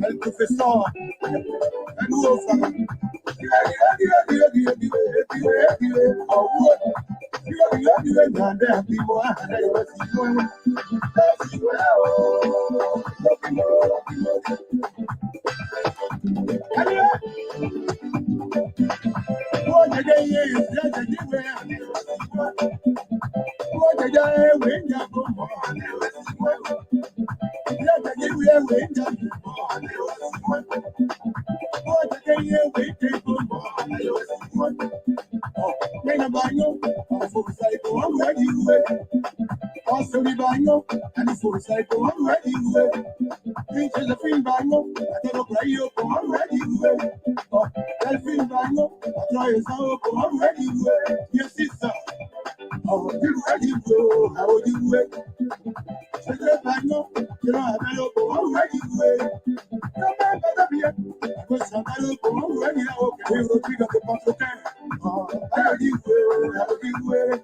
El profesor, el nuevo also the bango, and the full cycle, I'm ready to drink the film bango, I don't cry you, I'm ready to oh, the film bango, I try to sound, I'm ready to yes, sister. Oh, you ready to go? How would you wait? The bango, you know, I'm ready to no man better be it. Because I'm ready to okay, we'll pick up the bottle can. Oh, how do you go? How do you wait?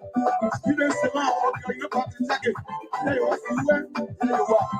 Students, okay, you're about to check it. There you are, there you are.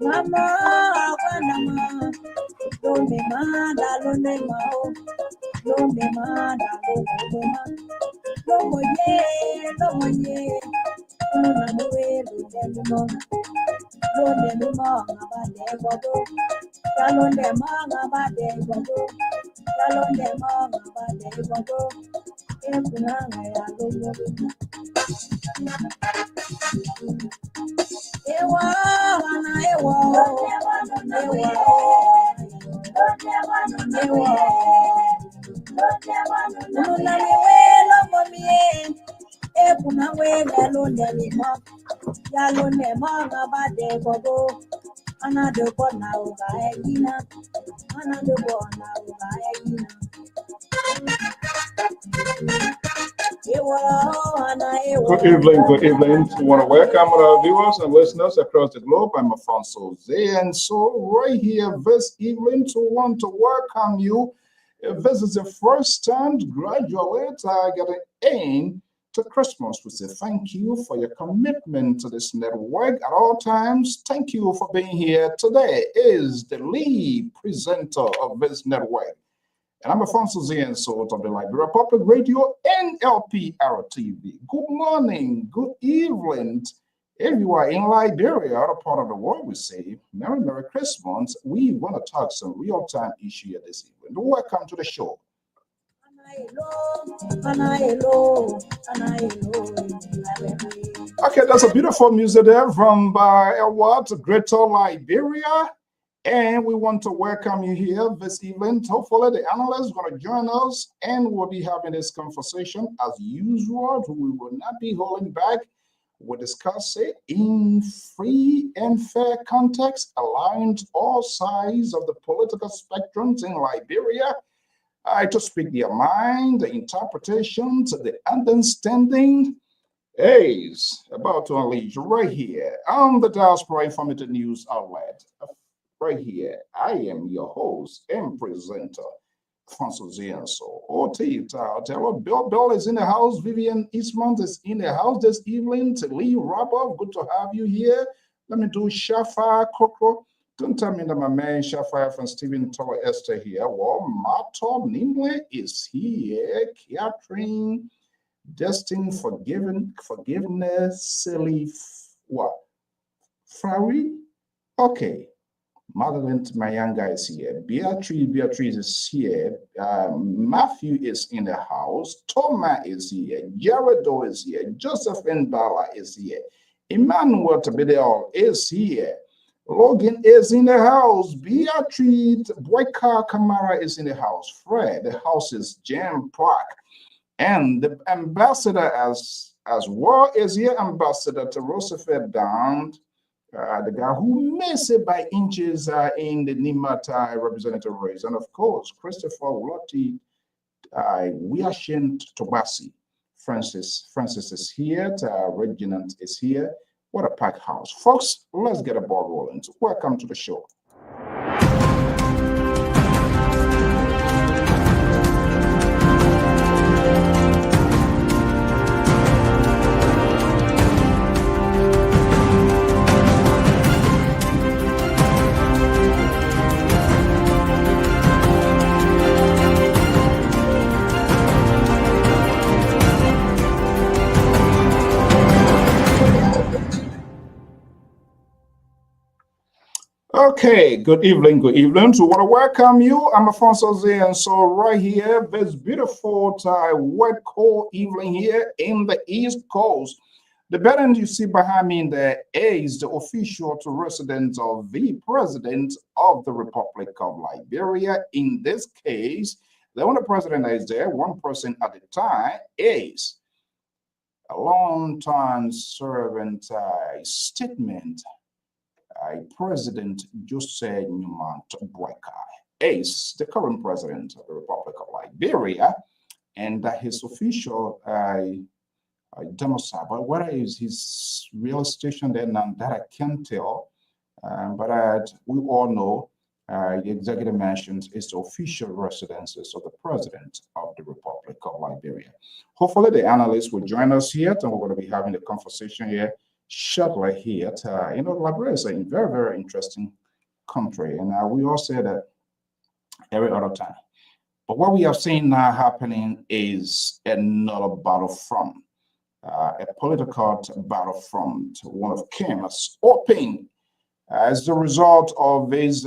Mama, Mama, don't be mad, don't be mad, don't be mad, don't be mad. No more, yeah, no more, yeah. No, no, no, way, don't be mad. Don't be mad, about the bottle. Salon de mad, about the bottle. Salon de mad, about the bottle. If you know, I don't know. Ewa, ewa, Good evening, good evening. I want to welcome our viewers and listeners across the globe. I'm Alfonso Z, and so right here this evening to want to welcome you. If this is the first time to graduate, getting in to Christmas, we say thank you for your commitment to this network at all times. Thank you for being here. Today is the lead presenter of this network. And I'm Alfonso Zian, sort of the Liberia Public Radio and LPR-TV. Good morning, good evening. If you are in Liberia, other part of the world, we say Merry Christmas. We want to talk some real-time issue here this evening. Welcome to the show. Okay, that's a beautiful music there from Greater Liberia. And we want to welcome you here this evening. Hopefully, the analysts are going to join us and we'll be having this conversation as usual. We will not be holding back. We'll discuss it in free and fair context, allowing all sides of the political spectrums in Liberia to speak their mind, the interpretations, the understanding is about to unleash right here on the Diaspora Informative News Outlet. Right here, I am your host and presenter, Francis Zienso. Bill is in the house. Vivian Eastmont is in the house this evening. To Lee Robert, good to have you here. Let me do Shafa Koko. Don't tell me that my man Shafa from Stephen Tower Esther here. Well, Mato Nimwe is here. Catherine, Destined Forgiveness, Silly, what? Frari? Okay. Madeline Mayanga is here. Beatrice is here. Matthew is in the house. Toma is here. Jaredo is here. Josephine Bala is here. Emmanuel Tabedel is here. Logan is in the house. Beatrice Boyka Kamara is in the house. Fred, the house is jam-packed. And the ambassador as well is here. Ambassador to Roosevelt Down. The guy who missed it by inches in the Nimata representative race. And of course, Christopher Wuloti, Wiashin Tobasi. Francis is here. Reginald is here. What a packed house. Folks, let's get a ball rolling. So welcome to the show. Okay, good evening, good evening. So I want to welcome you. I'm Alfonso Z, and so right here, this beautiful wet, cold evening here in the East Coast. The banner you see behind me in there is the official to residence of the President of the Republic of Liberia. In this case, the only president that is there, one person at a time, is a long-time servant statement. President Jose Newman Boykai is the current president of the Republic of Liberia, and his official domicile, but where is his real station there now that I can't tell. But we all know the executive mansions is the official residences of the president of the Republic of Liberia. Hopefully, the analysts will join us here, and we're going to be having a conversation here shortly here. Liberia is a very, very interesting country, and we all say that every other time. But what we are seeing now happening is another battlefront, a political battlefront, one of Kem's open as the result of these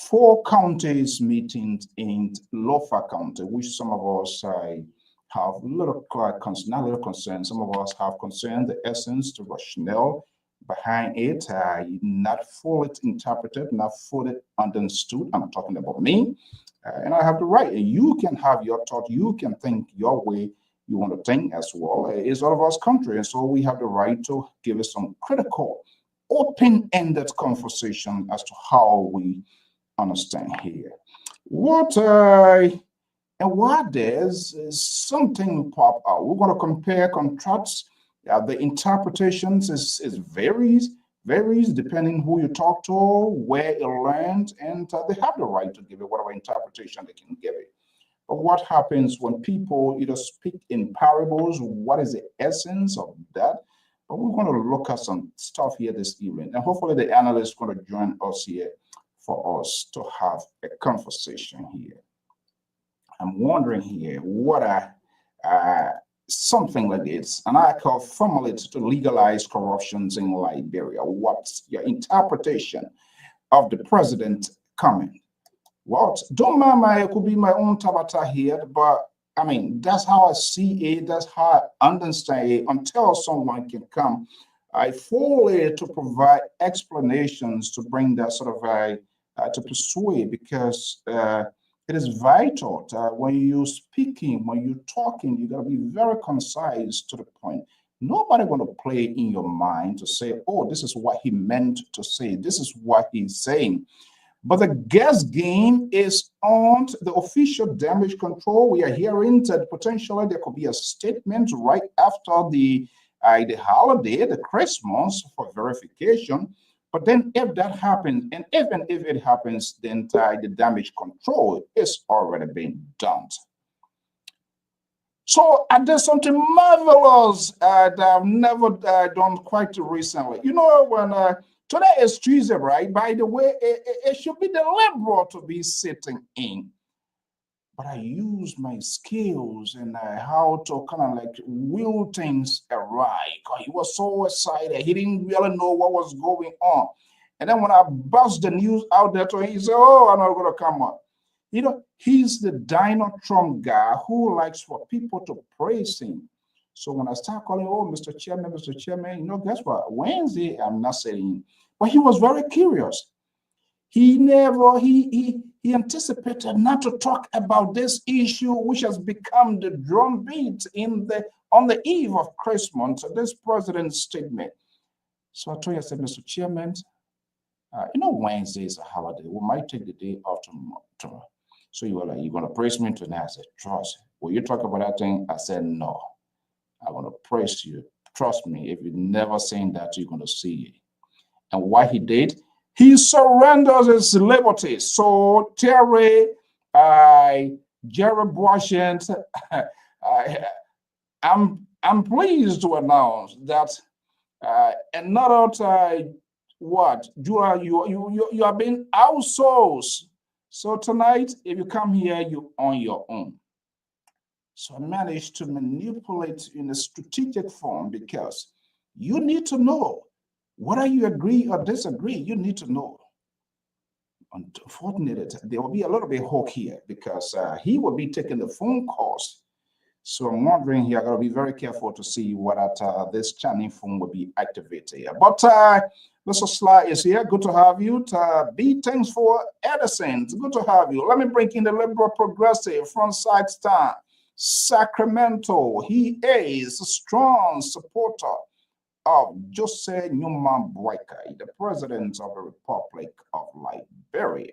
four counties meetings in Lofa County, which some of us have little not little concern. Some of us have concern the essence, the rationale behind it, not fully interpreted, not fully understood. I'm talking about me, and I have the right. You can have your thought. You can think your way. You want to think as well. It's all of us country, and so we have the right to give it some critical, open-ended conversation as to how we understand here. What and what there's something pop out. We're going to compare, contrast. The interpretations is varies depending who you talk to, where you learned, and they have the right to give it whatever interpretation they can give it. But what happens when people either speak in parables? What is the essence of that? But we're going to look at some stuff here this evening, and hopefully the analyst is going to join us here for us to have a conversation here. I'm wondering here what something like this, and I call formulate to legalize corruptions in Liberia. What's your interpretation of the president comment? Well, don't mind it could be my own tabata here, but I mean, that's how I see it, that's how I understand it until someone can come. I fully to provide explanations to bring that sort of to persuade, because it is vital when you're speaking, when you're talking, you got to be very concise to the point. Nobody going to play in your mind to say, oh, this is what he meant to say. This is what he's saying. But the guess game is on the official damage control. We are hearing that potentially there could be a statement right after the holiday, the Christmas, for verification. But then if that happens, and even if it happens, then the damage control is already being done. So I did something marvelous that I've never done quite recently. You know, when today is Tuesday, right? By the way, it should be the liberal to be sitting in. But I use my skills and how to kind of like will things right. He was so excited. He didn't really know what was going on. And then when I bust the news out there to him, he said, oh, I'm not going to come up. You know, he's the Donald Trump guy who likes for people to praise him. So when I start calling, oh, Mr. Chairman, you know, guess what? Wednesday, I'm not saying, but he was very curious. He never, he anticipated not to talk about this issue, which has become the drumbeat on the eve of Christmas, this president's statement. So I told you, I said, Mr. Chairman, you know, Wednesday is a holiday. We might take the day off tomorrow. So you were like, you're going to praise me tonight? I said, trust. Will you talk about that thing? I said, no. I want to praise you. Trust me. If you never saying that, you're going to see it. And what he did, he surrenders his liberty. So Terry, Jerry Washington, I'm pleased to announce that another what you are being outsourced. So tonight, if you come here, you're on your own. So I managed to manipulate in a strategic form, because you need to know whether you agree or disagree. You need to know. Unfortunately, there will be a little bit hook here, because he will be taking the phone calls. So I'm wondering here, I got to be very careful to see whether this channel phone will be activated here. But Mr. Sly is here. Good to have you. B, thanks for Edison. It's good to have you. Let me bring in the liberal progressive from Side Sacramento. He is a strong supporter of Jose Newman Boyka, the president of the Republic of Liberia.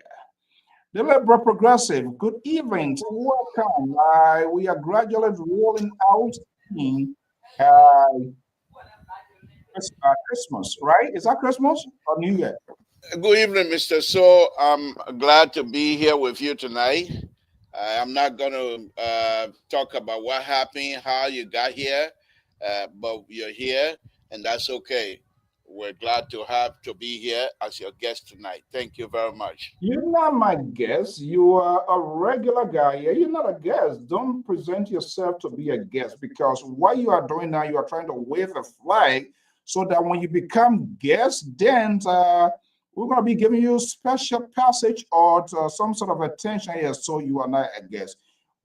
The Liberal Progressive, good evening, welcome. We are gradually rolling out in Christmas, right? Is that Christmas or New Year? Good evening, Mr. So. I'm glad to be here with you tonight. I'm not going to talk about what happened, how you got here, but you're here, and that's okay. We're glad to be here as your guest tonight. Thank you very much. You're not my guest. You are a regular guy here. You're not a guest. Don't present yourself to be a guest because what you are doing now, you are trying to wave a flag so that when you become guest, then we're going to be giving you special passage or some sort of attention here so you are not a guest.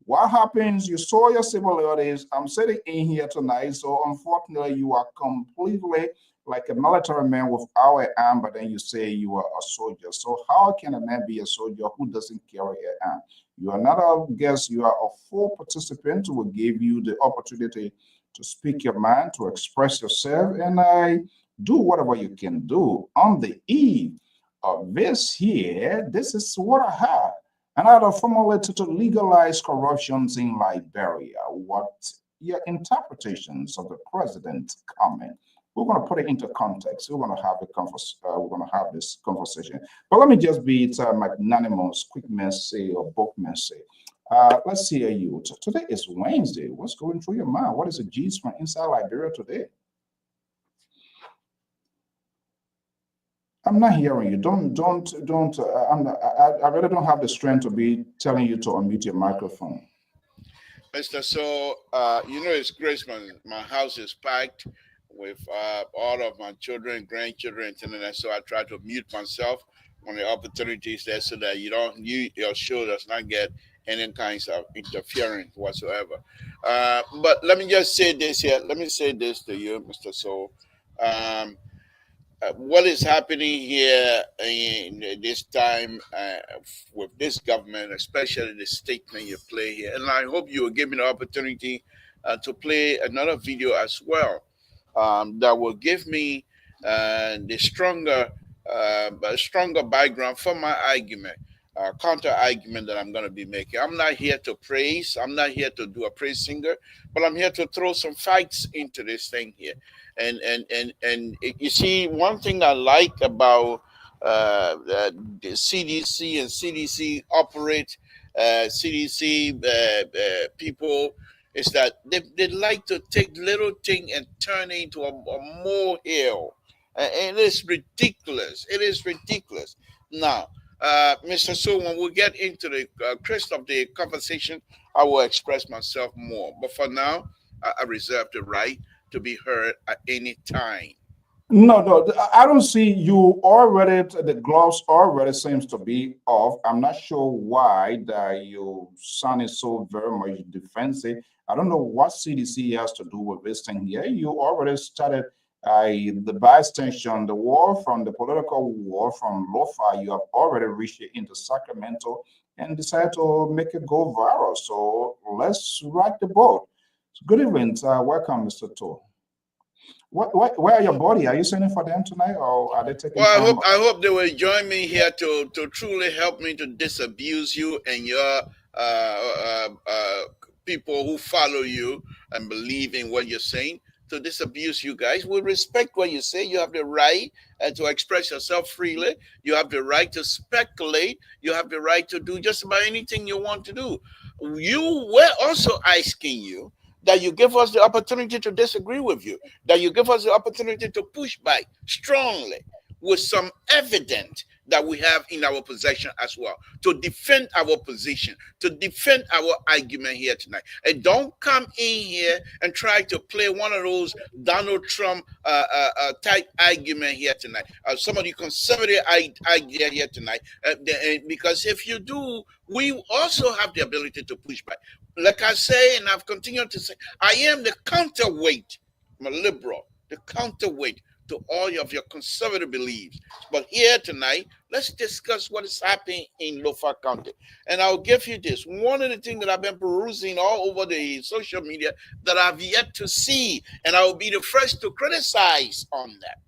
What happens? You saw your civil liberties. I'm sitting in here tonight, so unfortunately, you are completely like a military man without an arm, but then you say you are a soldier. So how can a man be a soldier who doesn't carry an arm? You are not a guest. You are a full participant who will give you the opportunity to speak your mind, to express yourself, and I do whatever you can do on the eve of this here. This is what I have. Another formulated to legalize corruptions in Liberia. What your interpretations of the president comment? We're going to put it into context. We're going to have we're going to have this conversation. But let me just be magnanimous, quick message or book message. Let's see you. Today is Wednesday. What's going through your mind? What is the G's from inside Liberia today? I'm not hearing you. Don't. I really don't have the strength to be telling you to unmute your microphone. Mr. So, it's Christmas. My house is packed with all of my children, grandchildren, and so I try to mute myself when the opportunity is there so that your show does not get any kinds of interference whatsoever. But let me just say this here. Let me say this to you, Mr. So. What is happening here in this time with this government, especially the statement you play here. And I hope you will give me the opportunity to play another video as well that will give me a stronger background for my argument. Counter argument that I'm going to be making. I'm not here to praise. I'm not here to do a praise singer, but I'm here to throw some facts into this thing here. You see, one thing I like about the CDC and CDC operate CDC people is that they like to take little thing and turn it into a molehill. And it is ridiculous. It is ridiculous. Now, Mr. So, when we get into the crest of the conversation, I will express myself more. But for now, I reserve the right to be heard at any time. No, I don't see you already. The gloves already seems to be off. I'm not sure why that you sounded so very much defensive. I don't know what CDC has to do with this thing here. You already started the by extension, the war from the political war from Lofa. You have already reached it into Sacramento and decided to make it go viral. So let's rock the boat. Good evening. Welcome, Mr. Tour. Where are your body? Are you sending for them tonight, or are they taking Well, time? I hope they will join me here to truly help me to disabuse you and your people who follow you and believe in what you're saying. To disabuse you guys, we respect what you say. You have the right to express yourself freely. You have the right to speculate. You have the right to do just about anything you want to do. We're also asking you that you give us the opportunity to disagree with you, that you give us the opportunity to push back strongly with some evidence that we have in our possession as well, to defend our position, to defend our argument here tonight. And don't come in here and try to play one of those Donald Trump type argument here tonight. Some of the conservative idea here tonight, because if you do, we also have the ability to push back. Like I say, and I've continued to say, I am the counterweight. I'm a liberal, the counterweight to all of your conservative beliefs. But here tonight, let's discuss what is happening in Lofa County. And I'll give you this. One of the things that I've been perusing all over the social media that I've yet to see, and I will be the first to criticize on that.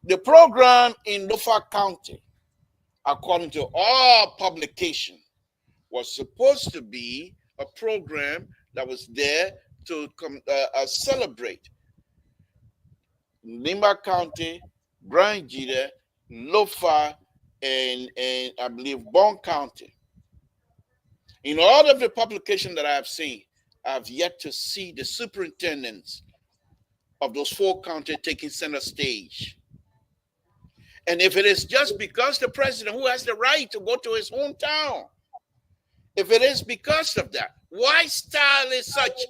The program in Lofa County, according to all publications, was supposed to be a program that was there to celebrate Nimba County, Brangida, Lofa, and I believe Bon County. In all of the publications that I've seen, I've yet to see the superintendents of those 4 counties taking center stage. And if it is just because the president who has the right to go to his hometown, if it is because of that, why style is such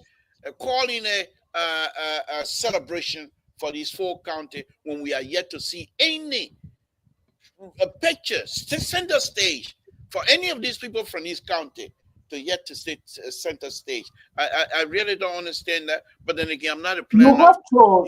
calling a celebration for these 4 counties when we are yet to see any pictures to center stage for any of these people from this county to yet to sit center stage? I really don't understand that. But then again, I'm not a planner.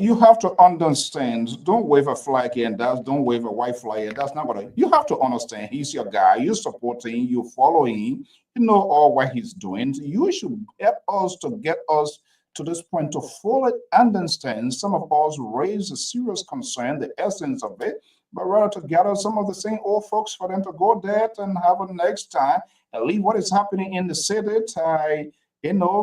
You have to understand. Don't wave a flag here and don't wave a white flag here. That's not what you have to understand. He's your guy. You're supporting. You're following. You know all what he's doing. You should help us to get us to this point to fully understand. Some of us raise a serious concern, the essence of it, but rather to gather some of the same old folks for them to go there and have a next time and leave what is happening in the city.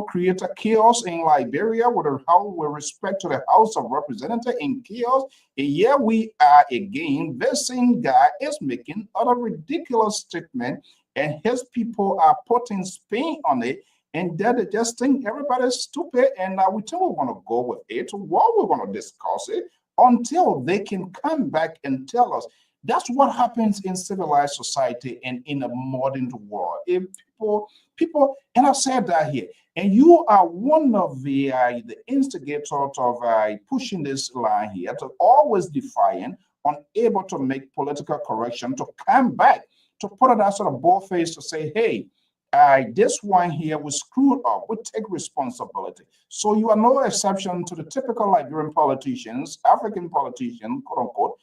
Create a chaos in Liberia with respect to the House of Representatives in chaos. And here we are again. This same guy is making other ridiculous statement, and his people are putting spin on it. And then they just think everybody's stupid, and we don't want to go with it. What we want to discuss it until they can come back and tell us. That's what happens in civilized society and in a modern world. If people, and I've said that here, and you are one of the instigators of pushing this line here to always defiant, unable to make political correction, to come back, to put on that sort of bold face to say, hey, this one here was screwed up. We take responsibility. So you are no exception to the typical Liberian politicians, African politicians, quote unquote,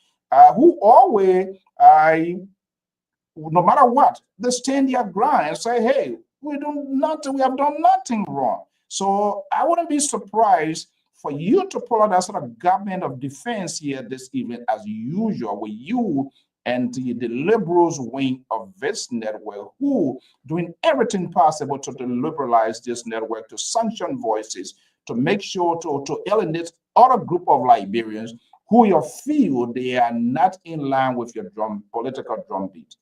who always, no matter what, they stand their ground and say, hey, we have done nothing wrong. So I wouldn't be surprised for you to pull out that sort of government of defense here this evening, as usual, with you and the liberals wing of this network, who doing everything possible to liberalize this network, to sanction voices, to make sure to alienate other group of Liberians who you feel they are not in line with your political drumbeat.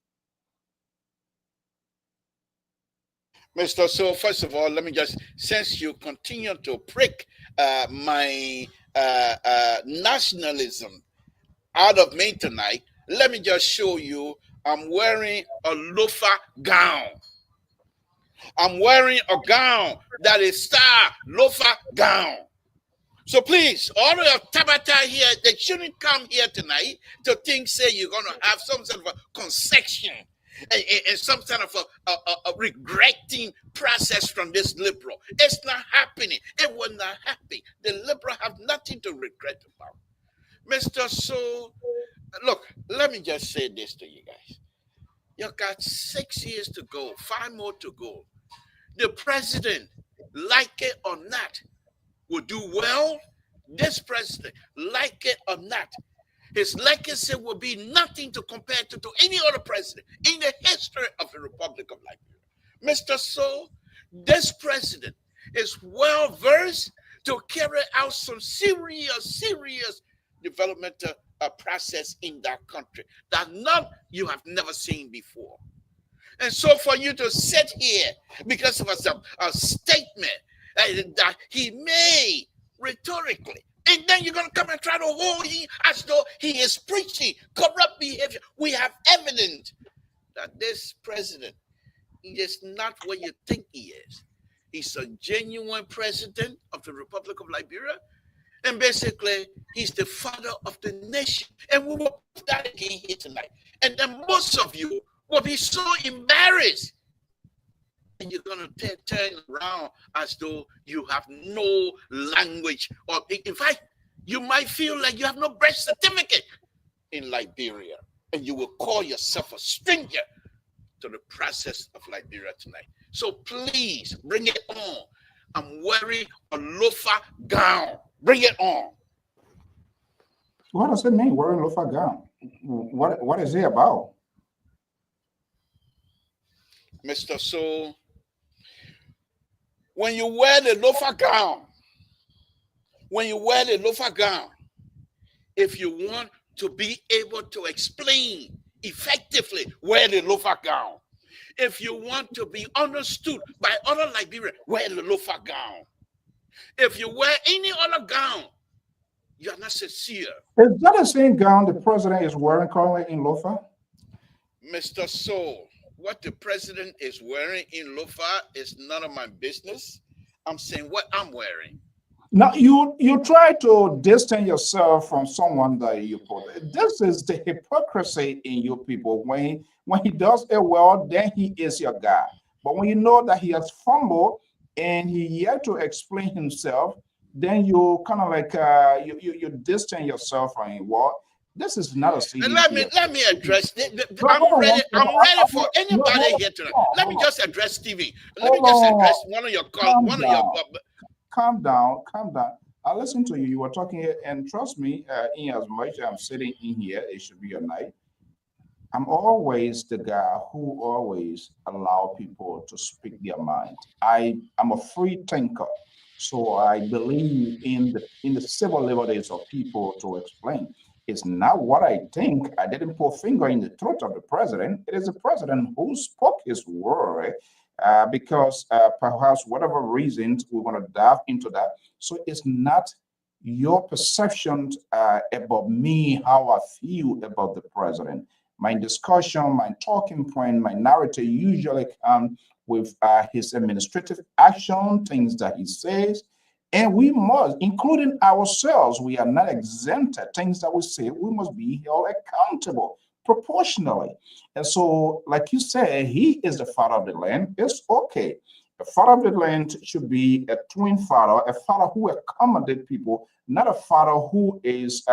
Mr. So, first of all, let me just, since you continue to prick my nationalism out of me tonight, let me just show you I'm wearing a loafer gown. I'm wearing a gown that is star loafer gown. So please, all of Tabata here, they shouldn't come here tonight to think, say, you're going to have some sort of a concession and some kind of a regretting process from this liberal. It's not happening. It will not happen. The liberal have nothing to regret about. Mr. So, look, let me just say this to you guys. You've got 6 years to go, 5 more to go. The president, like it or not, will do well. This president, like it or not, his legacy will be nothing to compare to any other president in the history of the Republic of Liberia. Mr. So, this president is well versed to carry out some serious developmental process in that country that you have never seen before. And so for you to sit here because of a statement that he made rhetorically, and then you're going to come and try to hold him as though he is preaching corrupt behavior. We have evidence that this president, he is not what you think he is. He's a genuine president of the Republic of Liberia. And basically, he's the father of the nation. And we will put that again here tonight. And then most of you will be so embarrassed. And you're going to turn around as though you have no language. Or in fact, you might feel like you have no birth certificate in Liberia. And you will call yourself a stranger to the process of Liberia tonight. So please, bring it on. I'm wearing a loafer gown. Bring it on. What does it mean, wearing loafer gown? What is it about? Mr. So, when you wear the loafer gown, if you want to be able to explain effectively, wear the loafer gown. If you want to be understood by other Liberians, wear the loafer gown. If you wear any other gown, you are not sincere. Is that the same gown the president is wearing currently in Lofa? Mr. Soul, what the president is wearing in Lofa is none of my business. I'm saying what I'm wearing. Now you try to distance yourself from someone that you put. This is the hypocrisy in you people. When he does it well, then he is your guy. But when you know that he has fumbled and he yet to explain himself, then you kind of like you distance yourself from him. Well, this is not a And CDC. let me address. No, hold on one second. I'm ready for No, anybody here tonight. Let me hold on. just address Stevie. Let me Hold just on. address one of your Calm down. Calm down. I listen to you. You were talking here, and trust me, in as much as I'm sitting in here, it should be a night. I'm always the guy who always allow people to speak their mind. I'm a free thinker, so I believe in the civil liberties of people to explain. It's not what I think. I didn't put finger in the throat of the president. It is the president who spoke his word. Because perhaps whatever reasons we want to dive into that. So it's not your perception about me, how I feel about the president. My discussion, my talking point, my narrative usually come with his administrative action, things that he says, and we must, including ourselves, we are not exempted. Things that we say, we must be held accountable proportionally. And so, like you said, he is the father of the land. It's okay. The father of the land should be a twin father, a father who accommodates people, not a father who is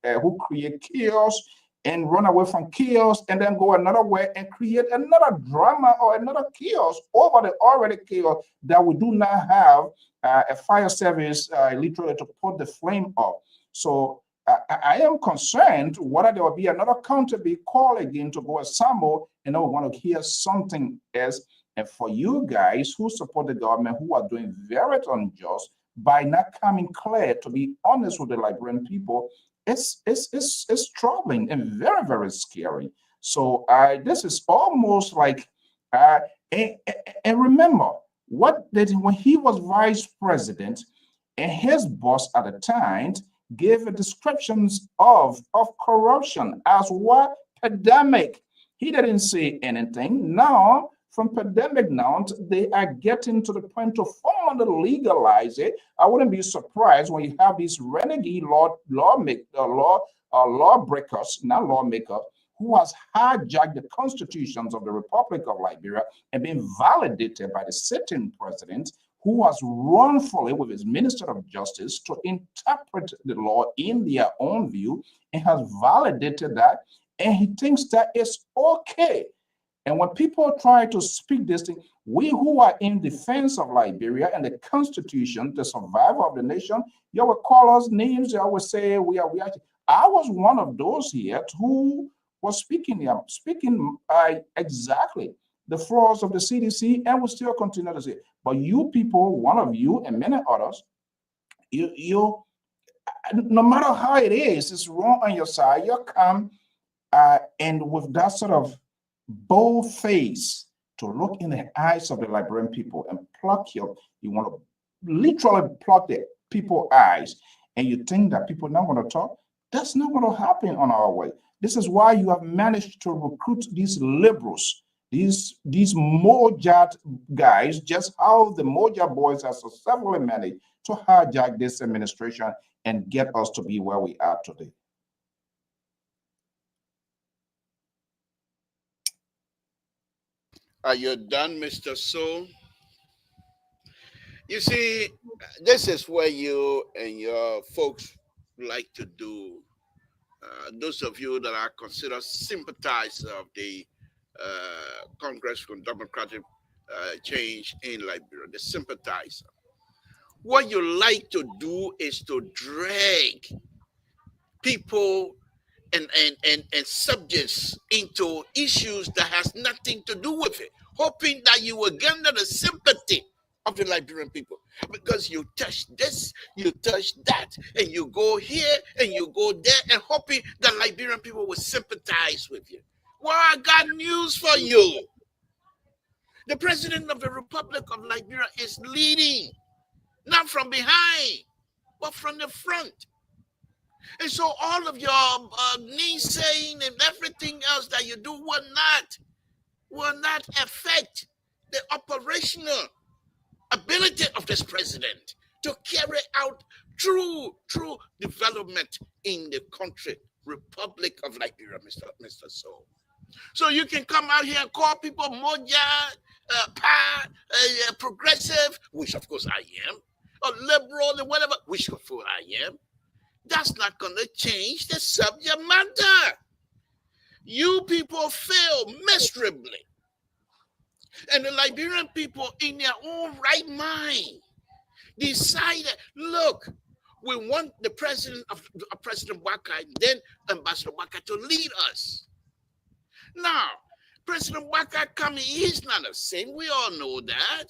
who create chaos and run away from chaos and then go another way and create another drama or another chaos over the already chaos that we do not have a fire service literally to put the flame up. So I am concerned whether there will be another counter be called again to go assemble, and I want to hear something else. And for you guys who support the government, who are doing very unjust by not coming clear to be honest with the Liberian people, it's troubling and very, very scary. So this is almost like, and remember, what did when he was vice president and his boss at the time gave descriptions of corruption as what pandemic. He didn't say anything. Now, from pandemic now, they are getting to the point to formally legalize it. I wouldn't be surprised when you have these renegade lawbreakers, not lawmakers, who has hijacked the constitutions of the Republic of Liberia and been validated by the sitting president, who has wrongfully with his Minister of Justice to interpret the law in their own view and has validated that, and he thinks that it's okay. And when people try to speak this thing, we who are in defense of Liberia and the Constitution, the survival of the nation, you will call us names, you will say we are. I was one of those here who was speaking exactly the flaws of the CDC, and will still continue to say. But you people, one of you and many others, you no matter how it is, it's wrong on your side. You come and with that sort of bold face to look in the eyes of the Liberian people and you want to literally pluck the people's eyes, and you think that people not going to talk. That's not going to happen on our way. This is why you have managed to recruit these liberals, these Moja guys, just how the Moja boys are successfully managed to hijack this administration and get us to be where we are today. Are you done, Mr. Soul? You see, this is where you and your folks like to do. Those of you that are considered sympathizers of the Congress for Democratic Change in Liberia, the sympathizer. What you like to do is to drag people and subjects into issues that has nothing to do with it, hoping that you will garner the sympathy of the Liberian people, because you touch this, you touch that, and you go here and you go there, and hoping the Liberian people will sympathize with you. Well, I got news for you. The president of the Republic of Liberia is leading, not from behind, but from the front. And so all of your naysaying and everything else that you do will not affect the operational ability of this president to carry out true development in the country, Republic of Liberia, Mr. So you can come out here and call people moja, progressive, which of course I am, or liberal, or whatever, which of course I am. That's not going to change the subject matter. You people fail miserably. And the Liberian people, in their own right mind, decided, look, we want the president of President Waka, then Ambassador Waka, to lead us. Now, President Waka coming, he's not the same. We all know that.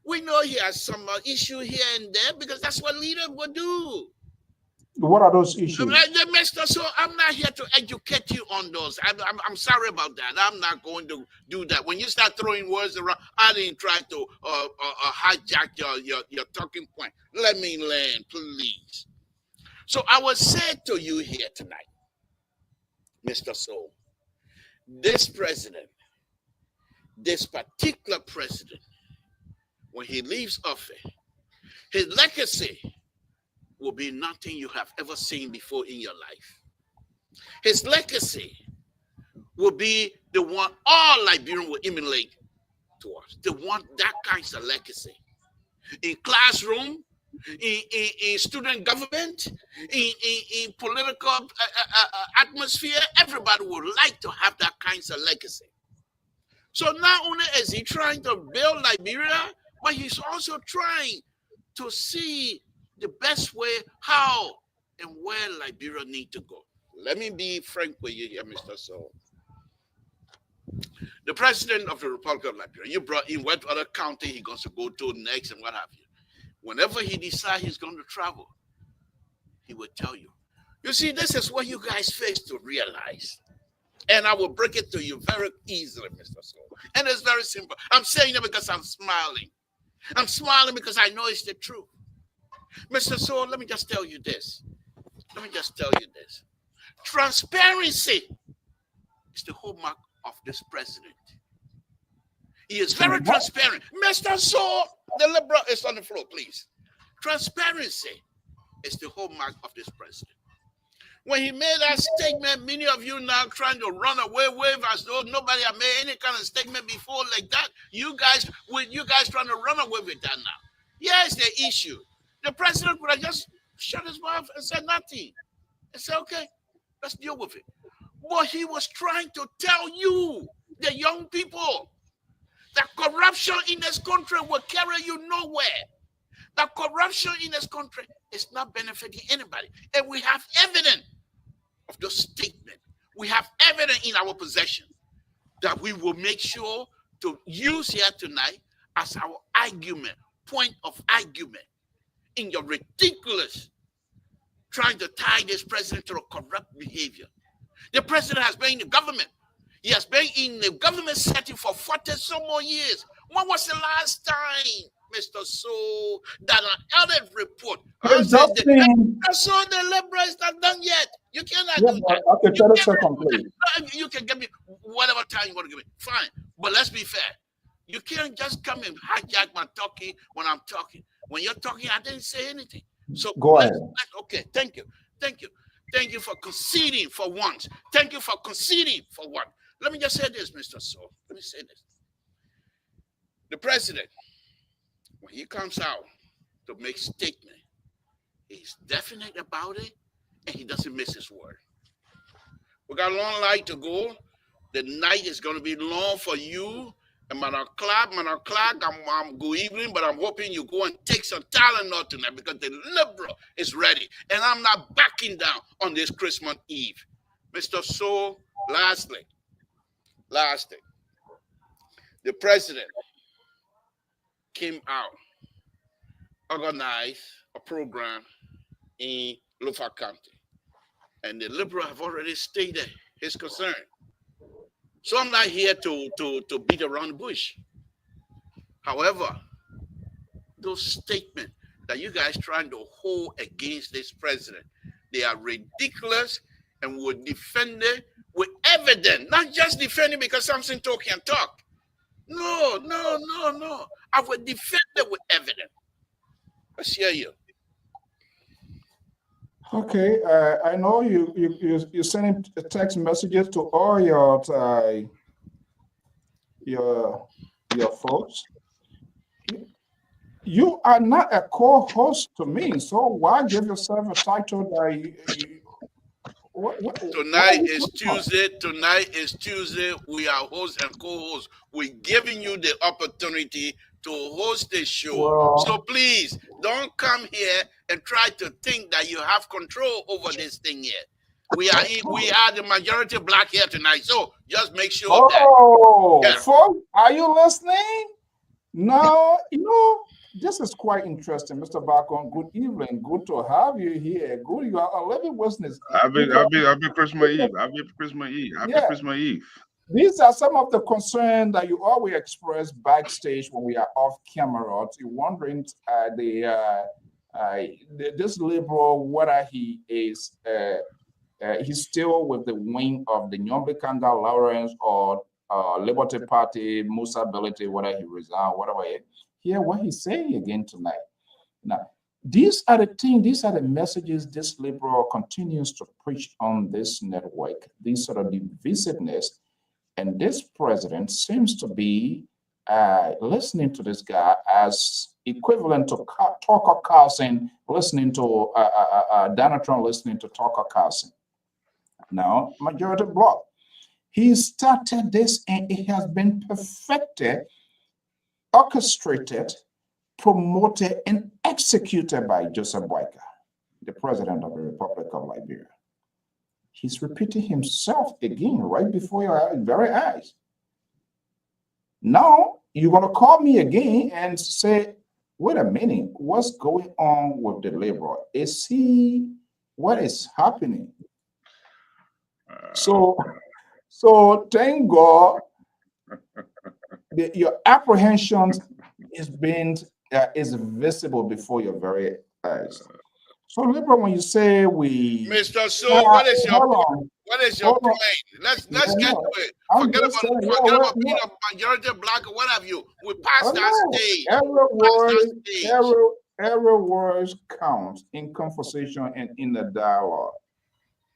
We know he has some issue here and there, because that's what leaders will do. What are those issues? So I'm not here to educate you on those. I'm sorry about that. I'm not going to do that. When you start throwing words around, I didn't try to hijack your talking point. Let me land, please. So I will say to you here tonight, Mr. Soul, this president, this particular president, when he leaves office, his legacy will be nothing you have ever seen before in your life. His legacy will be the one all Liberians will emulate towards. They want that kind of legacy. In classroom, in student government, in political atmosphere, everybody would like to have that kind of legacy. So not only is he trying to build Liberia, but he's also trying to see the best way how and where Liberia need to go. Let me be frank with you here, Mr. Soul. The president of the Republic of Liberia, you brought in what other county he going to go to next and what have you. Whenever he decides he's going to travel, he will tell you. You see, this is what you guys face to realize. And I will break it to you very easily, Mr. Soul. And it's very simple. I'm saying it because I'm smiling. I'm smiling because I know it's the truth. Mr. Soul, let me just tell you this. Transparency is the hallmark of this president. He is very transparent. Mr. Soul, the liberal is on the floor, please. Transparency is the hallmark of this president. When he made that statement, many of you now trying to run away with as though nobody had made any kind of statement before like that. You guys trying to run away with that now. Here's the issue. The president would have just shut his mouth and said nothing. And said, okay, let's deal with it. But he was trying to tell you, the young people, that corruption in this country will carry you nowhere. That corruption in this country is not benefiting anybody. And we have evidence of those statements. We have evidence in our possession that we will make sure to use here tonight as our argument, point of argument in your ridiculous trying to tie this president to a corrupt behavior. The president has been in the government. He has been in the government setting for 40 some more years. When was the last time, Mr. Soul, that an audit report? So the liberal is not done yet. You cannot do that. Okay, 30 seconds, please. You can give me whatever time you want to give me. Fine. But let's be fair. You can't just come and hijack my talking when I'm talking. When you're talking, I didn't say anything. So go ahead. Okay, thank you. Thank you for conceding for once. Thank you for conceding for one. Let me just say this, Mr. Soul. Let me say this. The president, when he comes out to make statement, he's definite about it, and he doesn't miss his word. We got a long night to go. The night is going to be long for you. And man o'clock, I'm good evening, but I'm hoping you go and take some talent out tonight because the liberal is ready. And I'm not backing down on this Christmas Eve. Mr. Soul, lastly, the president came out organized a program in Lufa County. And the Liberal have already stated his concern. So I'm not here to beat around the bush. However, those statements that you guys trying to hold against this president, they are ridiculous and would defend it with evidence, not just defend it because something talk can talk. No, no, no, no. I would defend it with evidence. Let's hear you. Okay, I know you sending text messages to all your folks. You are not a co-host to me, so why give yourself a title that Tonight is Tuesday. Tonight is Tuesday. We are hosts and co-hosts. We're giving you the opportunity to host this show. Well, so please don't come here and try to think that you have control over this thing here. We are the majority black here tonight. So just make sure that. Folks, are you listening? No, this is quite interesting, Mr. Bakon. Good evening. Good to have you here. Good, you are a living witness. I've been Christmas Eve. Christmas Eve. These are some of the concerns that you always express backstage when we are off camera. You're wondering this liberal, whether he is he's still with the wing of the Nyombe Kanga Lawrence or Liberty Party, Musa Belete, whether he resigned, whatever. Hear what he's saying again tonight. Now, these are the things, these are the messages this liberal continues to preach on this network, these sort of divisiveness. And this president seems to be listening to this guy as equivalent to Tucker Carlson listening to Donald Trump listening to Tucker Carlson. Now, majority bloc. He started this and it has been perfected, orchestrated, promoted, and executed by Joseph Boyka, the president of the Republic of Liberia. He's repeating himself again right before your very eyes. Now, you're going to call me again and say, wait a minute, what's going on with the liberal? Is he, what is happening? So thank God your apprehension is visible before your very eyes. So liberal, when you say we, Mr. So, what is your point? What is your point? Let's get to it. Forget about being a majority black or what have you. We passed that stage. Every word counts in conversation and in the dialogue.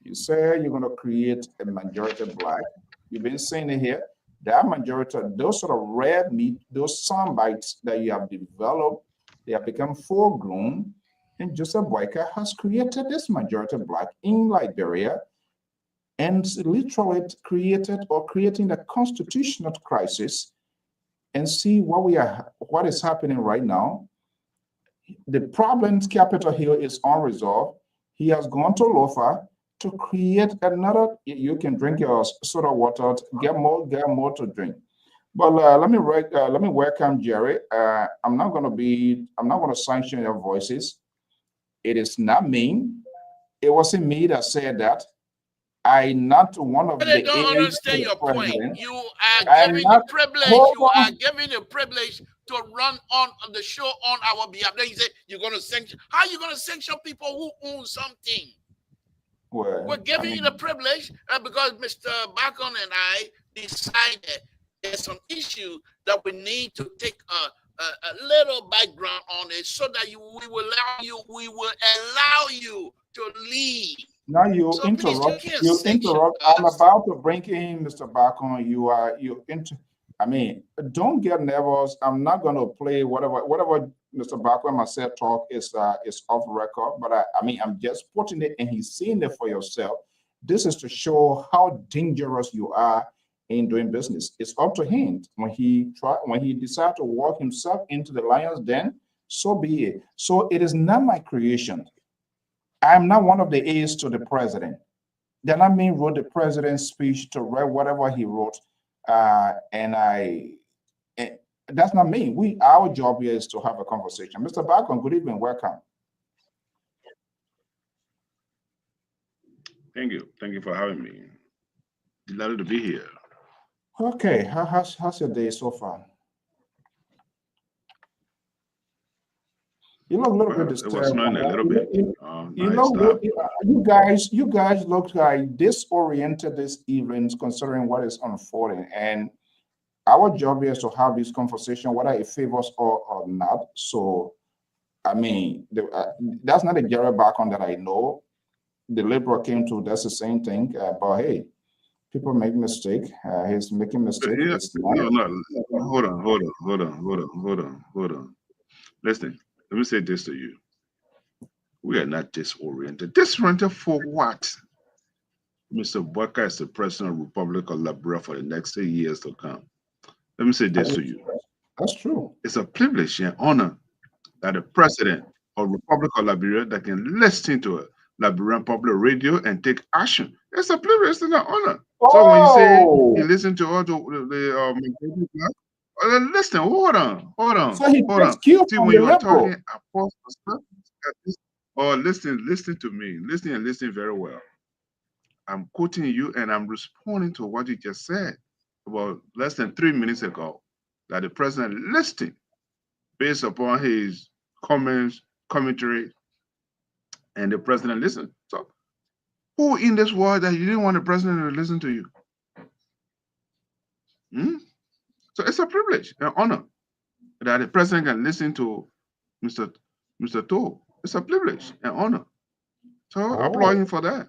You say you're going to create a majority black. You've been saying it here. That majority, those sort of red meat, those sound bites that you have developed, they have become full grown. And Joseph Boyka has created this majority black in Liberia and literally creating a constitutional crisis. And see what is happening right now. The problem's Capitol Hill is unresolved. He has gone to Lofa to create another. You can drink your soda water, get more to drink. But let me welcome Jerry. I'm not going to sanction your voices. It is not me. It wasn't me that said that. I'm not one of the. I don't understand your point. You are giving the privilege. You are giving the privilege to run on the show on our behalf. Then you say you're going to sanction. How are you going to sanction people who own something? Well, we're giving you the privilege because Mr. Bacon and I decided there's some issue that we need to take a little background on it so that we will allow you to lead. Now you interrupt. You interrupt. I'm about to bring in Mr. Bacon. Don't get nervous. I'm not going to play whatever Mr. Bacon myself talk is off record. But I'm just putting it, and he's seeing it for yourself. This is to show how dangerous you are in doing business. It's up to him. When he decides to walk himself into the lion's den, so be it. So it is not my creation. I'm not one of the aides to the president. Then wrote the president's speech to write whatever he wrote, and That's not me. Our job here is to have a conversation. Mr. Bacon, good evening. Welcome. Thank you. Thank you for having me. Delighted to be here. Okay. How's your day so far? You look a little bit Well, it was disturbed. snowing a little bit. You Nice stuff. you guys look like disoriented this evening, considering what is unfolding. And our job here is to have this conversation, whether it favors or not. So, I mean, that's not a Jerry Bacon that I know. The liberal came to, that's the same thing. But hey, people make mistake. He's making mistake. Yeah, It's not. no. Hold on. Listen, let me say this to you. We are not disoriented. Disoriented for what? Mr. Walker is the president of the Republic of Liberia for the next 8 years to come. Let me say this to you. That's true. It's a privilege and honor that the president of Republic of Liberia that can listen to a Liberian public radio and take action. It's a privilege and an honor. So when you say he listened to all listen, hold on. So he takes cue See, from when the you are liberal. talking, listen to me. Listen and listen very well. I'm quoting you and I'm responding to what you just said about less than 3 minutes ago, that the president listened based upon his comments, commentary, and the president listened. So who in this world that you didn't want the president to listen to you? So it's a privilege and honor that the president can listen to Mr. Toh. It's a privilege and honor. So I applaud him for that.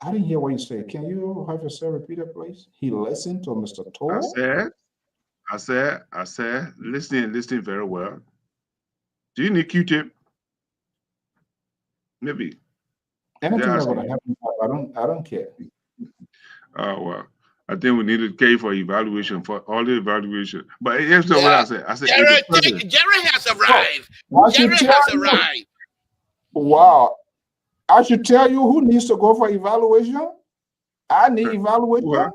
I didn't hear what you said. Can you have yourself repeat it, please? He listened to Mr. Toh. I said, listening very well. Do you need Q-tip? Maybe. Anything that would happen, I don't care. Oh well, I think we need to pay for evaluation for all the evaluation. But here's what I said. I said Jerry has arrived. Jerry has arrived. Wow. I should tell you who needs to go for evaluation. I need evaluation.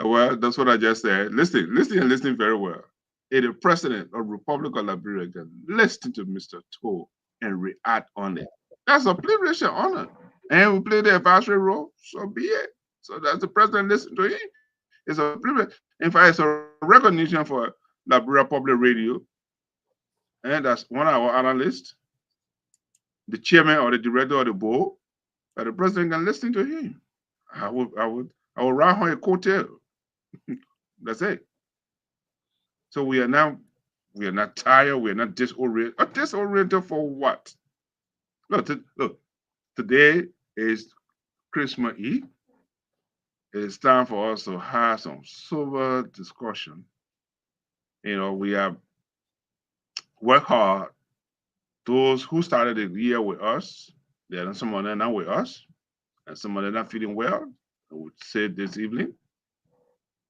Well, that's what I just said. Listen very well. If the president of Republic of Liberia can listen to Mr. Toh and react on it, that's a privilege and honor. And we play the advisory role, so be it. So that's the president listen to him. It's a privilege. In fact, it's a recognition for Liberia Public Radio. And that's one of our analysts, the chairman or the director of the board, that the president can listen to him. I will ride on a coattail. That's it. So we are not tired, we are not disoriented. Disoriented for what? Look, today is Christmas Eve. It is time for us to have some sober discussion. You know, we have worked hard. Those who started the year with us, some of them not with us, and some of them not feeling well. I would say this evening,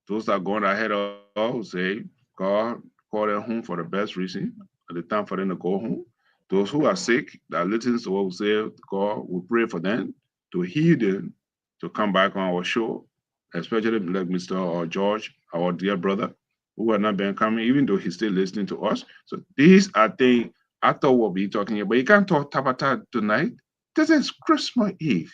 those that are going ahead of us who say, God call them home for the best reason, at the time for them to go home. Those who are sick, that listen to what we say, God, we pray for them to heal them, to come back on our show, especially like Mr. George, our dear brother, who have not been coming, even though he's still listening to us. So these are things I thought we'll be talking about. But you can't talk Tabata tonight. This is Christmas Eve.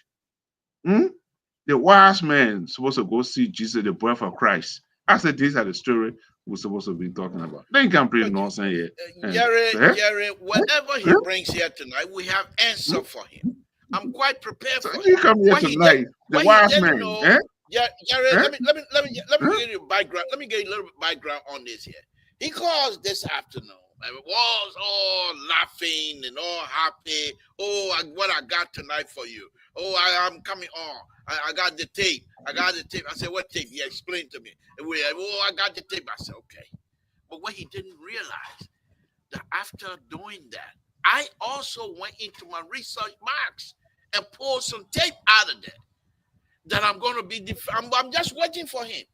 The wise man supposed to go see Jesus, the birth of Christ. I said these are the story we're supposed to be talking about. They can't bring nonsense here. Jerry, whatever he brings here tonight, we have answer for him. I'm quite prepared for you come here tonight, the wise man. Jerry, let me give you background. Let me give you a little bit background on this here. He calls this afternoon. I was all laughing and all happy. Oh, what I got tonight for you. Oh, I'm coming on. I got the tape. I said, what tape? He explained to me. I got the tape. I said, okay. But what he didn't realize, that after doing that, I also went into my research box and pulled some tape out of there that I'm going to be, I'm just waiting for him.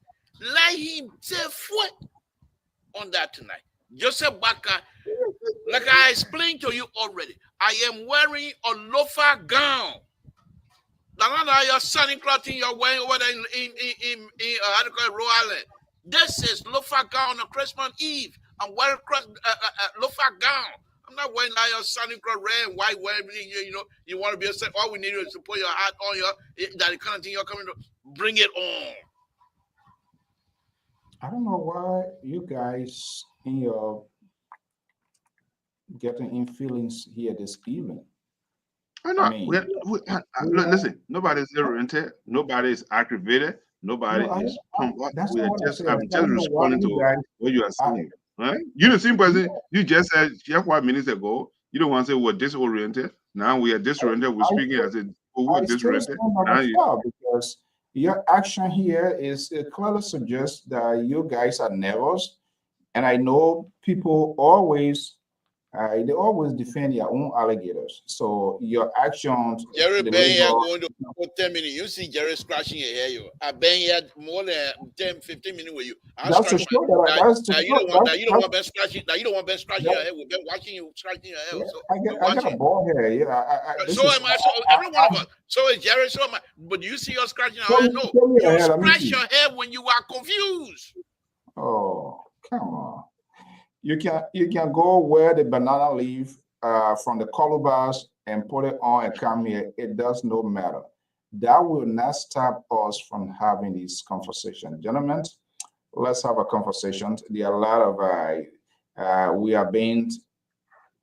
Let him set foot on that tonight. Joseph Baka, like I explained to you already, I am wearing a loafer gown. Now, your Santa Claus thing you're wearing over there in Rhode Island. This is loafer gown on Christmas Eve. I'm wearing loafer gown. I'm not wearing like your Santa Claus red and white. You want to be a set. All we need is to put your hat on that kind of thing you're coming to. Bring it on. I don't know why you guys in your getting in feelings here this evening. I mean, listen, nobody's irritated, nobody's aggravated, nobody is pumped up. I'm just responding to what you are saying. Right? You're the same person. You just said 5 minutes ago, you don't want to say we're disoriented. Now we are disoriented. We're speaking as if we're disoriented. Because your action here it clearly suggests that you guys are nervous. And I know people they always defend their own alligators. So your actions. Jerry been here going to 10 minutes. You see Jerry scratching your hair. I've been here more than 10, 15 minutes with you. That's to show that you don't want Ben scratching. Now you don't want Ben scratching your hair. We've been watching you scratching your hair. Yeah, I get a ball here. Yeah, so am I. So every one of us. So is Jerry. So am I. But you see us scratching our hair? No. You scratch your hair when you are confused. Oh, come on. You can go wear the banana leaf from the colobars and put it on and come here. It does no matter. That will not stop us from having this conversation. Gentlemen, let's have a conversation. There are a lot of we are being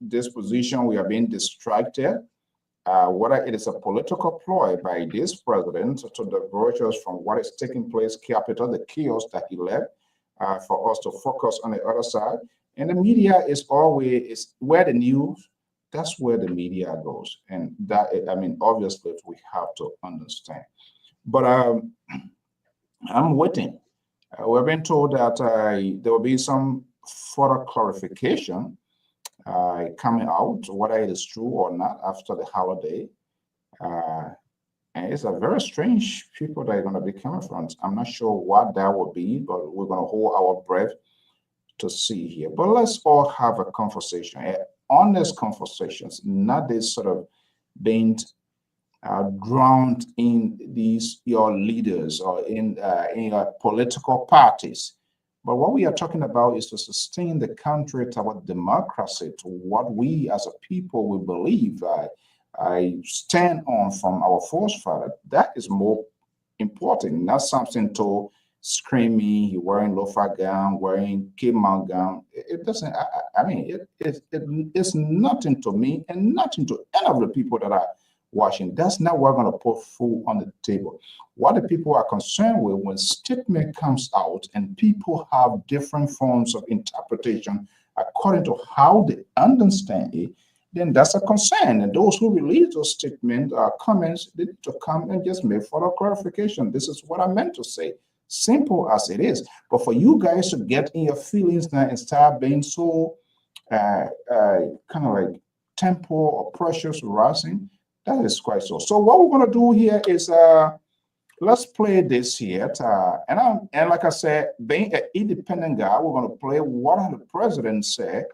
disposition, we are being distracted. Whether it is a political ploy by this president to divert us from what is taking place, capital, the chaos that he left, for us to focus on the other side. And the media is always where the news, that's where the media goes. And that, I mean, obviously we have to understand. But I'm waiting. We've been told that there will be some further clarification coming out, whether it is true or not after the holiday. And it's a very strange people that are going to be coming from. I'm not sure what that will be, but we're going to hold our breath to see here. But let's all have a conversation, honest conversations, not this sort of being drowned in your leaders or in your political parties. But what we are talking about is to sustain the country toward democracy, to what we as a people will believe. I stand on from our forefathers. That is more important, not something to screaming, he wearing loafer gown, wearing K-mount gown. It doesn't, I mean, it's nothing to me and nothing to any of the people that are watching. That's not what we're going to put food on the table. What the people are concerned with when statement comes out and people have different forms of interpretation according to how they understand it, then that's a concern. And those who release those statements or comments, they need to come and just make further clarification. This is what I meant to say. Simple as it is. But for you guys to get in your feelings now and start being so kind of like temporal or precious harassing, that is quite so. So what we're going to do here is let's play this here. And like I said, being an independent guy, we're going to play what the president said.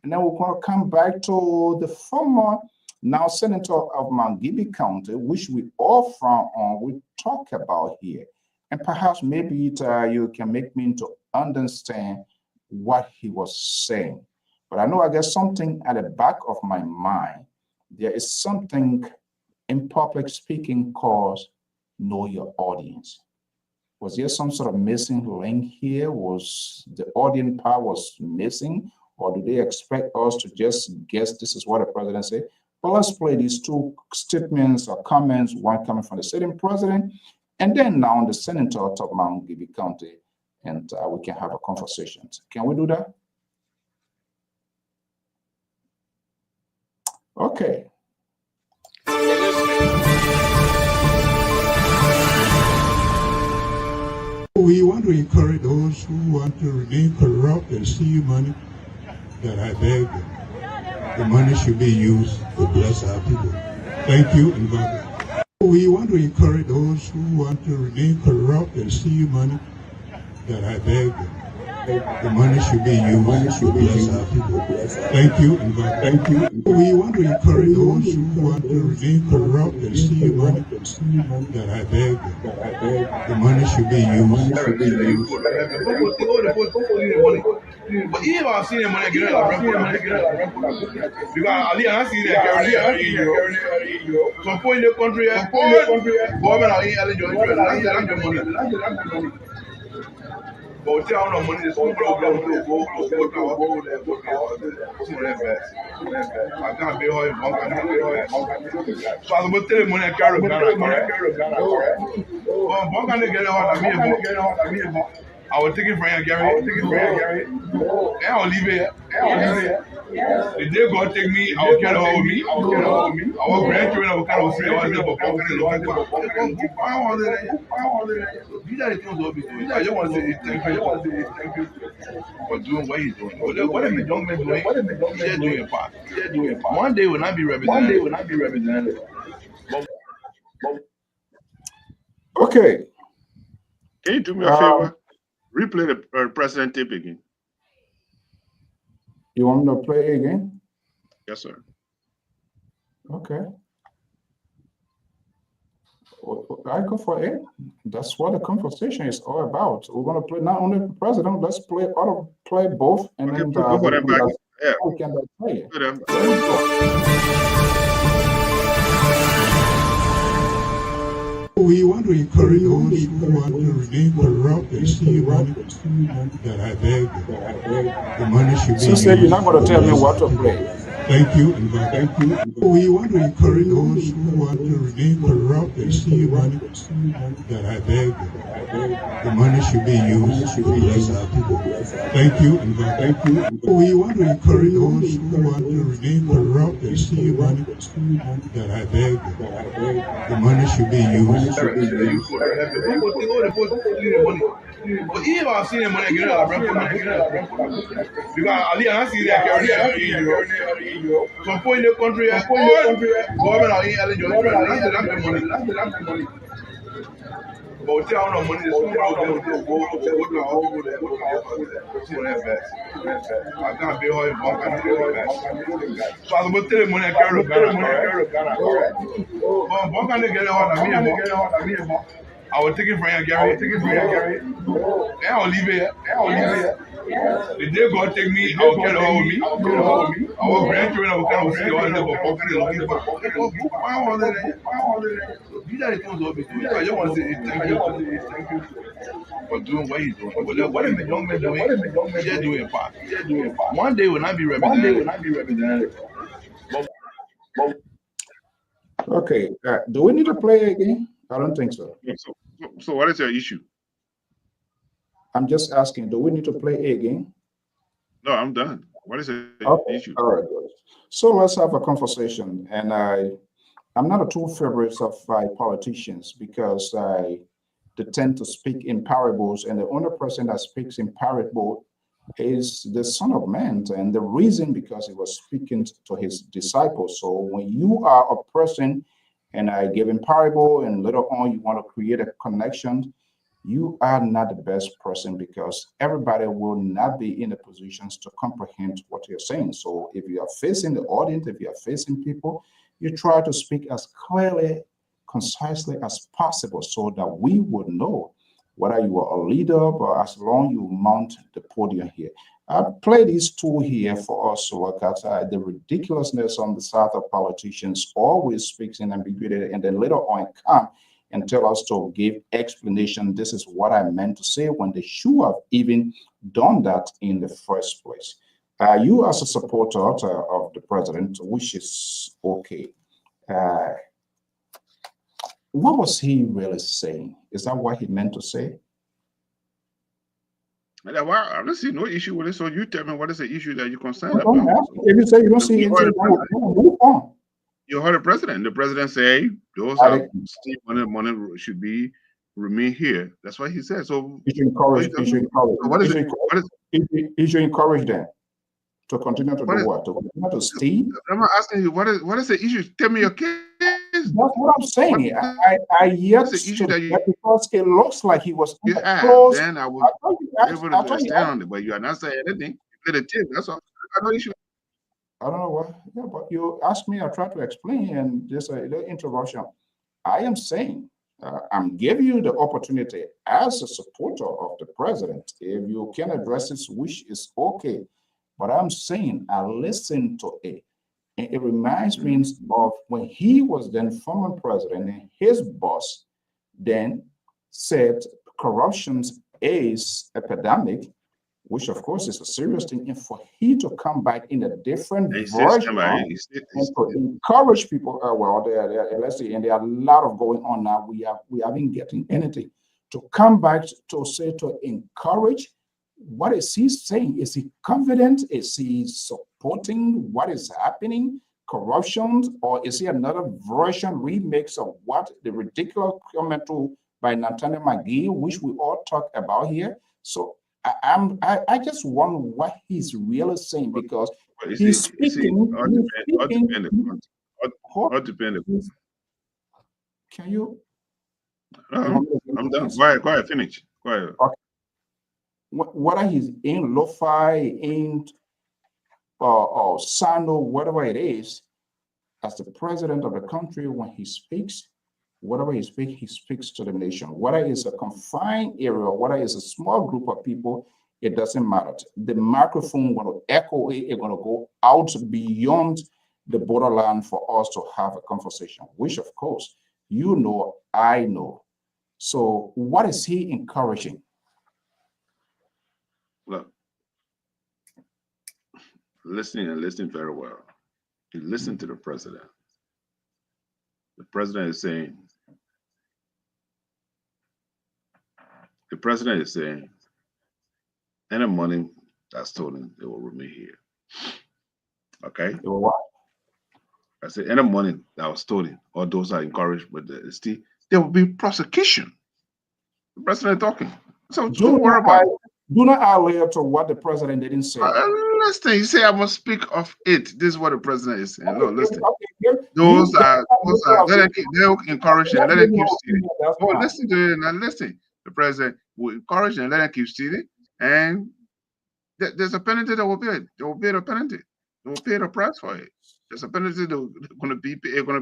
And then we're going to come back to the former now senator of Mangibby County, which we all from we talk about here. And perhaps maybe you can make me to understand what he was saying. But I know I got something at the back of my mind. There is something in public speaking called know your audience. Was there some sort of missing link here? Was the audience part was missing? Or do they expect us to just guess this is what the president said? But let's play these two statements or comments, one coming from the sitting president, and then now the senator of Mangibby County, and we can have a conversation. Can we do that? Okay. We want to encourage those who want to remain corrupt and steal money, that I beg the money should be used to bless our people. Thank you and God bless. We want to encourage those who want to remain corrupt and steal money, that I beg The money should be used to bless our people. Thank you and God thank you. We want to encourage those who want to remain corrupt and steal money that I beg. The money should be used. But even I've seen him when I get out of because Ali and I see that carrying some point in the country, government are eligible. But we tell no money, the school will go there. I can't be hard. So I'm going to tell you money I carry. I will take it from you, Gary. And I'll leave it. The day God take me, I'll carry her with me. Our grandchildren will kind of say, "Oh, these are the things we'll be doing." I just want to say thank you for doing what he's doing. What are the young men doing? They're doing a part. One day will not be represented. Okay. Can you do me a favor? Replay the president tape again. You want me to play again? Yes, sir. Okay. I go for it. That's what the conversation is all about. We're going to play not only the president, let's play both, and Okay, then put both of them back. Yeah. we can play it. Put them. We want to encourage those who want to remain corrupt and steal money that I beg. The money should be Sister, you're not going to tell me what to play. Thank you and God thank you. We want to encourage those who want to remain corrupt and steal money that I beg. The money should be used to bless our people. Thank you and God thank you. We want to encourage those who want to remain corrupt and steal money that I beg. The money should be used. But even I've seen him when I get out of because Ali and I see that carrying some point in the country, government are eligible. But we tell no money, the school will go there. I can't be hard. So I'm going to tell you money I carry. I will take it from you, Gary. And I'll leave it. The day God take me, I'll carry her with me. Our grandchildren will kind of say, "Oh, they're looking for." These are the things we'll be doing. I just want to say thank you for doing what he's doing. What are the young men doing? They're doing a part. One day will not be represented. Okay. Do we need to play again? I don't think so. So what is your issue? I'm just asking, do we need to play again? No, I'm done. What is the issue? All right, good. So let's have a conversation. And I'm not a true favorite of politicians because they tend to speak in parables, and the only person that speaks in parable is the Son of Man. And the reason, because he was speaking to his disciples. So when you are a person and I give in parable, and later on you want to create a connection, you are not the best person because everybody will not be in the positions to comprehend what you're saying. So if you are facing the audience, if you are facing people, you try to speak as clearly, concisely as possible so that we would know whether you are a leader or as long you mount the podium here. I play these two here for us to look at the ridiculousness on the side of politicians always speaks in ambiguity, and then later on come and tell us to give explanation. This is what I meant to say when they should have even done that in the first place. You as a supporter of the president, which is okay. What was he really saying? Is that what he meant to say? Well, I don't see no issue with it. So you tell me what is the issue that you're concerned Well, don't about. ask. If you say you don't see anything, move on. You heard the president. The president say those are money should be remain here. That's what he said. So you should encourage. You should encourage. What is it? You should encourage them to continue to do what? To continue to steal. I'm asking you what is the issue? Tell me your case. That's what I'm saying. I yet what's the issue to that you get, because it looks like he was in you a have? close. Then I will I thought you be asked, able I to thought you stand asked, on it, but you are not saying anything. You let it tip. That's all. I no issue. I don't know what, yeah, but you asked me, I tried to explain, and there's a little interruption. I am saying, I'm giving you the opportunity as a supporter of the president. If you can address his wish, is okay. But I'm saying, I listened to it. And it reminds me of when he was then former president, and his boss then said corruption is epidemic, which of course is a serious thing. And for he to come back in a different And he said version somebody. and to encourage people, well, let's see, and there are a lot of going on now. We haven't getting anything to come back to say, to encourage. What is he saying? Is he confident? Is he supporting what is happening? Corruption, or is he another version, remix of what the ridiculous comment by Nathaniel McGee, which we all talk about here? So I just wonder what he's really saying, because But he's speaking. all depend all depend. Can you? No, I'm done. Go ahead, finish. Go ahead. Okay. Whether he's in lo-fi, in or Sano, whatever it is, as the president of the country, when he speaks, whatever he speaks to the nation. Whether it's a confined area, whether it's a small group of people, it doesn't matter. The microphone going to echo it, it's going to go out beyond the borderline for us to have a conversation, which of course, you know, I know. So what is he encouraging? Look, listening very well. You listen to the president. The president is saying, any money that's stolen, it will remain here. Okay? What? I said, any money that was stolen, or those are encouraged with the ST, there will be prosecution. The president talking. So don't worry about it. Do not allude to what the president didn't say. Listen, you say I must speak of it. This is what the president is saying. Look, listen. Okay, those are they'll encourage and let them keep stealing. Oh, listen to it and listen. The president will encourage and let them keep stealing, and there's a penalty that will be it. They will pay the penalty. They will pay the price for it. There's a penalty that going to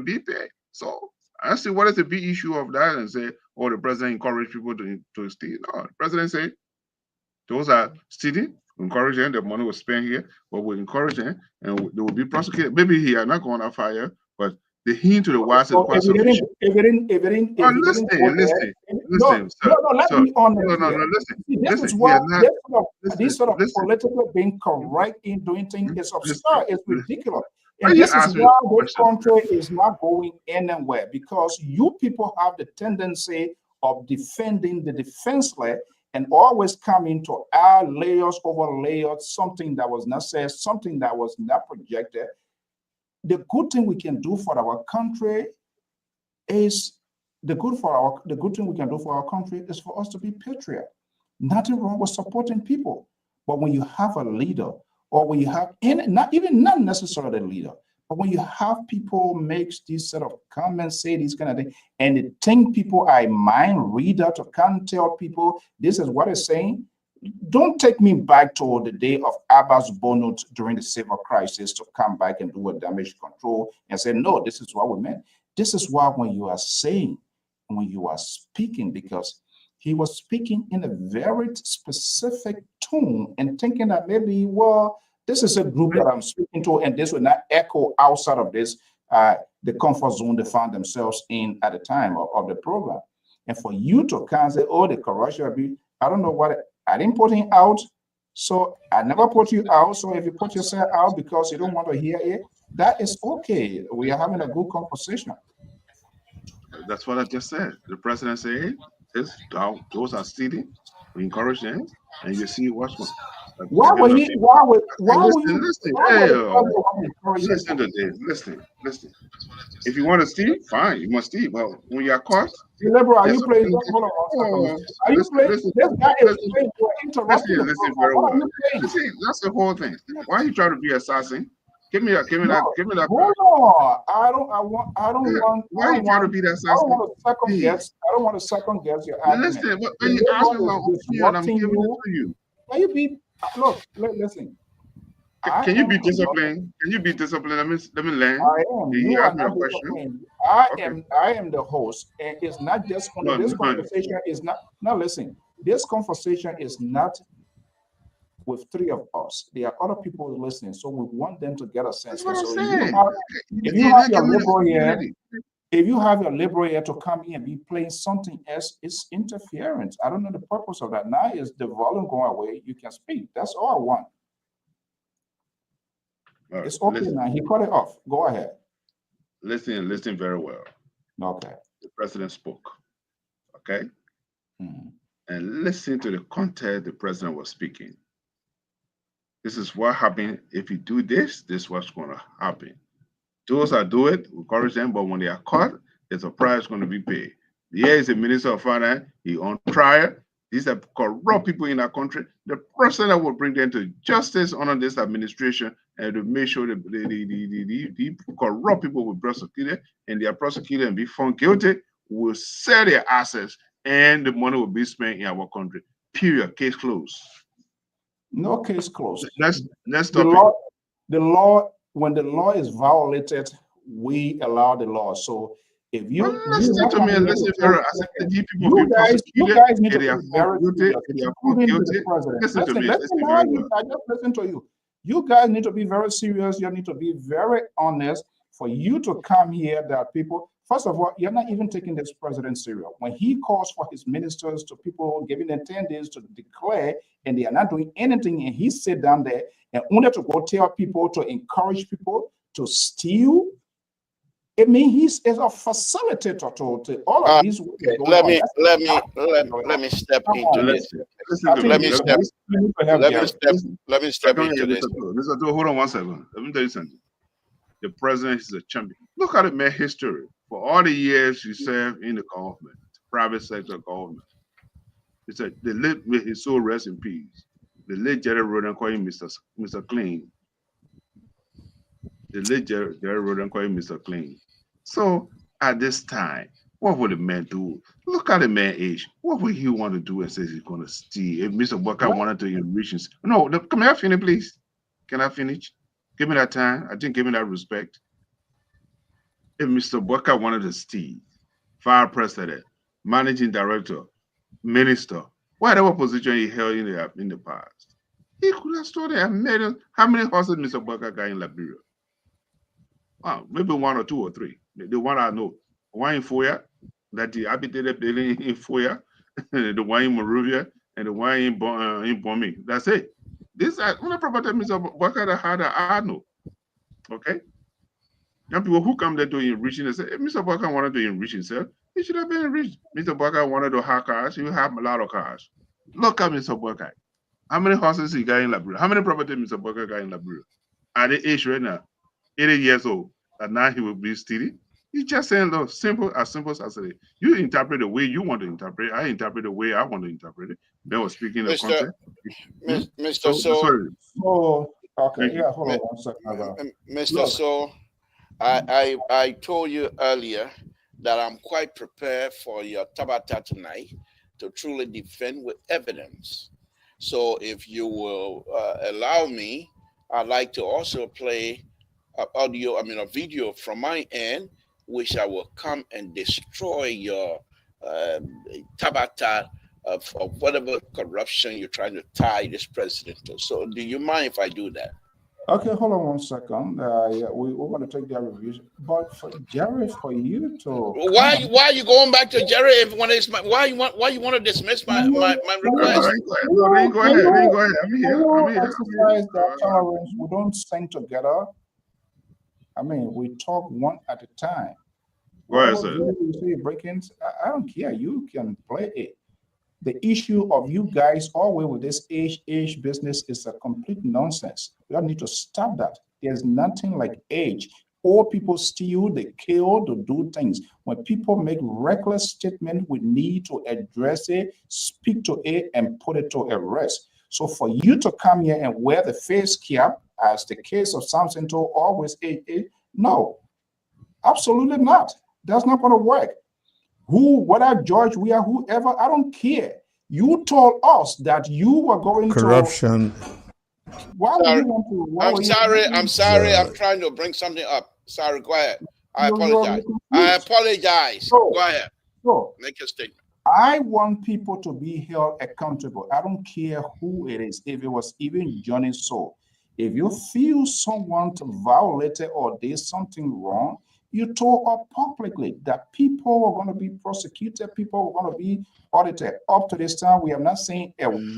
be paid. So I see what is the big issue of that, and say, oh, the president encourage people to steal. No, the president say those are stealing. Encourage them. The money was spent here, but we encourage them, and they will be prosecuted. Maybe he are not going to fire, but the hint to the wise is quite sufficient. Listen. Listen, sir. No, let me honest. No, listen. This is why this sort of politically being correct in doing things is absurd. It's ridiculous. And this is why this country is not going anywhere, because you people have the tendency of defending the defenseless and always coming to add layers over layers, something that was not said, something that was not projected. The good thing we can do for our country is the good thing we can do for our country is for us to be patriot. Nothing wrong with supporting people. But when you have a leader, or when you have not necessarily a leader, but when you have people make these sort of comments, say these kind of things, and they think people are mind reader to come tell people this is what it's saying. Don't take me back to the day of Abbas Bonut during the civil crisis to come back and do a damage control and say, no, this is what we meant. This is why when you are saying, when you are speaking, because he was speaking in a very specific tone and thinking that maybe, well, this is a group that I'm speaking to, and this will not echo outside of this, the comfort zone they found themselves in at the time of the program. And for you to kind of say, oh, the corruption, I don't know what, I didn't put him out, so I never put you out. So if you put yourself out because you don't want to hear it, that is okay. We are having a good conversation. That's what I just said. The president said, those are stealing. We encourage them, and you see what's going. Listen. If you want to steal, fine, you must steal. Well, when you are caught, are you playing? Are you playing? This guy is listen very well. See, that's the whole thing. Why are you trying to be assassin? Give me that. Hold on. I don't want. Why are you trying to be that I don't sensitive? want to second guess. I don't want to second guess your argument. Listen, when you ask me my opinion, I'm giving it to you. Can you be? Look, listen. Can you be disciplined? Can you be disciplined? Let me learn. I am. Can You ask are me a not question? disciplined. Okay. I am the host, and it's not just No, this no. conversation is not. Now listen, this conversation is not with three of us. There are other people listening, so we want them to get a sense. That's what I'm So saying. if you have your liberal here, if you have your liberal here to come here and be playing something else, it's interference. I don't know the purpose of that. Now is the volume going away? You can speak. That's all I want. Right, it's okay listen. now. He cut it off. Go ahead. Listen very well. Okay. The president spoke. Okay. Mhm. And listen to the content the president was speaking. This is what happened. If you do this, this is what's going to happen. Those that do it, we encourage them, but when they are caught, there's a price going to be paid. Here is a minister of finance. He on trial. These are corrupt people in our country. The president will bring them to justice under this administration and to make sure that the corrupt people will be prosecuted, and they are prosecuted and be found guilty, will sell their assets, and the money will be spent in our country. Period. Case closed. No case closed. Let's The stop law, it. the law, when the law is violated, we allow the law. So if you, Well, listen to me and listen very. I said the people you be guys prosecuted, need to and they are be very found guilty, serious, and they are found including guilty. the president. Listen to me. Listen, Listen now very well. I just listen to you. You guys need to be very serious. You need to be very honest. For you to come here, there are people. First of all, you're not even taking this president serious. When he calls for his ministers to people, giving them 10 days to declare, and they are not doing anything, and he sit down there and only to go tell people to encourage people to steal. I mean, he's a facilitator to all of these. Okay, let me step into this. Listen to me. Let me step into this. Mr. Hold on 1 second. Let me tell you something. The president is a champion. Look at the man history. For all the years he served in the government, private sector government. He said the late with his soul rest in peace. The late Jerry Roden called him Mr. Clean. The late Jerry Roden called him Mr. Clean. So at this time, what would the man do? Look at the man age. What would he want to do and says he's going to steal? If Mr. Walker wanted to enrich his... No, come here, finish, please. Can I finish? Give me that time. I think give me that respect. If Mr. Walker wanted to steal, fire president, managing director, minister, whatever position he held in the past, he could have stored there and made it. How many horses Mr. Walker got in Liberia? Maybe 1 or 2 or 3. The one I know. One in Foya, that the habitated building in Foya, the one in Monrovia, and the one in Bomi. That's it. This is only property Mr. Walker that had I know. Okay? Young people who come there to enrich and say, if Mr. Walker wanted to enrich himself, he should have been enriched. Mr. Walker wanted to have cars, he will have a lot of cars. Look at Mr. Walker. How many horses he got in Liberia? How many property Mr. Walker got in Liberia? At the age right now, 80 years old, and now he will be stealing. He's just saying, look, simple as it is. You interpret the way you want to interpret it. I interpret the way I want to interpret it. They were speaking the concept. Mr. So, okay, yeah, hold on 1 second. Mr. So, I told you earlier that I'm quite prepared for your tabata tonight to truly defend with evidence. So if you will allow me, I'd like to also play a video from my end, which I will come and destroy your tabata of whatever corruption you're trying to tie this president to. So do you mind if I do that? Okay, hold on 1 second. Yeah, we're going to take that review. But for Jerry, for you to why are you going back to Jerry when it's why you want to dismiss my request? Go ahead. I'm here. Exercise that tolerance. We don't sing together. I mean, we talk one at a time. Go ahead, sir. You say break-ins, I don't care. You can play it. The issue of you guys always with this age business is a complete nonsense. We all need to stop that. There's nothing like age. Old people steal, they kill, they do things. When people make reckless statements, we need to address it, speak to it, and put it to a rest. So for you to come here and wear the face cap as the case of Samson told always, no, absolutely not. That's not going to work. Whether George, we are whoever, I don't care. You told us that you were going corruption. Why would you want to? I'm sorry. I'm trying to bring something up. Sorry, go ahead. I apologize. So, go ahead. So, make your statement. I want people to be held accountable. I don't care who it is. If it was even Johnny Soul, if you feel someone violated or did something wrong, you told up publicly that people were going to be prosecuted, people were going to be audited. Up to this time, we have not seen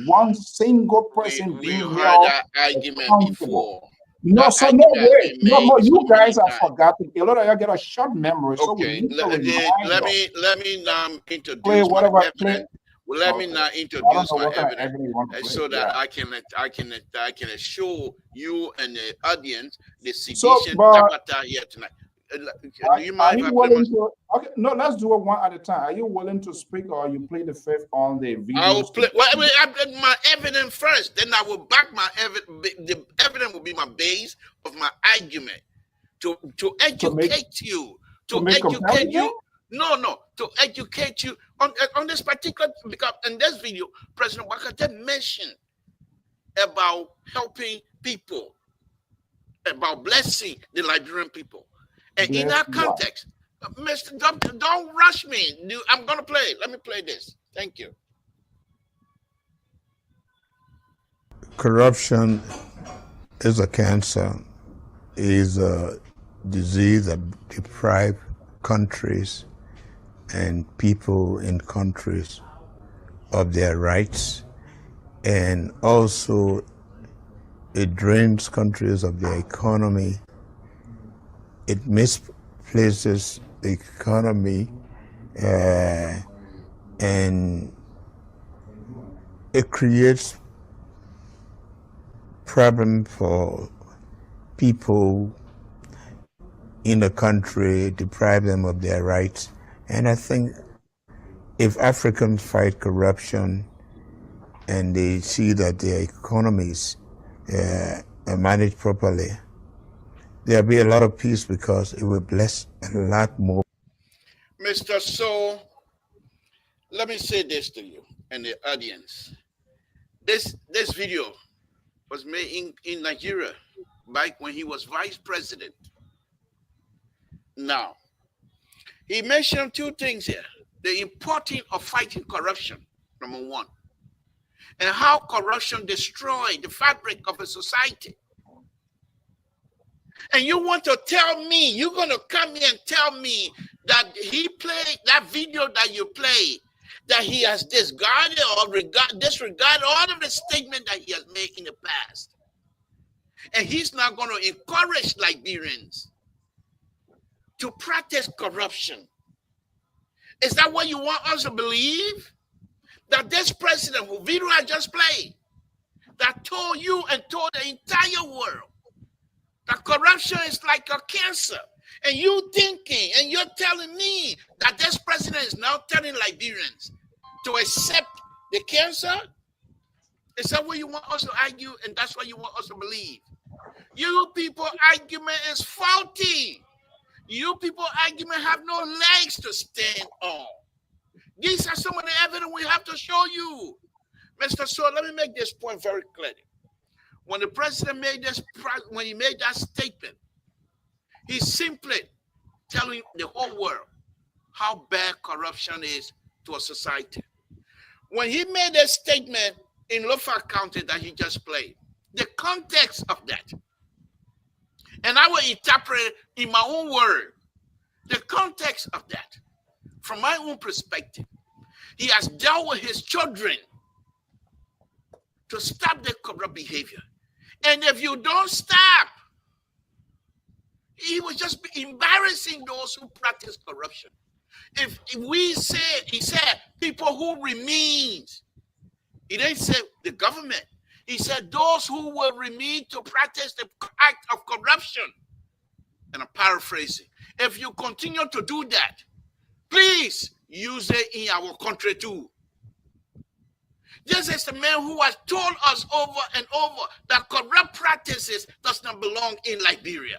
one single person we heard that argument before. No, that so no way. No, you guys have forgotten. A lot of you get a short memory. Okay, so let me now introduce my evidence. Let me now introduce my evidence so that I can assure you and the audience the sedition avatar here tonight. Do you mind if I play okay, no, let's do it one at a time. Are you willing to speak, or you play the fifth on the video? I will play. Well, I did my evidence first, then I will back my evidence. The evidence will be my base of my argument to educate you. To educate you. No, to educate you on this particular, because in this video, President Wakate mentioned about helping people, about blessing the Liberian people. And in that context, Mr. Don't rush me. I'm going to play it. Let me play this. Thank you. Corruption is a cancer, is a disease that deprives countries and people in countries of their rights, and also it drains countries of their economy. It misplaces the economy, and it creates problem for people in the country, deprive them of their rights. And I think if Africans fight corruption and they see that their economies are managed properly, there'll be a lot of peace, because it will bless a lot more. Mr. So, let me say this to you and the audience. This video was made in Nigeria back when he was vice president. Now, he mentioned two things here. The importance of fighting corruption, number one, and how corruption destroyed the fabric of a society. And you want to tell me, you're going to come here and tell me that he played that video that you played, that he has discarded or disregarded all of the statements that he has made in the past. And he's not going to encourage Liberians to practice corruption. Is that what you want us to believe? That this president, who video I just played, that told you and told the entire world that corruption is like a cancer, and you thinking and you're telling me that this president is now telling Liberians to accept the cancer? Is that what you want us to argue, and that's what you want us to believe? You people argument is faulty. You people argument have no legs to stand on. These are some of the evidence we have to show you. Mr. So, let me make this point very clearly. When the president made that statement, he's simply telling the whole world how bad corruption is to a society. When he made a statement in Lofa County that he just played, the context of that, and I will interpret in my own word, the context of that, from my own perspective, he has dealt with his children to stop the corrupt behavior. And if you don't stop, he will just be embarrassing those who practice corruption. If we said, he said, people who remains, he didn't say the government. He said those who will remain to practice the act of corruption. And I'm paraphrasing. If you continue to do that, please use it in our country too. This is the man who has told us over and over that corrupt practices does not belong in Liberia.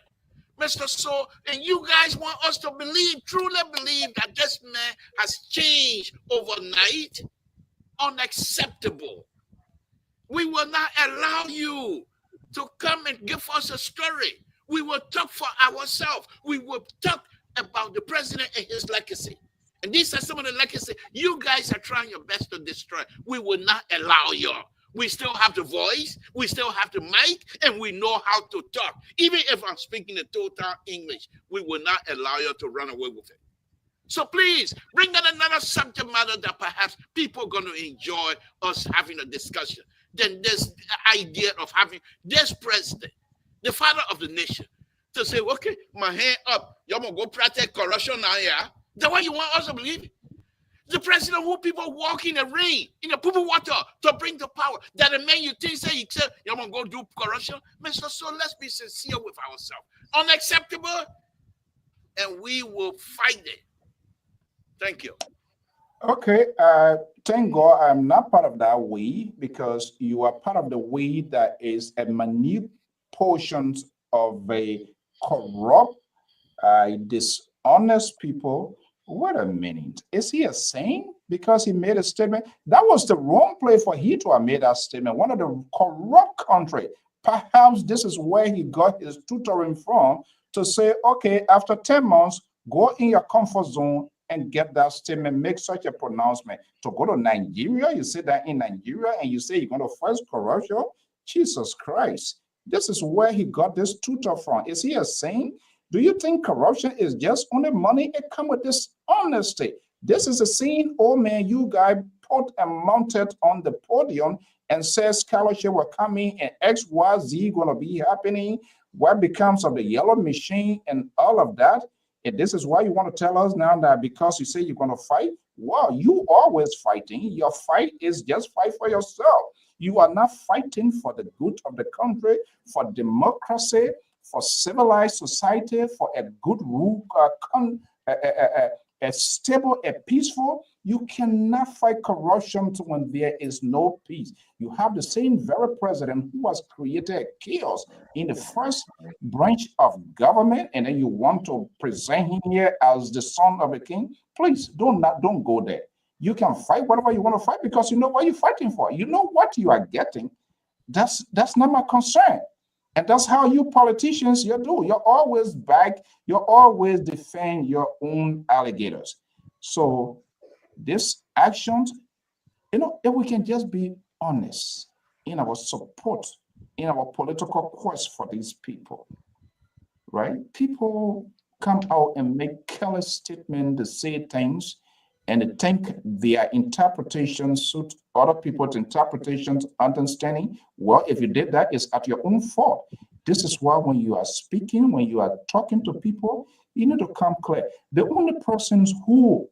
Mr. So, and you guys want us to believe, truly believe that this man has changed overnight? Unacceptable. We will not allow you to come and give us a story. We will talk for ourselves. We will talk about the president and his legacy. And these are some of the legacy you guys are trying your best to destroy. We will not allow you. We still have the voice, we still have the mic, and we know how to talk. Even if I'm speaking the total English, we will not allow you to run away with it. So please bring on another subject matter that perhaps people are going to enjoy us having a discussion. Then this idea of having this president, the father of the nation, to say, okay, my hand up, y'all gonna go practice corruption now, yeah? Is that what you want us to believe? The president who people walk in the rain, in the poo water to bring the power. That the man you think say, y'all gonna go do corruption? Mr. So let's be sincere with ourselves. Unacceptable, and we will fight it. Thank you. Okay, thank God I'm not part of that we, because you are part of the we that is a minute portion of a corrupt, dishonest people. Wait a minute, is he a saint because he made a statement? That was the wrong place for he to have made that statement. One of the corrupt country. Perhaps this is where he got his tutoring from to say, okay, after 10 months, go in your comfort zone and get that statement, make such a pronouncement. To go to Nigeria, you say that in Nigeria, and you say you're going to fight corruption? Jesus Christ. This is where he got this tutor from. Is he a saint? Do you think corruption is just only money? It comes with this honesty. This is a scene, old man, you guy put and mounted on the podium and says scholarship will come in and X, Y, Z going to be happening. What becomes of the yellow machine and all of that? And this is why you want to tell us now that because you say you're going to fight? Well, you always fighting. Your fight is just fight for yourself. You are not fighting for the good of the country, for democracy, for civilized society, for a good rule, a stable, a peaceful. You cannot fight corruption when there is no peace. You have the same very president who has created chaos in the first branch of government, and then you want to present him here as the son of a king. Please don't go there. You can fight whatever you want to fight because you know what you're fighting for. You know what you are getting. That's not my concern. And that's how you politicians, you do. You're always you're always defend your own alligators. So this actions, if we can just be honest in our support, in our political quest for these people, right? People come out and make careless statements, they say things, and they think their interpretations suit other people's interpretations, understanding. Well, if you did that, it's at your own fault. This is why when you are speaking, when you are talking to people, you need to come clear. The only persons who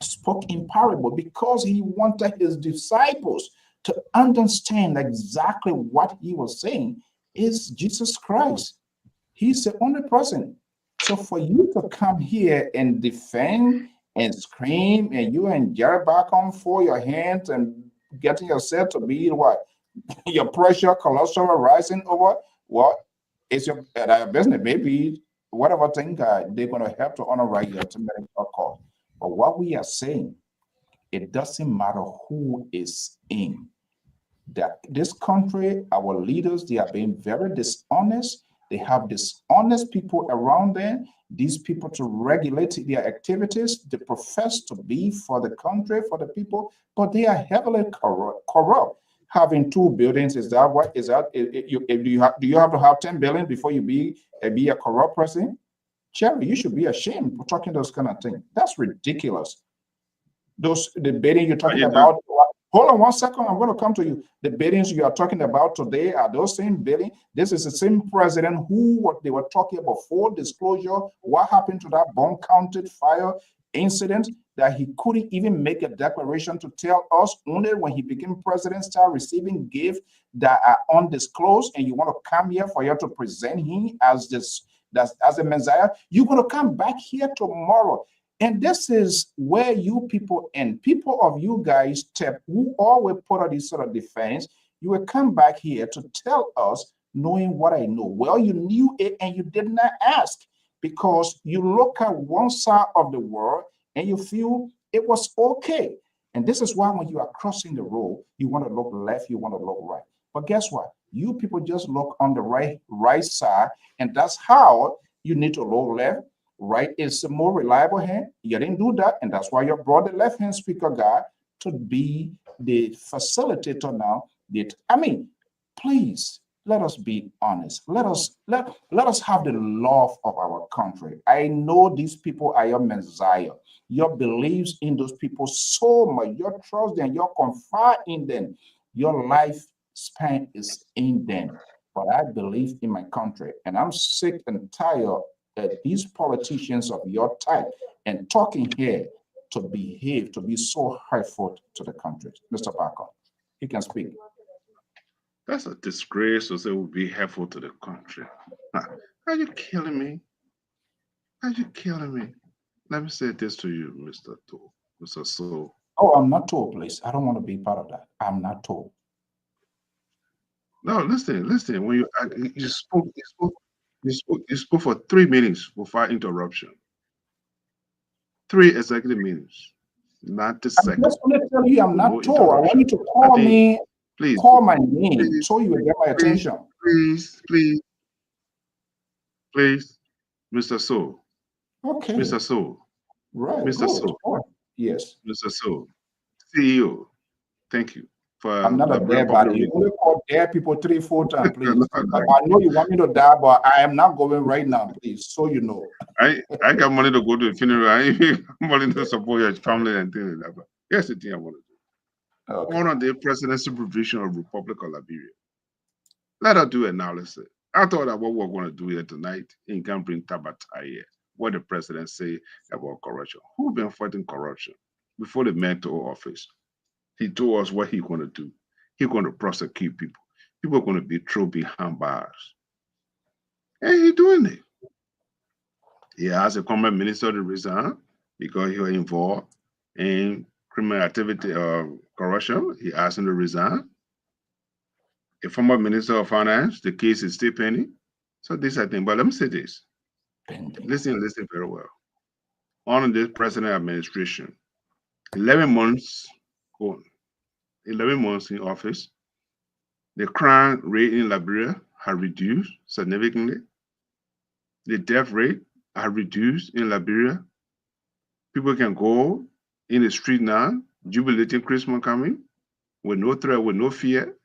spoke in parable because he wanted his disciples to understand exactly what he was saying is Jesus Christ. He's the only person. So for you to come here and defend and scream, and you and Jerry back on for your hands and getting yourself to be what? Your pressure, cholesterol rising over what? It's your business. Maybe whatever thing they're going to have to honor right here to make a call. But what we are saying, it doesn't matter who is in. That this country, our leaders, they are being very dishonest. They have dishonest people around them. These people to regulate their activities. They profess to be for the country, for the people, but they are heavily corrupt. Having 2 buildings, is that what is that? Do you have to have 10 billion before you be a corrupt person? Cherry, you should be ashamed for talking those kind of things. That's ridiculous. The bidding you're talking about. Hold on 1 second. I'm going to come to you. The biddings you are talking about today are those same bidding. This is the same president who what they were talking about full disclosure. What happened to that bomb counted fire incident that he couldn't even make a declaration to tell us only when he became president start receiving gifts that are undisclosed, and you want to come here for you to present him as a Messiah. You're going to come back here tomorrow. And this is where you people and people of you guys step who always put on this sort of defense. You will come back here to tell us, knowing what I know. Well, you knew it and you did not ask because you look at one side of the world and you feel it was okay. And this is why when you are crossing the road, you want to look left, you want to look right. But guess what? You people just look on the right side, and that's how you need to look left. Right is a more reliable hand. You didn't do that, and that's why you brought the left hand speaker guy to be the facilitator now. I mean, please let us be honest. Let us have the love of our country. I know these people are your messiah. Your beliefs in those people so much. Your trust and your confide in them. Your lifespan is in them. But I believe in my country, and I'm sick and tired of these politicians of your type and talking here to behave, to be so hurtful to the country. Mr. Barker, you can speak. That's a disgrace to say we'll be helpful to the country. Are you killing me? Are you killing me? Let me say this to you, Mr. To, Mr. So. Oh, I'm not told, please. I don't want to be part of that. I'm not told. No, listen. When you spoke for 3 minutes without interruption. 3 executive minutes, not the I'm second. just going to tell you, I'm With no not told. I want you interruption. to I call think, me, please, call my name, please, so you will get my please, attention. please, Mr. So, Okay, Mr. So, right, Mr. good. So, Yes. Mr. So, CEO, thank you I'm for not a Liberian dare Public body. You Radio. only call dare people 3, 4 times, please. No, Because no. I know you want me to die, but I am not going right now, please. So you know. I got money to go to the funeral. I ain't got money to support your family and things like that. But here's the thing I want to do. Okay. Honor the presidency provision of Republic of Liberia. Let us do analysis. I thought that what we're going to do here tonight in can bring Tabata here, what the president say about corruption. Who been fighting corruption before the man to office? He told us what he's going to do. He's going to prosecute people. People are going to be thrown behind bars. And he's doing it. He asked the common minister to resign because he was involved in criminal activity or corruption. He asked him to resign. The former minister of finance, the case is still pending. So this I think, but let me say this. Listen very well. On this president administration, 11 months, 11 months in office, the crime rate in Liberia has reduced significantly. The death rate has reduced in Liberia. People can go in the street now, jubilating Christmas coming, with no threat, with no fear.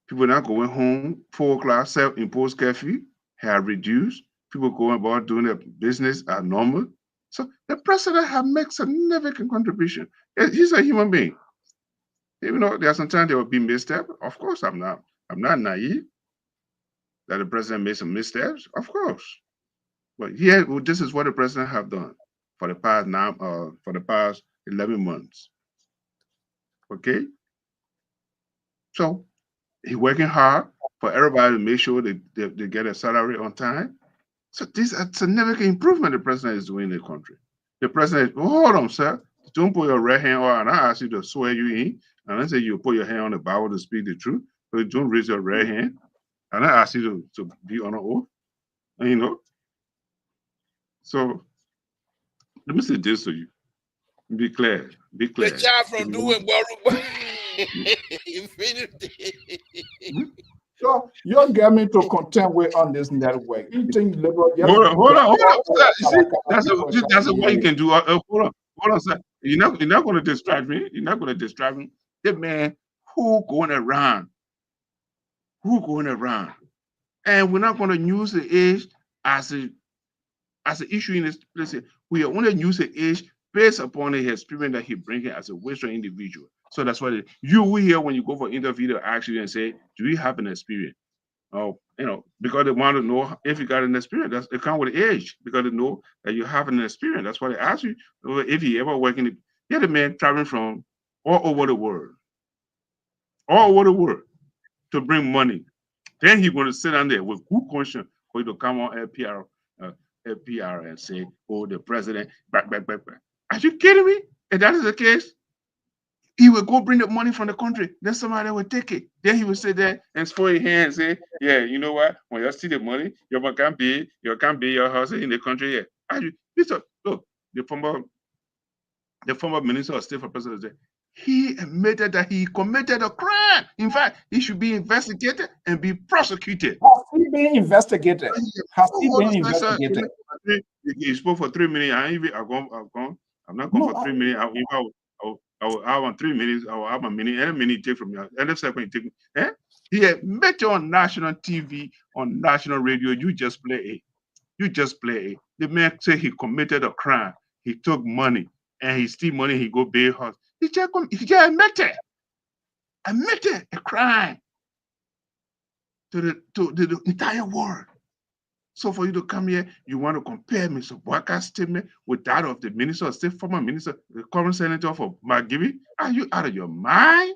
People not going home, 4 o'clock, self-imposed curfew have reduced. People going about doing their business as normal. So the president has made significant contribution. He's a human being. Even though there are sometimes there will be missteps. Of course, I'm not naive that the president made some missteps. Of course. But here, this is what the president have done for the past 11 months. Okay? So he's working hard for everybody to make sure they get a salary on time. So this is a significant improvement the president is doing in the country. The president, hold on, sir. Don't put your right hand on, and I ask you to swear you in. And I say you put your hand on the Bible to speak the truth. But don't raise your right hand. And I ask you to be on an oath. And, so let me say this to you. Be clear. Be The clear. child from doing well. Infinity. So you get me to contend with on this network. You think liberal just Hold on. Sir. You see, that's what you can do. Hold on, sir. You're not going to distract me. You're not going to distract me. The man who going around, and we're not going to use the age as an issue in this place. We are only use the age based upon the experience that he brings as a Western individual. So that's why you will hear when you go for interview, they ask you and say, "Do you have an experience?" Oh, because they want to know if you got an experience. It comes with age because they know that you have an experience. That's why they ask you if you ever work in the. You're the man traveling from all over the world to bring money. Then he's going to sit down there with good conscience for you to come on LPR and say, "Oh, the president, back." Are you kidding me? If that is the case, he will go bring the money from the country. Then somebody will take it. Then he will sit there and spoil his hand and say, yeah, you know what? When you see the money, you can't be your house in the country yet. Look, the former minister of state for president, he admitted that he committed a crime. In fact, he should be investigated and be prosecuted. Has he been investigated? Has he been investigated? He spoke for 3 minutes. I'm not going for 3 minutes. I will have on 3 minutes. I will have a minute. Any minute take from you. Any second you take. Eh? He admitted on national TV, on national radio. You just play it. You just play it. The man said he committed a crime. He took money and he steal money. He go bail house. He just admitted a crime to the entire world. So for you to come here, you want to compare Mr. Boyka's statement with that of the minister of state, former minister, the current senator for McGivey? Are you out of your mind?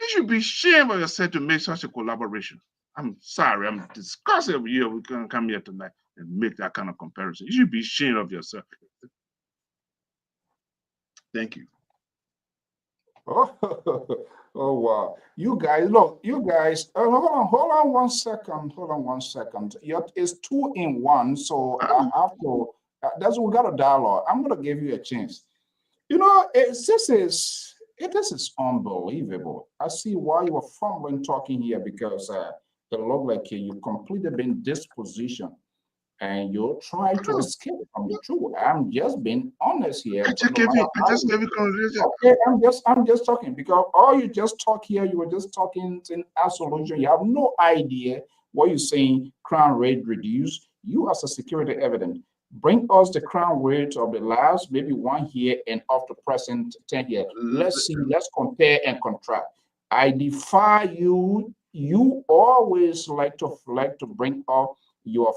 You should be ashamed of yourself to make such a collaboration. I'm sorry, I'm disgusted of you. We can't come here tonight and make that kind of comparison. You should be ashamed of yourself. Thank you. Oh, oh wow. You guys, look, hold on 1 second. Hold on 1 second. It's 2 in 1, so I have to, we got a dialogue. I'm going to give you a chance. You know, this is unbelievable. I see why you were fumbling talking here, because it looked like you completely been disposition and you try to escape from the truth. I'm just being honest here. I just gave you conversation. Okay, I'm just talking, because all you just talk here, you were just talking in isolation. You have no idea what you're saying. Crime rate reduced. You as a security evidence, bring us the crime rate of the last maybe 1 year and of the present 10 years. Let's see, let's compare and contrast. I defy you. You always like to bring up your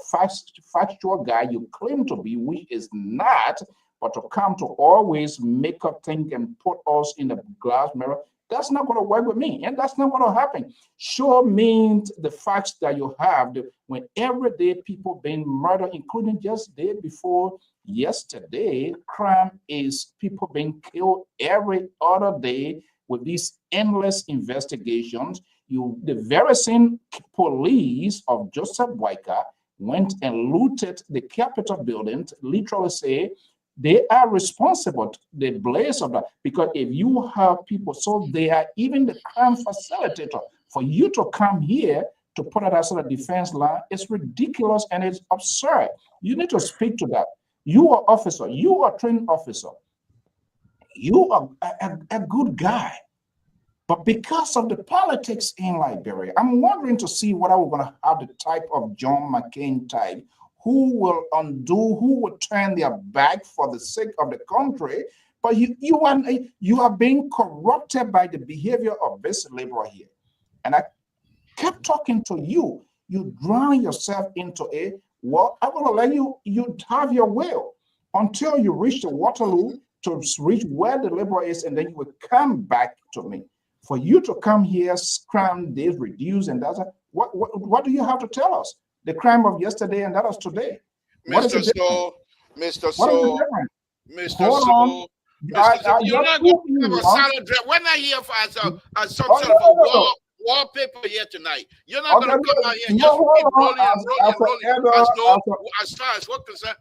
factual guy you claim to be, which is not, but to come to always make up things and put us in the glass mirror. That's not going to work with me, and that's not going to happen. Sure means the facts that you have, when every day people being murdered, including just day before yesterday, crime is people being killed every other day with these endless investigations. The very same police of Joseph Boyka went and looted the Capitol building, literally say they are responsible, the blaze of that. Because if you have people, so they are even the crime facilitator. For you to come here to put it as a defense line, it's ridiculous and it's absurd. You need to speak to that. You are officer, you are trained officer. You are a good guy. But because of the politics in Liberia, I'm wondering to see whether we're going to have the type of John McCain type who will who will turn their back for the sake of the country. But you are being corrupted by the behavior of this laborer here. And I kept talking to you. You drown yourself into well, I'm going to let you have your will until you reach the Waterloo, to reach where the laborer is, and then you will come back to me. For you to come here, crime days reduce, and that's what do you have to tell us? The crime of yesterday and that of today. Mr. So, you're not going to have a salad dress. We're not here for as some sort of a wallpaper here tonight. You're not going to come out here and just keep rolling as far as what concerned,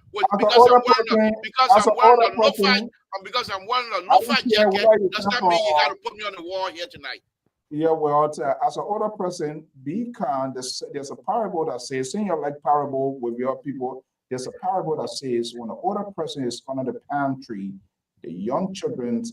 because I'm wearing a loafer jacket, does that mean you got to put me on the wall here tonight? Yeah, well, as an older person, be kind. There's a parable that says, sing your like parable with your people. There's a parable that says, when an older person is under the palm tree, the young children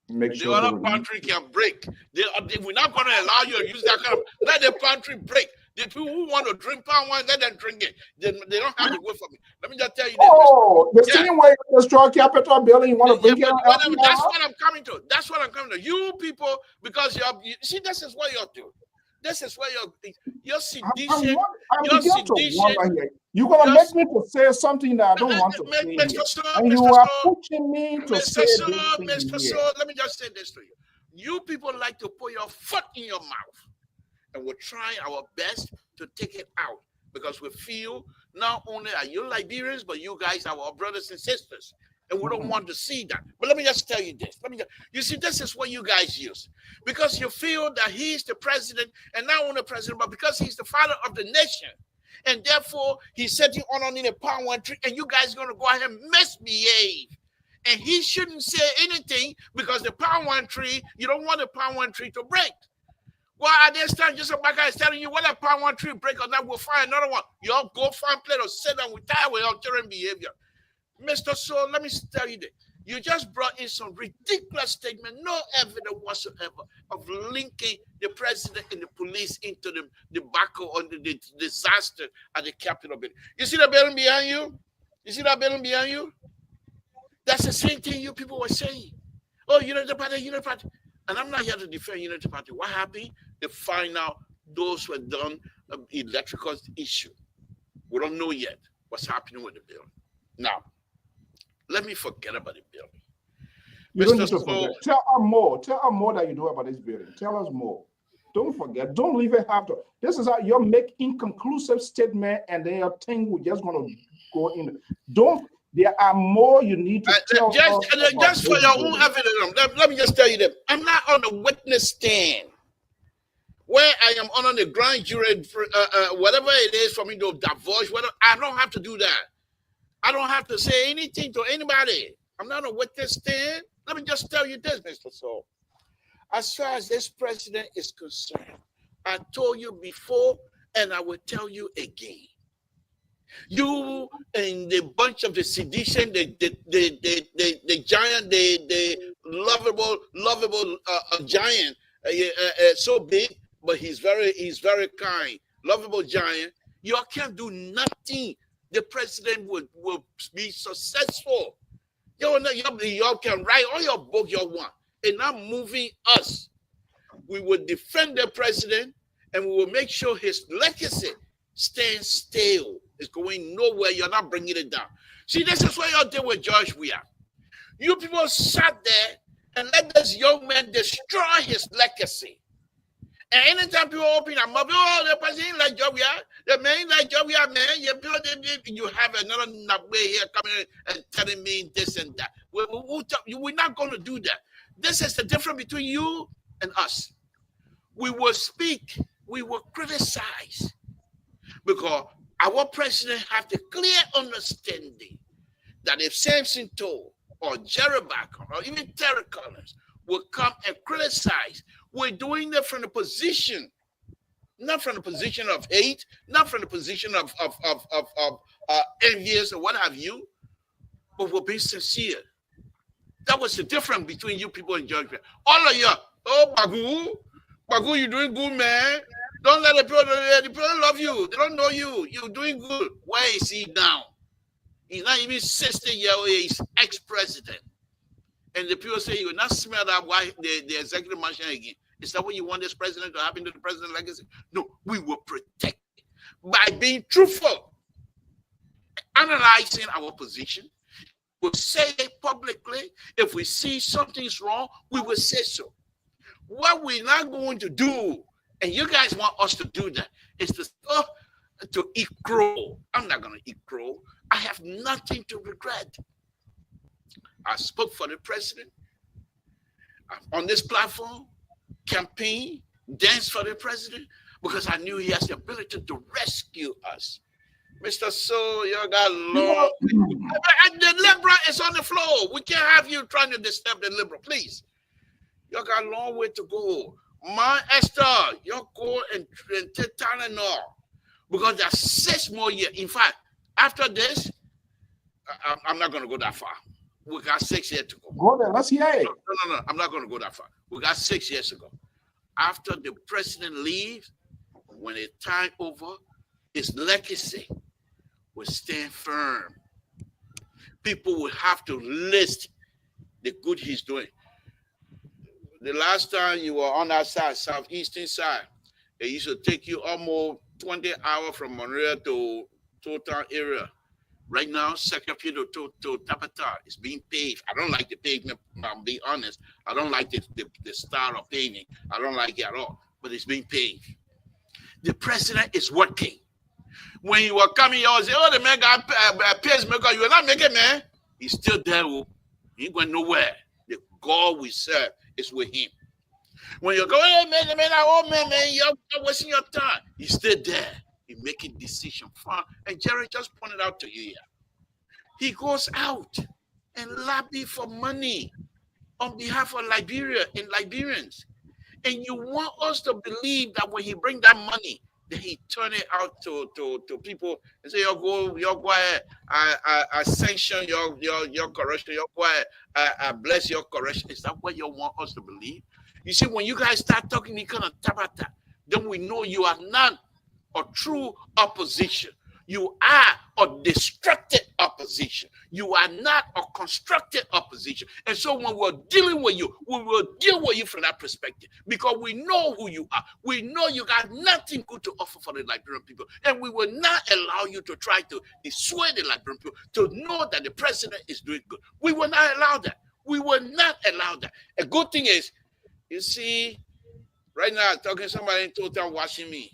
make sure the other pantry can break. We're not going to allow you to use that kind of. Let the pantry break. The people who want to drink palm wine, let them drink it. They don't have to wait for me. Let me just tell you this. Oh, the same way you destroy Capitol building, you want to bring it out. That's what I'm coming to. That's what I'm coming to. You people, because you see, this is what you're doing. This is where you're sedition. You're going to make me to say something that I don't want to say. And you are pushing me to say this thing. Let me just say this to you. You people like to put your foot in your mouth. And we're trying our best to take it out, because we feel not only are you Liberians, but you guys are our brothers and sisters. And we don't want to see that. But let me just tell you this. You see, this is what you guys use. Because you feel that he's the president, and not only the president, but because he's the father of the nation. And therefore, he's setting on in a parliamentary, and you guys are going to go ahead and misbehave. And he shouldn't say anything because the parliamentary, you don't want the parliamentary to break. Well, at this time, just like I is telling you, whether parliamentary break or not, we'll find another one. You all go find place or sit down with tired with your children behavior. Mr. So, let me tell you this. You just brought in some ridiculous statement, no evidence whatsoever of linking the president and the police into the debacle or the disaster at the Capitol building. You see that building behind you? You see that building behind you? That's the same thing you people were saying. Oh, Unity Party, Unity Party. And I'm not here to defend Unity Party. What happened? They find out those who had done electrical issue. We don't know yet what's happening with the building. Now, let me forget about the building. You don't need to forget. Tell us more. Tell us more that you know about this building. Tell us more. Don't forget. Don't leave it half. This is how you're making inconclusive statement, and then your thing we're just going to go in. Don't. There are more you need to tell us. Just for your own evidence, let me just tell you that I'm not on the witness stand where I am on the grand jury, whatever it is for me to divulge. I don't have to do that. I don't have to say anything to anybody. I'm not on a witness stand. Let me just tell you this, Mr. Saul. As far as this president is concerned, I told you before, and I will tell you again. You and the bunch of the sedition, the giant, the lovable giant, so big, but he's very kind, lovable giant. You all can't do nothing. The president will be successful. Y'all can write all your book you want, and not moving us. We will defend the president, and we will make sure his legacy stands still. It's going nowhere. You're not bringing it down. See, this is what y'all did with George Weah. You people sat there and let this young man destroy his legacy. And anytime people open their mouth, oh, the president like George Weah, the man like George Weah, man, you have another way here coming and telling me this and that. We're not going to do that. This is the difference between you and us. We will speak. We will criticize. Because our president have the clear understanding that if Samson Toe or Jerry Backer or even Terry Collins will come and criticize, we're doing it from the position, not from the position of hate, not from the position of envious or what have you, but we're being sincere. That was the difference between you people and George. All of you, oh, Bagu, you're doing good, man. Don't let the people love you. They don't know you. You're doing good. Where is he now? He's not even 60 years old. He's ex-president. And the people say, you will not smell that why the executive mansion again. Is that what you want this president to happen to the president's legacy? No, we will protect it by being truthful, analyzing our position. We'll say it publicly. If we see something's wrong, we will say so. What we're not going to do, and you guys want us to do that, is to eat crow. I'm not going to eat crow. I have nothing to regret. I spoke for the president on this platform, campaign, dance for the president, because I knew he has the ability to rescue us. Mr. So, you got long. The liberal is on the floor. We can't have you trying to disturb the liberal, please. You got a long way to go. My Esther, you go and take Tylenol, because there's 6 more years. In fact, after this, I'm not going to go that far. We got 6 years to go. Go there. Let's hear it. No. I'm not going to go that far. We got 6 years to go. After the president leaves, when it's time over, his legacy will stand firm. People will have to list the good he's doing. The last time you were on that side, southeastern side, it used to take you almost 20 hours from Monrovia to Town area. Right now, Second Peter to Tapata is being paved. I don't like the pavement, I'll be honest. I don't like the style of paving. I don't like it at all, but it's being paved. The president is working. When you were coming, you always say, oh, the man got pacemaker. You will not make it, man. He's still there. Oh. He ain't going nowhere. The God we serve is with him. When you're going, hey, man, oh man, you're wasting your time. He's still there. He's making decisions. And Jerry just pointed out to you here. He goes out and lobby for money on behalf of Liberia and Liberians. And you want us to believe that when he bring that money, then he turn it out to people and say, you're go ahead, I sanction your correction, you're go ahead, I bless your correction. Is that what you want us to believe? You see, when you guys start talking the kind of tabata, then we know you are not a true opposition. You are a destructive opposition. You are not a constructive opposition. And so when we're dealing with you, we will deal with you from that perspective because we know who you are. We know you got nothing good to offer for the Liberian people. And we will not allow you to try to dissuade the Liberian people to know that the president is doing good. We will not allow that. We will not allow that. A good thing is, you see, right now, talking to somebody in total watching me.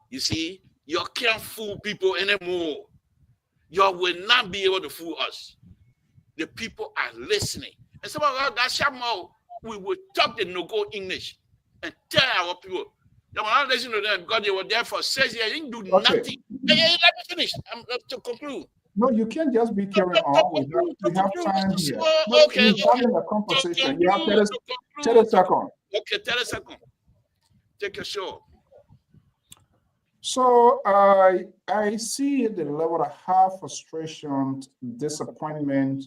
You see, you can't fool people anymore. You will not be able to fool us. The people are listening. And some of us, we will talk the no-go English and tell our people. They will not listen to them because they were there for 6 years. They didn't do nothing. Hey, let me finish. To conclude. No, you can't just be carrying on. We have time here. Okay. We're having a conversation. You have 30 seconds. Okay, 30 seconds. Take your show. So I see the level of half frustration, disappointment,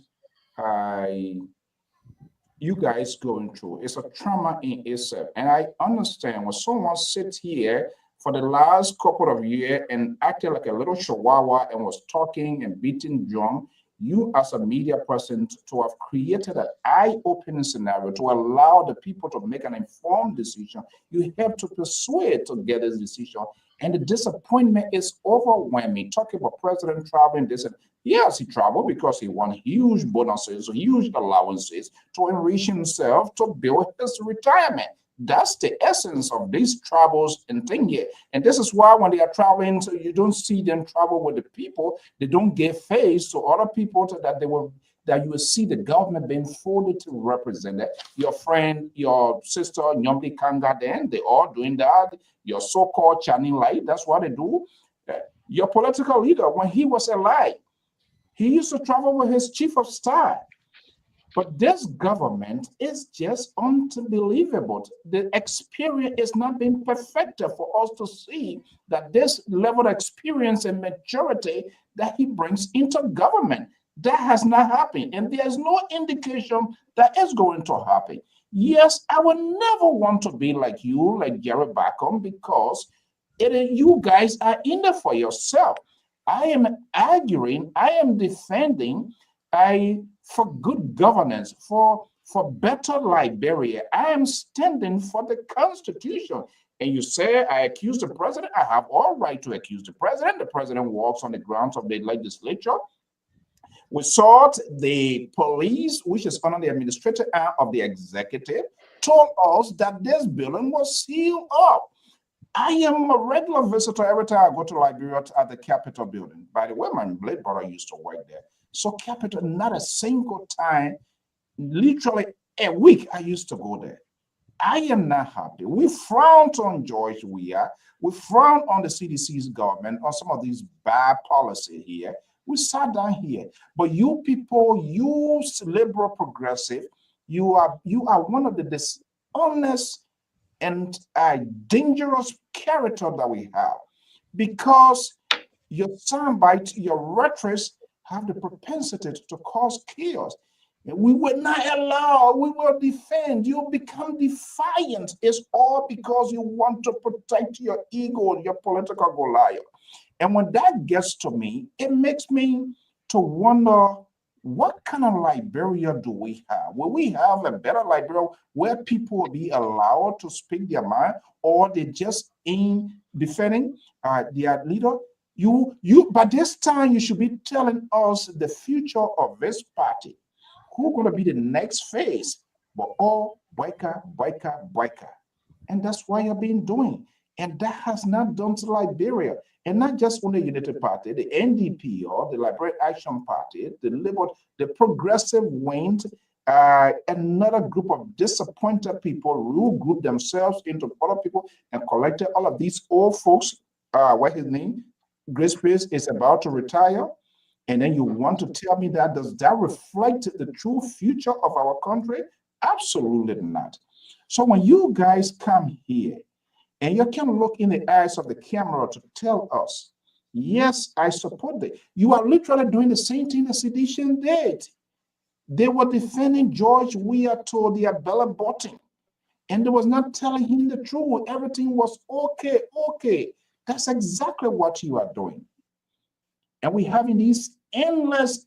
you guys going through. It's a trauma in itself. And I understand when someone sits here for the last couple of years and acted like a little chihuahua and was talking and beating drum, you as a media person to have created an eye-opening scenario to allow the people to make an informed decision. You have to persuade to get this decision. And the disappointment is overwhelming. Talking about President traveling, this and yes, he traveled because he won huge bonuses, huge allowances to enrich himself to build his retirement. That's the essence of these travels and thing here. And this is why when they are traveling, so you don't see them travel with the people. They don't give face to other people that you will see the government being folded to represent it. Your friend, your sister, Nyombi Kanga, then they all doing that. Your so-called Channing Light, that's what they do. Your political leader, when he was alive, he used to travel with his chief of staff. But this government is just unbelievable. The experience is not being perfected for us to see that this level of experience and maturity that he brings into government, that has not happened. And there's no indication that is going to happen. Yes, I would never want to be like you, like Jerry Backham, because you guys are in there for yourself. I am arguing, I am defending for good governance, for better Liberia. I am standing for the Constitution. And you say I accuse the president, I have all right to accuse the president. The president walks on the grounds of the legislature. We saw the police, which is under the administrative arm of the executive, told us that this building was sealed up. I am a regular visitor every time I go to Liberia at the Capitol building. By the way, my late brother used to work there. So Capitol, not a single time, literally a week, I used to go there. I am not happy. We frown on George Weah. We frown on the CDC's government, on some of these bad policy here. We sat down here. But you people, you liberal progressive, you are one of the dishonest and dangerous character that we have, because your soundbite, your rhetoric have the propensity to cause chaos. We will not allow, we will defend. You become defiant. It's all because you want to protect your ego, your political Goliath. And when that gets to me, it makes me to wonder, what kind of Liberia do we have? Will we have a better Liberia where people will be allowed to speak their mind, or they just in defending their leader? By this time, you should be telling us the future of this party. Who's going to be the next phase? But all biker. And that's what you've been doing. And that has not done to Liberia. And not just only United Party, the NDP or the Liberia Action Party, the Labour, the Progressive Wing, another group of disappointed people who grouped themselves into other people and collected all of these old folks. What his name? Grace Pierce is about to retire. And then you want to tell me that does that reflect the true future of our country? Absolutely not. So when you guys come here and you can look in the eyes of the camera to tell us, yes, I support that. You are literally doing the same thing the sedition did. They were defending George Weah to the belly button, and they was not telling him the truth. Everything was okay, okay. That's exactly what you are doing. And we're having these endless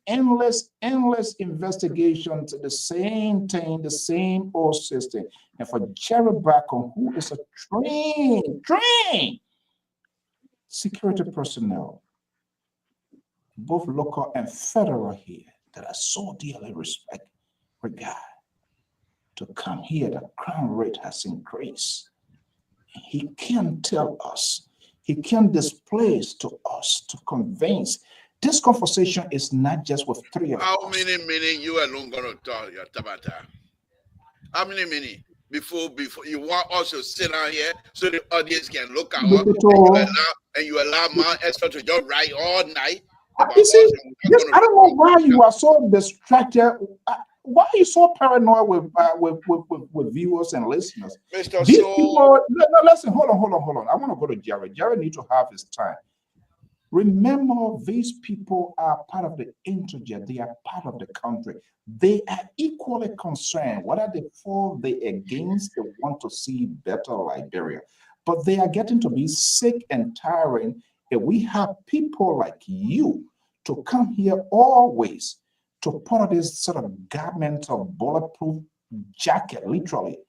investigations, the same thing, the same old system. And for Jerry Bacon, who is a trained security personnel, both local and federal here, that I so dearly respect, regard, to come here, the crime rate has increased. He can tell us, he can display to us, to convince. This conversation is not just with three of us. How many minutes you alone gonna talk your tabata? How many minutes before you want us to sit down here so the audience can look at us and you allow my expert to just write all night about you see, us? I don't know why you are so distracted. Why are you so paranoid with viewers and listeners? Mr. These So, people, no, listen, hold on. I want to go to Jared. Jared needs to have his time. Remember, these people are part of the interjet. They are part of the country. They are equally concerned, whether they for, they against, they want to see better Liberia. But they are getting to be sick and tiring. And we have people like you to come here always to put on this sort of garment of bulletproof jacket, literally,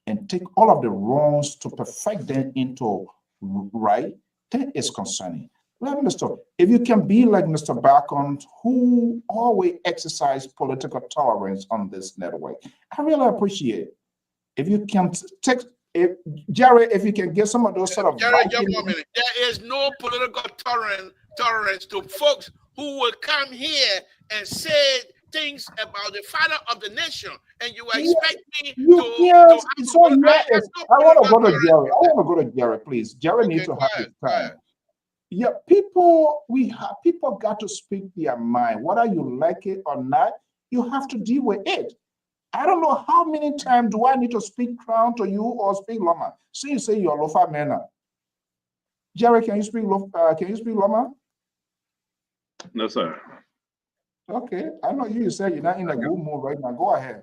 and take all of the wrongs to perfect them into right. That is concerning. Let me stop. If you can be like Mr. Bacon, who always exercise political tolerance on this network, I really appreciate it. If you can take, Jerry, if you can get some of those sort of Jerry, just 1 minute. There is no political tolerance to folks who will come here and say things about the father of the nation, and you expect me to I want to go to Jerry. I want to go to Jerry, please. Jerry needs to have his time. Yeah, people got to speak their mind. Whether you like it or not, you have to deal with it. I don't know how many times do I need to speak Crown to you or speak Loma. So you say you're Lofa Mena. Jerry, can you speak Loma? No, sir. Okay, I know you said you're not in a good mood right now. Go ahead.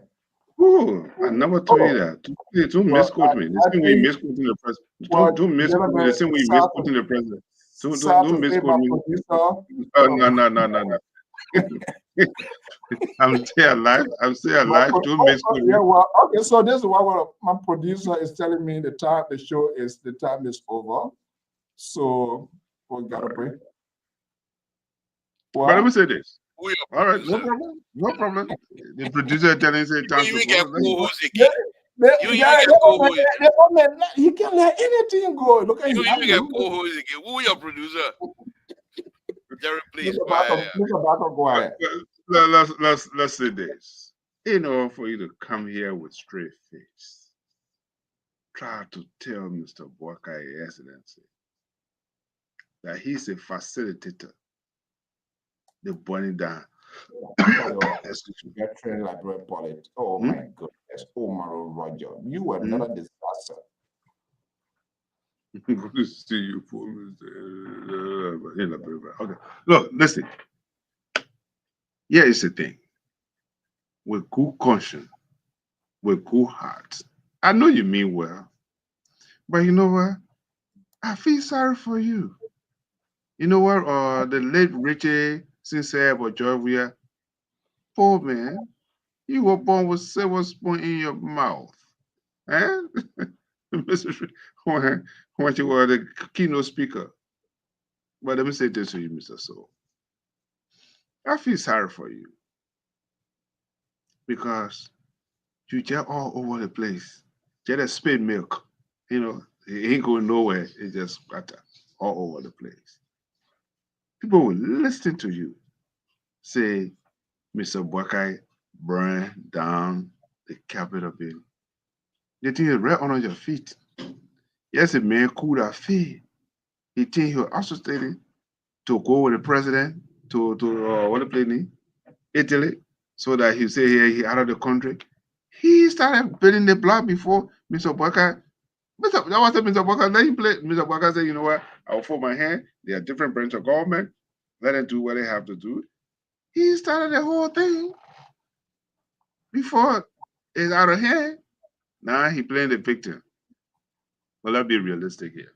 Oh, I never told you that. Don't misquote me. The same way you misquoting the president. Don't misquote me. The same way you misquoting the president. Don't misquote me. No. I'm still alive. Don't misquote me. Yeah, well, okay. So this is what my producer is telling me. The time is over. So we gotta break. But let me say this. All right, no problem. The producer telling say time to go. He can't let anything go. Look at you even get co-host again. Who your producer? Jerry, please go ahead. Let's say this. In order for you to come here with straight face, try to tell Mr. Boakai, Your Excellency, that he's a facilitator. The burning down. Oh my goodness, Omar Roger, you are not a disaster. Good to see you, okay. Look, listen. Here is the thing. With good conscience, with good heart. I know you mean well, but you know what? I feel sorry for you. You know what? The late Richie Sincere or Jovier, poor man, you were born with silver spoon in your mouth. Eh? when you were the keynote speaker. But let me say this to you, Mr. Soul. I feel sorry for you because you just all over the place. Just a spilled milk. You know, He ain't going nowhere. It just scatter all over the place. People will listen to you say, Mr. Buckeye burn down the Capitol building. The thing is right under your feet. Yes, a man could have failed. He think he was associated to go with the president to what the plane Italy, so that he say here he out of the country. He started building the block before Mr. Buckeye. That was Mr. Buckeye. Then he played. Mr. Buckeye said, you know what? I'll fold my hand. They are different branch of government. Let them do what they have to do. He started the whole thing before it's out of hand. Now he playing the victim. Well, let's be realistic here.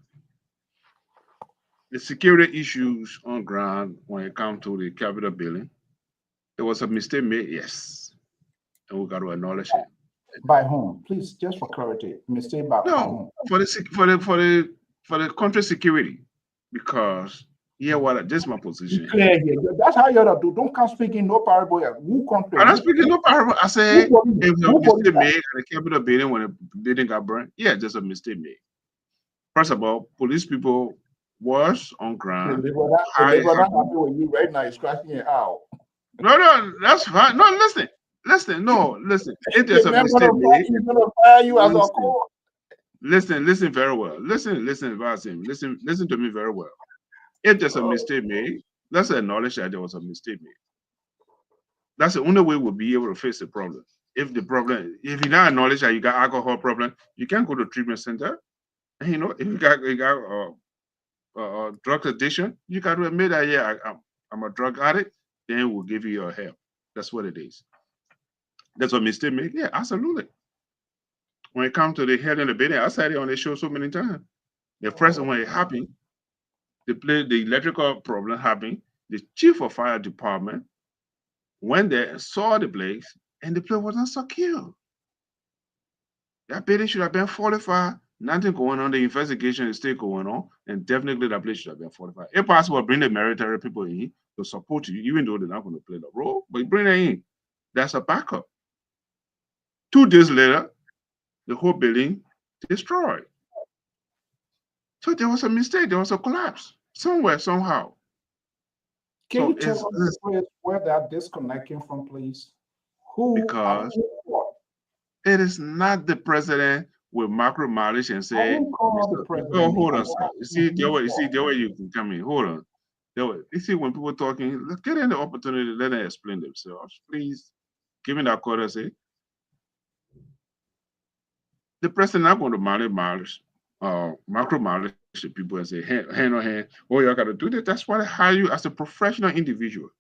The security issues on ground when it comes to the Capitol building, there was a mistake made, yes, and we got to acknowledge it. By whom? Please, just for clarity, mistake by No, whom? for the country security, because yeah, what this is my position. Clear here. That's how you ought to do. Don't come speaking no parable here. Who country? I'm not speaking no parable. I say Who police? if a Who police mistake that? made at the Capitol building when the building got burned, yeah, just a mistake made. First of all, police people was on The ground. labor that happy with you right now is scratching it out. No, that's fine. No, listen. If there's a Man, mistake made, he's gonna fire you as a listen, court. listen very well. Listen, Vasim. Listen to me very well. If there's a mistake made, let's acknowledge that there was a mistake made. That's the only way we'll be able to face the problem. If you not acknowledge that you got alcohol problem, you can't go to treatment center. And if you got drug addiction, you got to admit that yeah, I'm a drug addict. Then we'll give you your help. That's what it is. That's what mistake made. Yeah, absolutely. When it comes to the head and the building, I said it on the show so many times. The first when it happened, the electrical problem happened. The chief of fire department went there and saw the place, and the place wasn't secure. That building should have been fortified. Nothing going on. The investigation is still going on, and definitely that place should have been fortified. If possible, bring the military people in to support you, even though they're not going to play the role, but bring them in. That's a backup. 2 days later, the whole building destroyed. So there was a mistake. There was a collapse somewhere, somehow. Can you tell us please, where that disconnect came from, please? Because it is not the president with macro mileage and say, "Oh, hold on, sir. You see the way you can come in. Hold on. You see when people talking, get in the opportunity, let them explain themselves, please. Give me that courtesy. The president not going to mileage, macro mileage to people and say hand on hand, oh, you got to do that. That's why I hire you as a professional individual,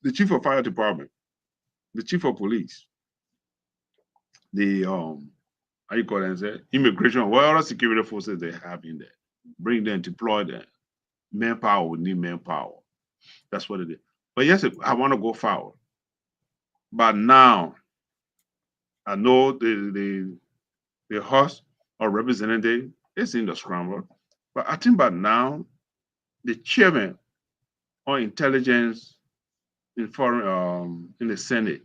the chief of fire department, the chief of police, the how you call it, immigration, what other security forces they have in there. Bring them, deploy them. Manpower, we need manpower. That's what it is. But yes, I want to go forward. But now, I know the House or representative is in the scramble. But I think by now, the chairman on intelligence in foreign in the Senate,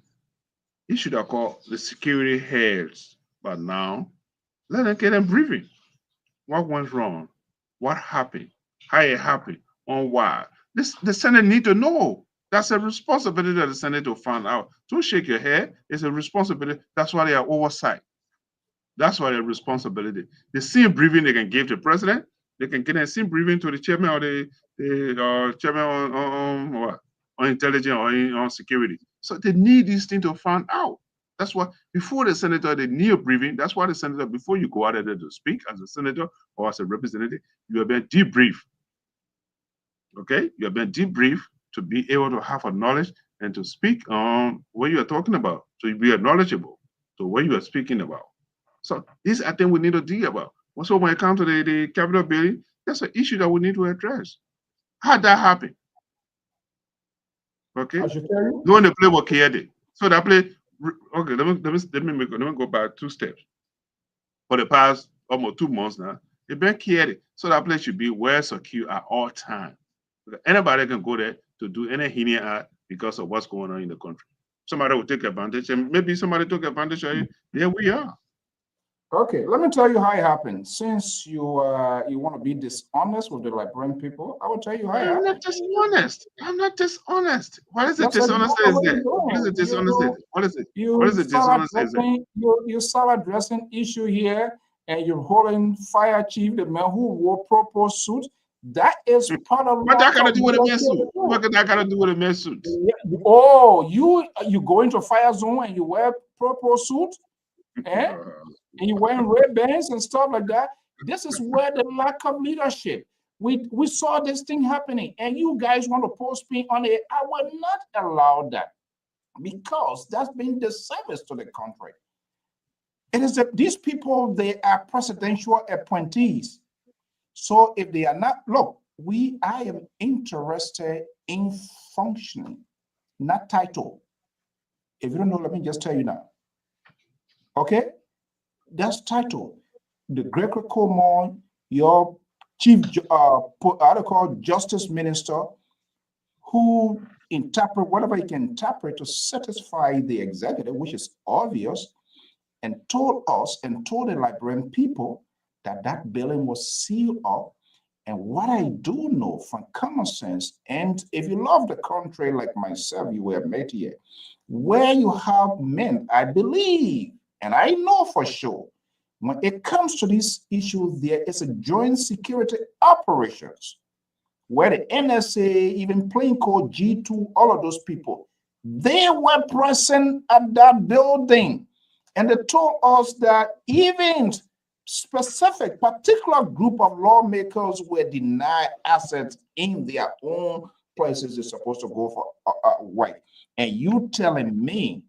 he should have called the security heads. But now, let them get them briefing. What went wrong? What happened? How it happened? On why? The Senate need to know. That's a responsibility of the Senate to find out. Don't shake your head. It's a responsibility. That's why they are oversight. That's why their responsibility. The same briefing they can give to the president, they can get a same briefing to the chairman or the chairman on intelligence or on security. So they need these things to find out. That's why before the senator, they need a briefing. That's why the senator, before you go out there to speak as a senator or as a representative, you have been debriefed. Okay, you have been debriefed to be able to have a knowledge and to speak on what you are talking about. So you be knowledgeable to what you are speaking about. So this I think we need to deal about. Also, when it comes to the Capitol building, that's an issue that we need to address. How that happen? Okay, doing the play was chaotic. So that play. Okay, let me go back 2 steps. For the past almost 2 months now, it's been chaotic. So that place should be well secure at all times. Anybody can go there to do any heinous act because of what's going on in the country. Somebody will take advantage, and maybe somebody took advantage of it. There we are. Okay, let me tell you how it happened. Since you want to be dishonest with the Liberian people, I will tell you how it I'm happened. not dishonest. I'm not dishonest. What is the That's exactly dishonest is what there? you're What is the doing. dishonest is? What is it? What is You the start dishonest is there? addressing you start addressing issue here, and you're holding fire chief, the man who wore purple suit. That is part of What that lots got to of do with a man leadership suit? What too. that got to do with a man suit? Yeah. Oh, you go into fire zone and you wear purple suit, eh? And you wearing red bands and stuff like that. This is where the lack of leadership. We saw this thing happening, and you guys want to post me on it. I will not allow that because that's been disservice to the country. It is that these people, they are presidential appointees. So if they are not, look, I am interested in functioning, not title. If you don't know, let me just tell you now. Okay? That's title. The Greco Coleman, your chief, call justice minister, who interpret whatever he can interpret to satisfy the executive, which is obvious, and told us and told the Liberian people that that building was sealed up. And what I do know from common sense, and if you love the country like myself, you were met here, where you have men, I believe, and I know for sure, when it comes to this issue, there is a joint security operations where the NSA, even plain code G2, all of those people, they were present at that building. And they told us that even specific, particular group of lawmakers were denied assets in their own places they're supposed to go for white. And you telling me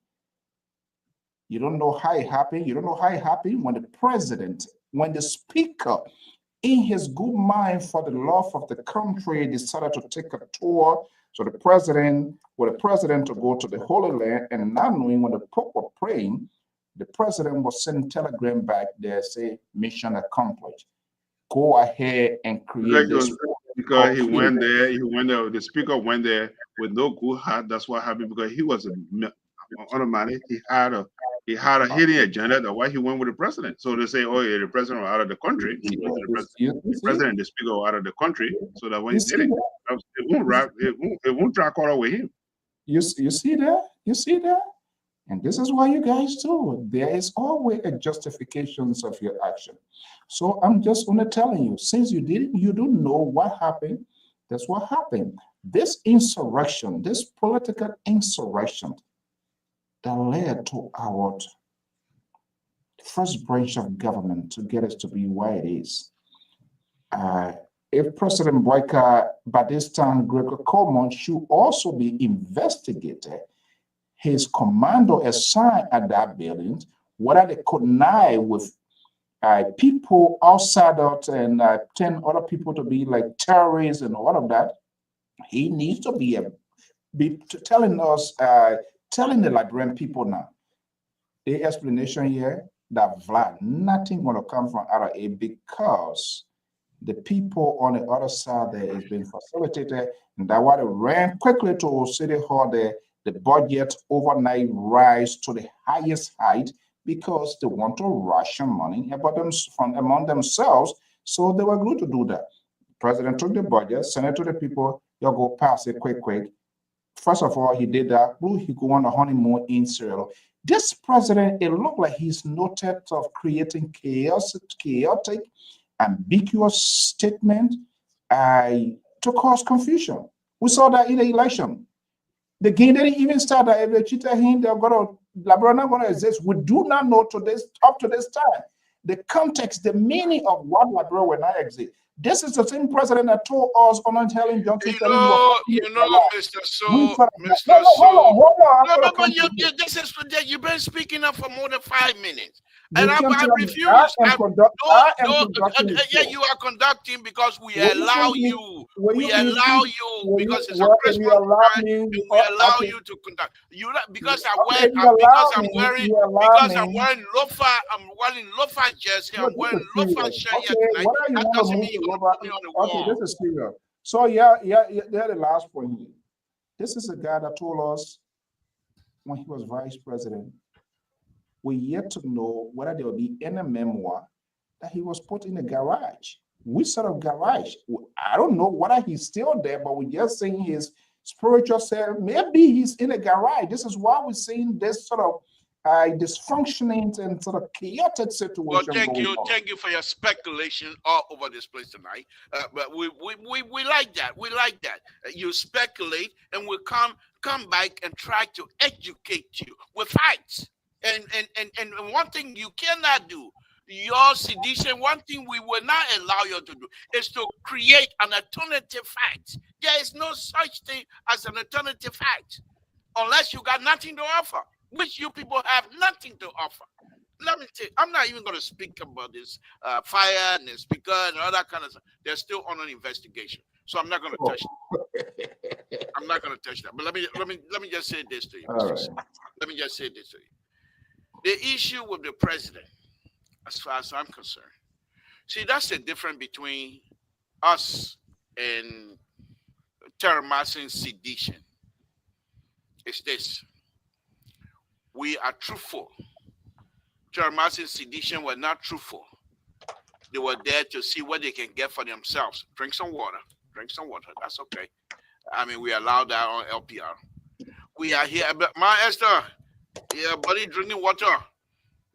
you don't know how it happened? You don't know how it happened when the president, when the speaker, in his good mind for the love of the country, decided to take a tour. So the president, to go to the Holy Land, and not knowing when the Pope were praying, the president was sending telegram back there, say, mission accomplished. Go ahead and create this. Because he went there, the speaker went there with no good heart. That's what happened because he was automatic. He had a hidden agenda. That's why he went with the president. So they say, oh yeah, the president was out of the country. The president and the speaker were out of the country. So that when he did it won't track all with him. You see that? You see that? And this is why you guys do. There is always a justifications of your action. So I'm just only telling you, since you don't know what happened, that's what happened. This insurrection, this political insurrection that led to our first branch of government to get us to be where it is. If President Boyka, by this time, Greco Coleman should also be investigated. His commando assigned at that building, whether they connive with people outside of and 10 other people to be like terrorists and all of that, he needs to be telling us, telling the Liberian people now, the explanation here that Vlad, nothing going to come from RA because the people on the other side there is being facilitated, and that why they ran quickly to City Hall there. The budget overnight rise to the highest height because they want to ration money from among themselves. So they were going to do that. The president took the budget, sent it to the people. You'll go pass it quick. First of all, he did that. He go on a honeymoon in Israel. This president, it looked like he's noted of creating chaotic, ambiguous statement to cause confusion. We saw that in the election. The game didn't even start. If they cheated him, they're not gonna exist. We do not know up to this time the context, the meaning of what Liberia will not exist. This is the same president that told us on Helen Johnson. Mr. So. Hold on. No, but you've been speaking up for more than 5 minutes. And I refuse. You are conducting because we allow you. We allow you because it's a Christmas time, and we allow you to conduct. Because I'm wearing loafer. I'm wearing loafer jersey. I'm wearing loafer shirt here tonight. That doesn't mean you're going to put me on the wall. Okay, this is serious. So yeah, the last point here. This is a guy that told us when he was vice president, we're yet to know whether there will be any memoir that he was put in a garage. Which sort of garage? I don't know whether he's still there, but we're just saying his spiritual self, maybe he's in a garage. This is why we're seeing this sort of dysfunctioning and sort of chaotic situation. Well, thank you for your speculation all over this place tonight. But we like that. We like that. You speculate, and we'll come back and try to educate you with facts. And one thing you cannot do, your sedition, one thing we will not allow you to do is to create an alternative fact. There is no such thing as an alternative fact unless you got nothing to offer, which you people have nothing to offer. Let me tell you, I'm not even going to speak about this fire and the speaker and all that kind of stuff. They're still on an investigation, so I'm not going to touch that. I'm not going to touch that. But let me just say this to you. Right. Let me just say this to you. The issue with the president, as far as I'm concerned, see, that's the difference between us and terrorizing sedition. It's this: we are truthful. Terrorizing sedition were not truthful. They were there to see what they can get for themselves. Drink some water. That's okay. I mean, we allow that on LPR. We are here, but my Esther, yeah, buddy, drinking water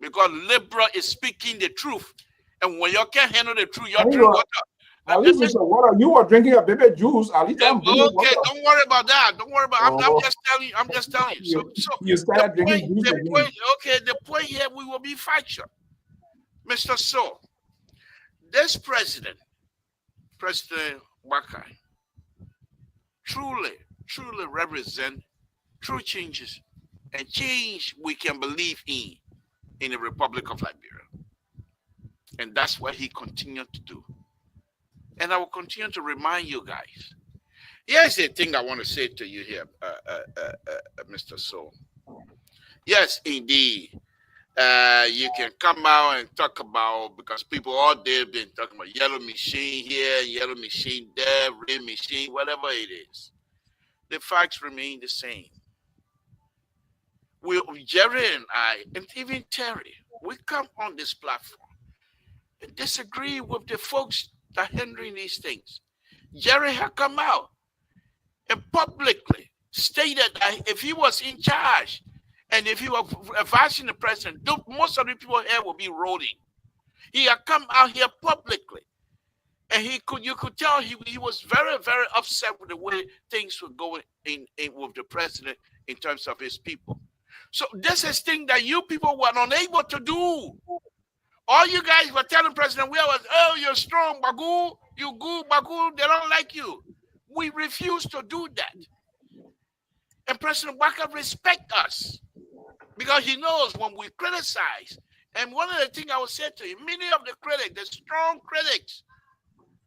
because Libra is speaking the truth, and when you can't handle the truth, you drink water. At least it's water. You are drinking a baby juice. At least I'm drinking water. Don't worry about that. Don't worry about. I'm just telling you. So you started drinking juice again. The point here, we will be factual, Mr. So. This President Wakai, truly represent true changes and change we can believe in the Republic of Liberia. And that's what he continued to do. And I will continue to remind you guys. Here's the thing I want to say to you here, Mr. So. Yes, indeed. You can come out and talk about, because people all day have been talking about yellow machine here, yellow machine there, red machine, whatever it is. The facts remain the same. Jerry and I, and even Terry, we come on this platform and disagree with the folks that are hindering these things. Jerry had come out and publicly stated that if he was in charge and if he were advising the president, most of the people here will be rolling. He had come out here publicly, and you could tell he was very, very upset with the way things were going in with the president in terms of his people. So this is thing that you people were unable to do. All you guys were telling President Will was, oh, you're strong, Bagoo, you good, Bagoo, they don't like you. We refuse to do that. And President Waka respects us because he knows when we criticize. And one of the things I would say to you, many of the critics, the strong critics,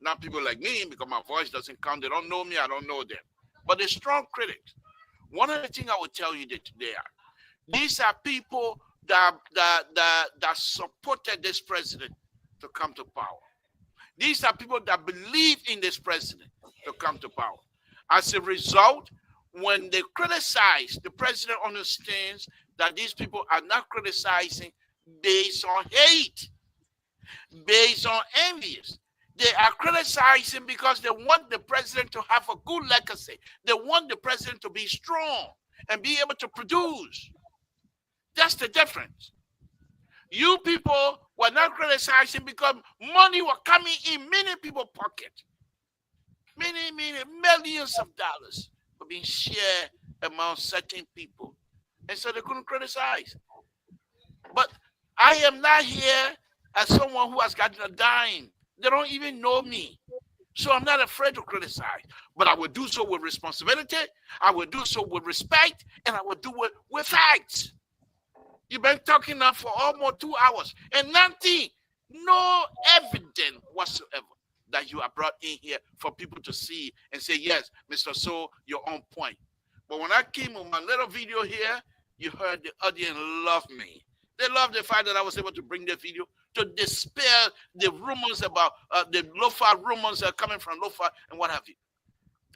not people like me, because my voice doesn't count, they don't know me, I don't know them. But the strong critics, one of the things I would tell you that they are, these are people that supported this president to come to power. These are people that believe in this president to come to power. As a result, when they criticize, the president understands that these people are not criticizing based on hate, based on envious. They are criticizing because they want the president to have a good legacy. They want the president to be strong and be able to produce. That's the difference. You people were not criticizing because money was coming in many people's pockets. Many millions of dollars were being shared among certain people. And so they couldn't criticize. But I am not here as someone who has gotten a dime. They don't even know me. So I'm not afraid to criticize. But I will do so with responsibility. I will do so with respect. And I will do it with facts. You've been talking now for almost 2 hours. And nothing, no evidence whatsoever that you are brought in here for people to see and say, yes, Mr. So, you're on point. But when I came on my little video here, you heard the audience love me. They love the fact that I was able to bring the video to dispel the rumors about the Lofa rumors that are coming from Lofa and what have you.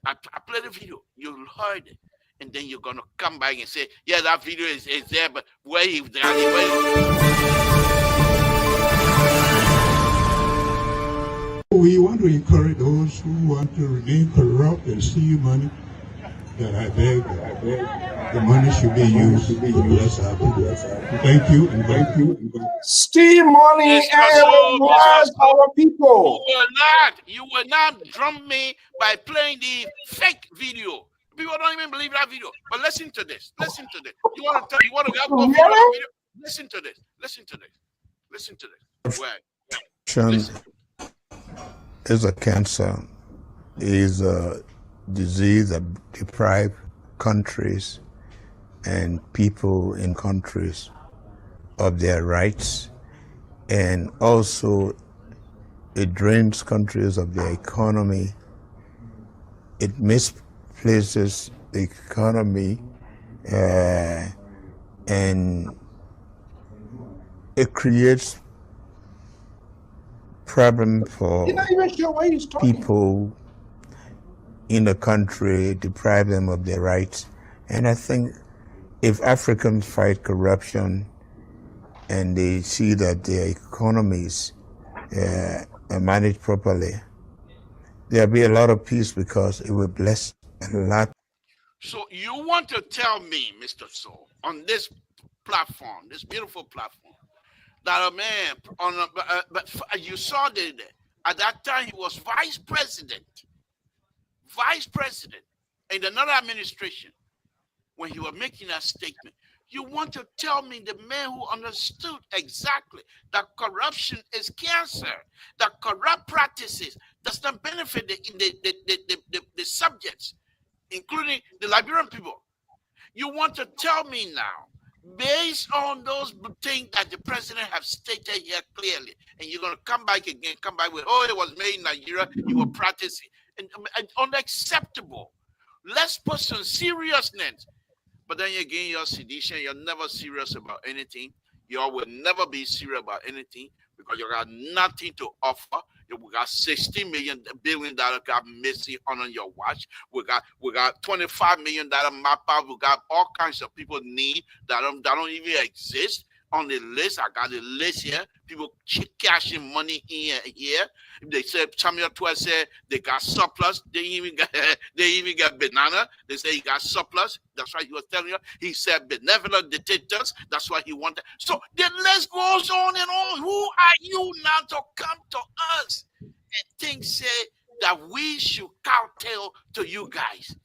I played the video. You heard it. and then you're gonna come back and say, yeah, that video is there, but where he We want to encourage those who want to remain corrupt and steal money. That I beg, the money should be used to bless our people. Thank you and thank you. Steal money and bless our people. You will not drum me by playing the fake video. People don't even believe that video. But listen to this. Listen to this. You want to go video that video? Listen to this. Listen to this. Listen to this. Corruption is a cancer, is a disease that deprives countries and people in countries of their rights, and also it drains countries of their economy. It misplaces the economy, and it creates problem for people in the country, deprive them of their rights. And I think if Africans fight corruption and they see that their economies are managed properly, there'll be a lot of peace, because it will bless a lot. So you want to tell me, Mr. Soul, on this platform, this beautiful platform, that a man but you saw that at that time he was vice president in another administration when he was making that statement. You want to tell me the man who understood exactly that corruption is cancer, that corrupt practices does not benefit the subjects, including the Liberian people. You want to tell me now, based on those things that the president have stated here clearly, and you're going to come back with, oh, it was made in Nigeria, you were practicing, and unacceptable. Let's put some seriousness. But then again, your sedition, you're never serious about anything. You will never be serious about anything because you got nothing to offer. We got $60 billion got missing on your watch. We got $25 million map out. We got all kinds of people need that don't even exist on the list. I got the list here. People cashing money in here. They said Samuel 12 said they got surplus. They even got banana. They say he got surplus. That's why he was telling you. He said benevolent dictators. That's why he wanted. So the list goes on and on. Who are you now to come to us and say that we should kowtow to you guys?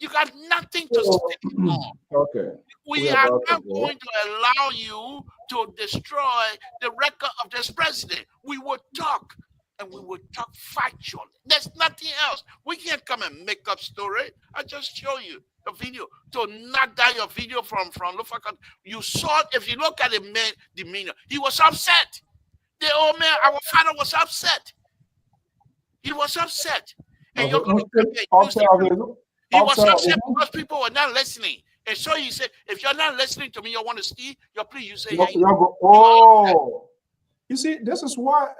You got nothing to stand on. Okay. We are not going to allow you to destroy the record of this president. We will talk, and we will talk factually. There's nothing else. We can't come and make up story. I just show you the video. To knock down your video from Lufaka, you saw it. If you look at the man demeanor, he was upset. The old man, our father, was upset. He was upset. And you're going to he was upset because people were not listening. And so he said, if you're not listening to me, you want to steal, you say, you see, this is why,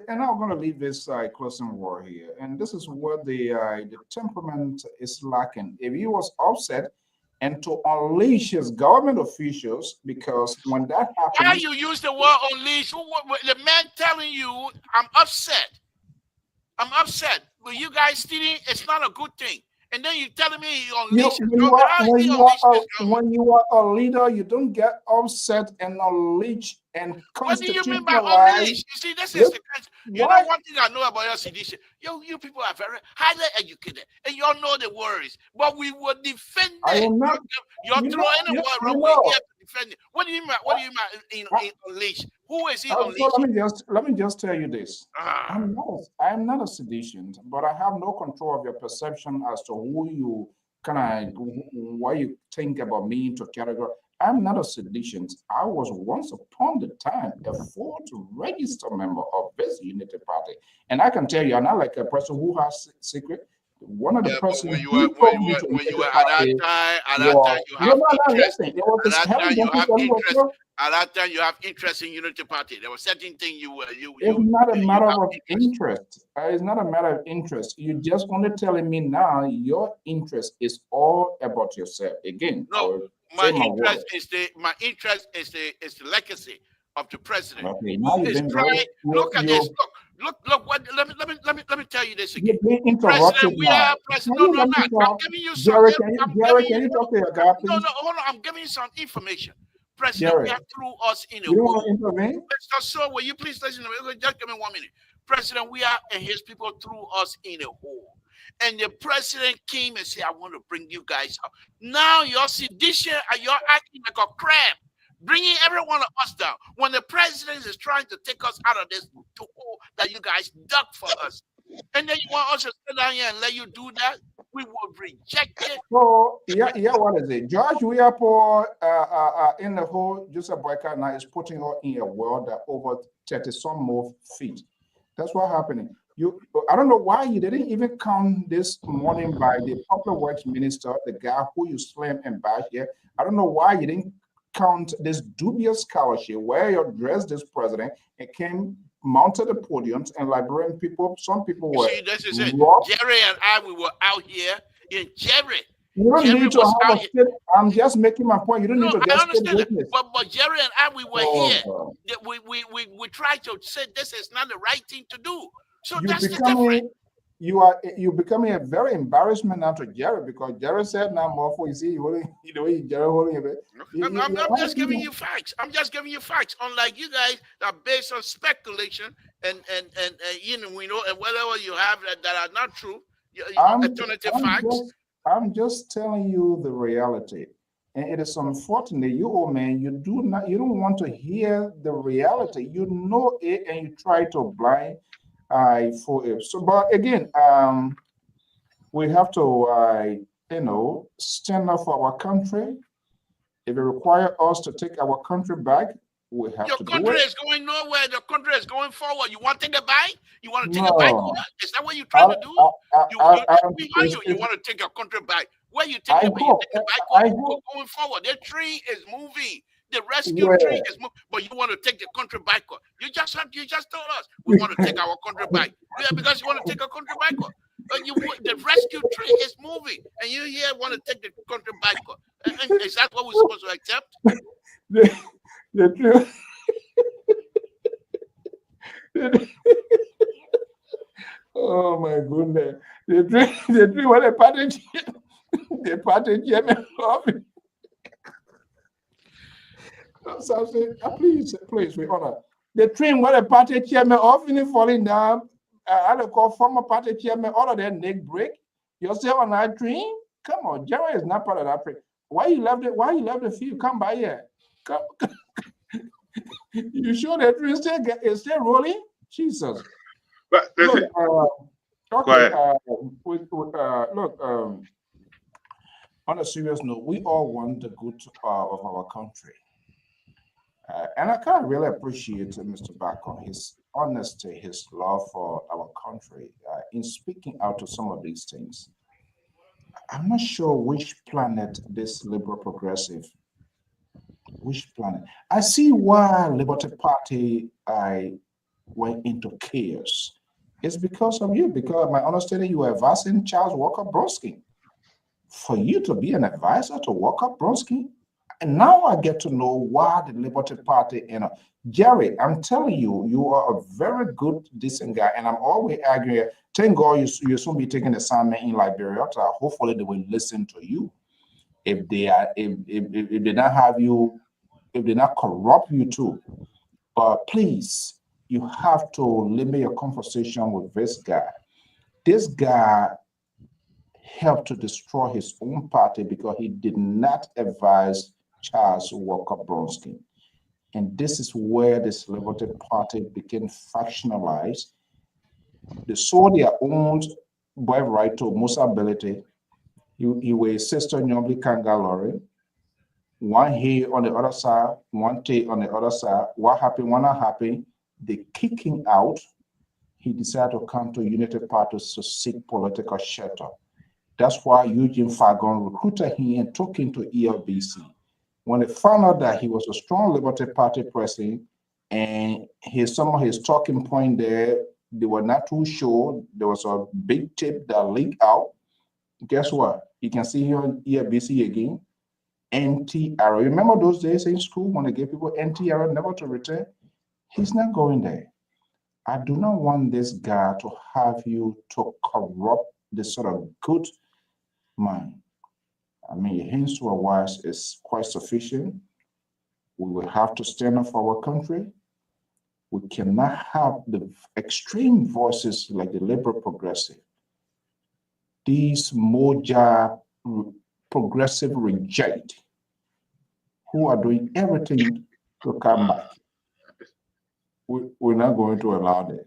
and I'm going to leave this closing word here. And this is where the temperament is lacking. If he was upset and to unleash his government officials, because when that happens. Why you use the word unleash? The man telling you, I'm upset. But you guys stealing, it's not a good thing. And then you're telling me you unleash when you are a leader, you don't get upset and unleash and what do you mean by unleash? You see, this is the kind. You know one thing I know about your sedition. You people are very highly educated, and you all know the worries. But we will defend it. You're throwing the word wrong. We're here to defend it. What do you mean in unleash? Who is he unleashing? Let me just tell you this. I am not a sedition, but I have no control of your perception as to who you what you think about me into category. I'm not a sedition. I was once upon the time a full registered member of this Unity Party. And I can tell you, I'm not like a person who has secret. One of the persons when you were at that time, you have interest. At that time, you have interest in Unity Party. There was certain thing It's not a matter have of interest. It's not a matter of interest. You just only telling me now your interest is all about yourself. Again, No, my interest is the legacy of the president, okay, now who you've is been trying. Look at this. Look. What? Let me tell you this again. You're being interrupted President, we now. are president. Can No, you no, let I'm me not. talk? I'm giving you some. Jerry, I'm Jerry, giving can you you. talk to your guy, No, please? no, hold on. I'm giving you some information. President, Jerry, we have threw us in a you don't want hole. to intervene? Mr. So, will you please listen to me? Just give me 1 minute. President, we are, and his people threw us in a hole. And the president came and said, I want to bring you guys up. Now you're sedition and you're acting like a crab, bringing every one of us down. When the president is trying to take us out of this hole that you guys dug for us. And then you want us to sit down here and let you do that? We will reject it. So, yeah, what is it? George, we are poor in the whole, just a boycott now is putting her in a world that over 30 some more feet. That's what happening. I don't know why you didn't even come this morning by the public works minister, the guy who you slammed and bash here. I don't know why you didn't count this dubious scholarship where you addressed this president and came mounted the podiums and Liberian people, some people were. See, this is it. robbed. Jerry and I, we were out here in Jerry. You don't Jerry need to was have out a here. state. I'm just making my point. You don't need to I get state understand that. witness. But Jerry and I, we were here. God. We tried to say this is not the right thing to do. So You that's the difference. you becoming a very embarrassment now to Jerry because Jerry said now more for you see you know Jerry holding it. I'm just giving you facts. I'm just giving you facts. Unlike you guys that are based on speculation and you know and whatever you have that are not true, alternative facts. I'm just telling you the reality. And it is unfortunate, you old man, you don't want to hear the reality. You know it and you try to blind for it. So, but again, we have to, stand up for our country. If it requires us to take our country back, we have to do it. Your country is going nowhere. The country is going forward. You want to take it back? You want to take it backward? Is that what you're trying to do? You want to take your country back. Where you take it back? You take it backward. You're going forward. The tree is moving. The rescue tree is moving. But you want to take the country backward. You just told us we want to take our country back. Yeah, because you want to take our country backward. The rescue tree is moving, and you here want to take the country backward. And is that what we're supposed to accept? The truth. Oh my goodness! The tree. What a party! The party chairman of it. Please, we honor the train. What a party chairman often falling down. I don't call former party chairman. All of them neck break. You're still on that train? Come on, Jerry is not part of that train. Why you left it? Why you left the field? Come by here. Come. You sure that train is still rolling? Jesus. But listen. Okay. Look. On a serious note, we all want the good of our country. And I kind of really appreciate Mr. Bacon, his honesty, his love for our country in speaking out to some of these things. I'm not sure which planet this liberal progressive, which planet. I see why Liberty Party went into chaos. It's because of you, because my understanding you were advising Charles Walker Bronsky. For you to be an advisor to Walker Bronsky, and now I get to know why the Liberty Party, Jerry, I'm telling you, you are a very good, decent guy, and I'm always arguing. Thank God you soon be taking the assignment in Liberia. Hopefully they will listen to you. If they not have you, if they not corrupt you too. But please, you have to limit your conversation with this guy. This guy helped to destroy his own party because he did not advise Charles Walker Bronsky. And this is where this Liberty Party became factionalized. They sold their own birthright to Musa Belete. He was Sister Nyombi Kangalori. One here on the other side, one take on the other side. What happened, one not happy. They kick him out. He decided to come to Unity Party to seek political shelter. That's why Eugene Fagon recruited him and took him to ELBC. When they found out that he was a strong Liberty Party president, and some of his talking point there, they were not too sure. There was a big tip that leaked out. Guess what? You can see here on EFBC again. NTR. Remember those days in school when they gave people NTR, never to return? He's not going there. I do not want this guy to have you to corrupt this sort of good mind. I mean, hints to our wives is quite sufficient. We will have to stand up for our country. We cannot have the extreme voices like the liberal progressive. These Moja progressive reject who are doing everything to come back. We're not going to allow that.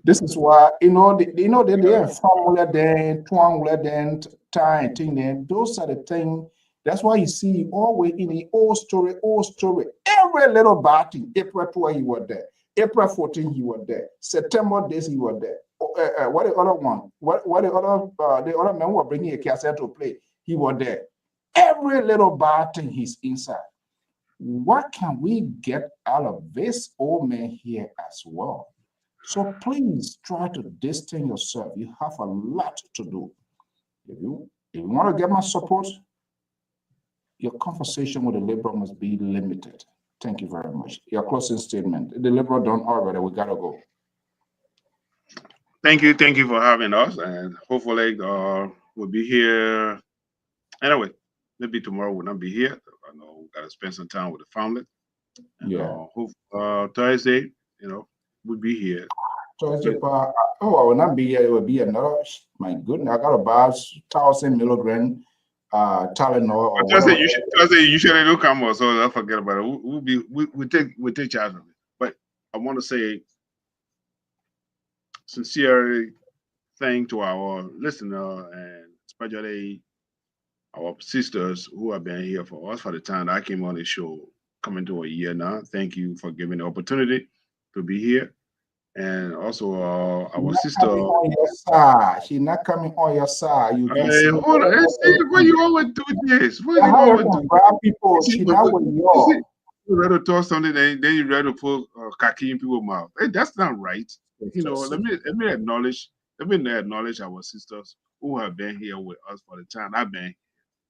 This is why they formula then, twangula then, time thing then. Those are the things. That's why you see always in the old story, every little bad thing. April 12 he was there. April 14 he was there. September days he was there. What the other one? What the other man who were bringing a cassette to play? He was there. Every little bad thing he's inside. What can we get out of this old man here as well? So please try to distance yourself. You have a lot to do. If you want to get my support, your conversation with the liberal must be limited. Thank you very much. Your closing statement. The liberal done already. We gotta go. Thank you for having us, and hopefully we'll be here. Anyway, maybe tomorrow we'll not be here. I know we gotta spend some time with the family. And, Yeah. Thursday, we'll be here. Thursday, I will not be here. It will be another. My goodness, I got about 1,000 milligram Tylenol. Thursday, you usually don't come on, so don't forget about it. We'll take charge of it. But I want to say sincerely thank to our listener and especially our sisters who have been here for us for the time I came on the show, coming to a year now. Thank you for giving the opportunity to be here. And also our sister. On your side. She's not coming on your side. You can see. Hold on. Why you always do this? Why you always do people? She not with you. You rather talk something, then you rather put khaki in people's mouth. Hey, that's not right. Let me acknowledge our sisters who have been here with us for the time I've been here.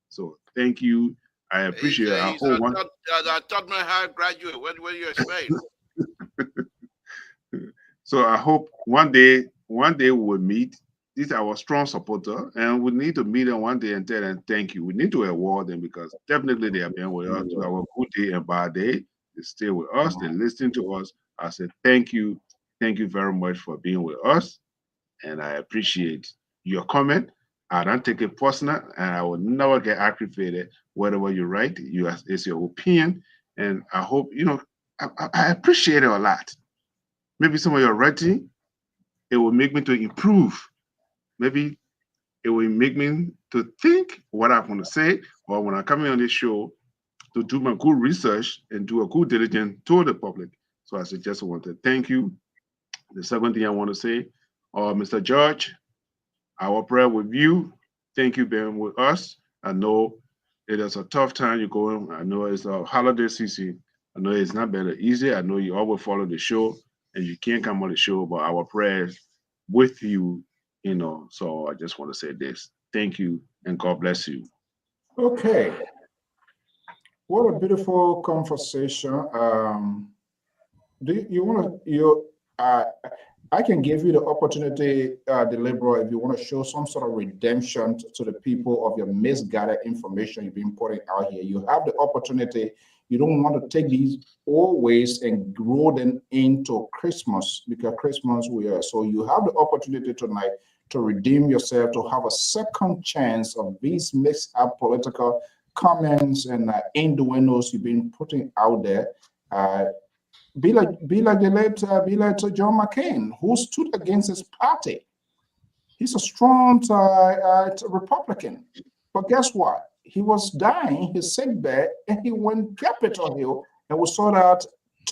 So thank you. I appreciate it. I taught my high graduate. What do you expect? So I hope one day we will meet. These are our strong supporter, and we need to meet them one day and tell them thank you. We need to award them because definitely they have been with us through our good day and bad day. They stay with us. They listen to us. I said thank you very much for being with us, and I appreciate your comment. I don't take it personal, and I will never get aggravated. Whatever you write, it's your opinion, and I hope I appreciate it a lot. Maybe some of your writing, it will make me to improve. Maybe it will make me to think what I'm going to say, or when I come in on this show, to do my good research and do a good diligence to the public. So I just want to thank you. The second thing I want to say, Mr. George, our prayer with you. Thank you for being with us. I know it is a tough time you're going. I know it's a holiday season. I know it's not been easy. I know you always follow the show and you can't come on the show, but our prayers with you, So I just want to say this. Thank you and God bless you. Okay. What a beautiful conversation. Do you want to, I can give you the opportunity, the liberal, if you want to show some sort of redemption to the people of your misguided information you've been putting out here. You have the opportunity. You don't want to take these old ways and grow them into Christmas, because Christmas we are. So you have the opportunity tonight to redeem yourself, to have a second chance of these mixed up political comments and innuendos you've been putting out there. Be like the late John McCain, who stood against his party. He's a strong Republican, but guess what? He was dying his sick bed, and he went Capitol Hill, and we saw that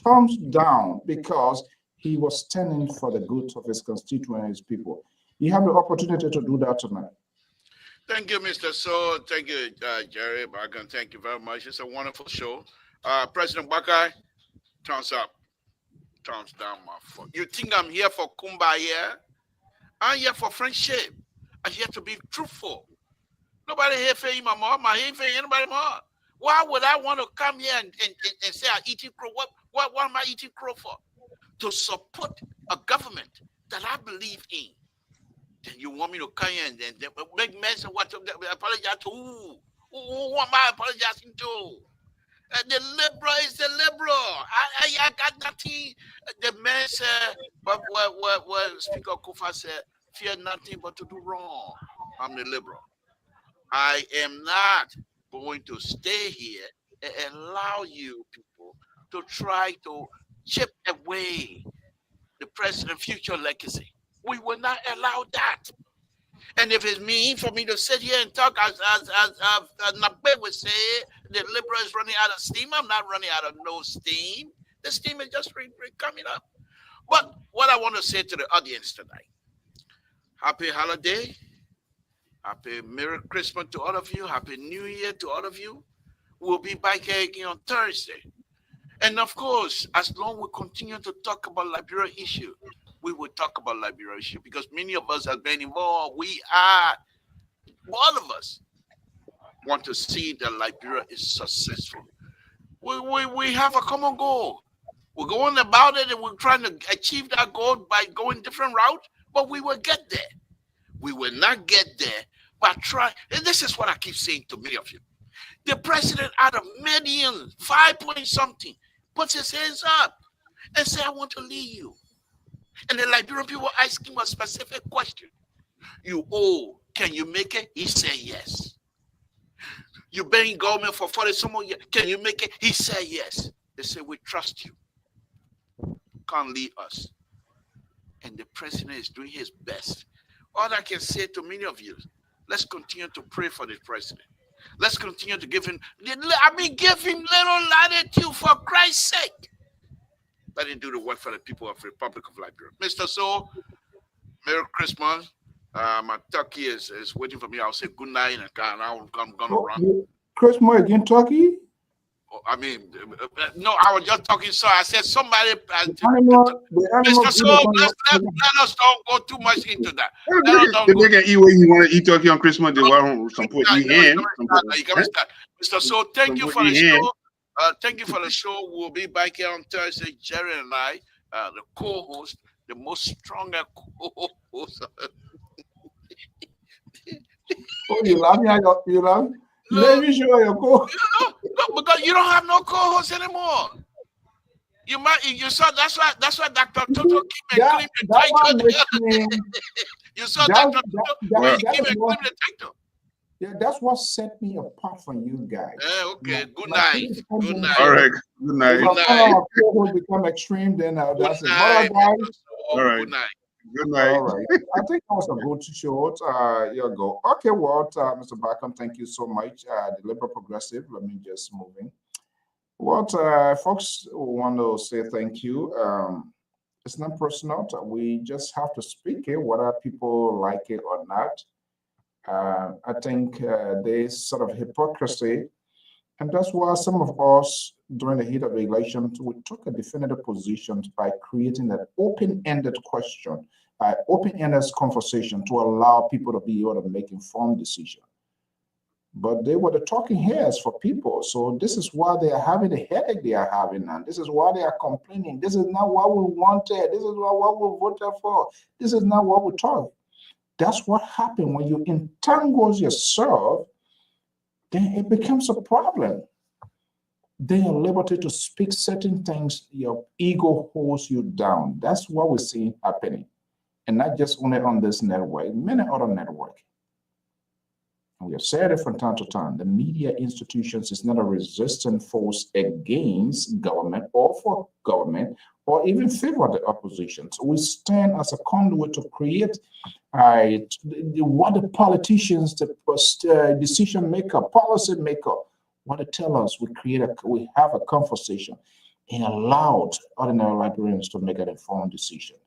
thumbs down because he was standing for the good of his constituents, his people. You have the opportunity to do that tonight. Thank you, Mr. So. Thank you, Jerry Barkan. Thank you very much. It's a wonderful show. President Buckeye, thumbs up, thumbs down, my foot. You think I'm here for kumbaya? I'm here for friendship. I'm here to be truthful. Nobody here for my mom. I ain't for anybody more. Why would I want to come here and say I'm eating crow? What am I eating crow for? To support a government that I believe in. Then you want me to come here and make mess of what apologize to who am I apologizing to? The liberal is the liberal. I got nothing. The man said, but what Speaker Kufa said, fear nothing but to do wrong. I'm the liberal. I am not going to stay here and allow you people to try to chip away the president's future legacy. We will not allow that. And if it's mean for me to sit here and talk as Nabe would say, the liberal is running out of steam. I'm not running out of no steam. The steam is just coming up. But what I want to say to the audience tonight, happy holiday. Happy Merry Christmas to all of you. Happy New Year to all of you. We'll be back here again on Thursday. And of course, as long as we continue to talk about Liberia issue, we will talk about Liberia issue because many of us have been involved. All of us want to see that Liberia is successful. We have a common goal. We're going about it and we're trying to achieve that goal by going different routes, but we will get there. We will not get there by trying. And this is what I keep saying to many of you. The president out of millions, 5 point something, puts his hands up and say, I want to lead you. And the Liberian people ask him a specific question. Can you make it? He said yes. You've been in government for 40 some more years. Can you make it? He said yes. They say, we trust you. Can't lead us. And the president is doing his best. All I can say to many of you, let's continue to pray for the president. Let's continue to give him, give him little latitude for Christ's sake. Let him do the work for the people of the Republic of Liberia. Mr. So, Merry Christmas. My turkey is waiting for me. I'll say good night and I'm going to run. Christmas again, turkey? No, I was just talking. So I said somebody. Mr. So let us don't go too much into that. If they can eat what you want to eat turkey on Christmas, they want some put eat ham. Mr. So thank you for the show. Thank you for the show. We'll be back here on Thursday. Jerry and I, the co-host, the most stronger co-host. Oh, you love me? You love me? Let me show you co-host. No, because you don't have no co-host anymore. You saw that's why Dr. Toto came and claimed the title. You saw Dr. Toto came and claimed the title. Yeah, that's what set me apart from you guys. Okay, good night. Good night. All right, good night. Good night. If become extreme, then that's it. Night. All right. Good night. Good night. All right. I think that was a good show. You go. Okay, well, Mr. Barkham, thank you so much. The Liberal Progressive, let me just move in. What folks want to say thank you. It's not personal. We just have to speak it, whether people like it or not. I think there's sort of hypocrisy, and that's why some of us, during the heat of the election, we took a definitive position by creating an open-ended question, open-ended conversation to allow people to be able to make informed decisions. But they were the talking heads for people. So this is why they are having the headache they are having now. This is why they are complaining. This is not what we wanted. This is not what we voted for. This is not what we thought. That's what happened when you entangle yourself, then it becomes a problem. Then your liberty to speak certain things, your ego holds you down. That's what we're seeing happening. And not just only on this network, many other networks. And we have said it from time to time, the media institutions is not a resistant force against government or for government or even favor the opposition. So we stand as a conduit to create what the politicians, the decision maker, policy maker, want to tell us. We have a conversation and allowed ordinary Liberians to make an informed decision.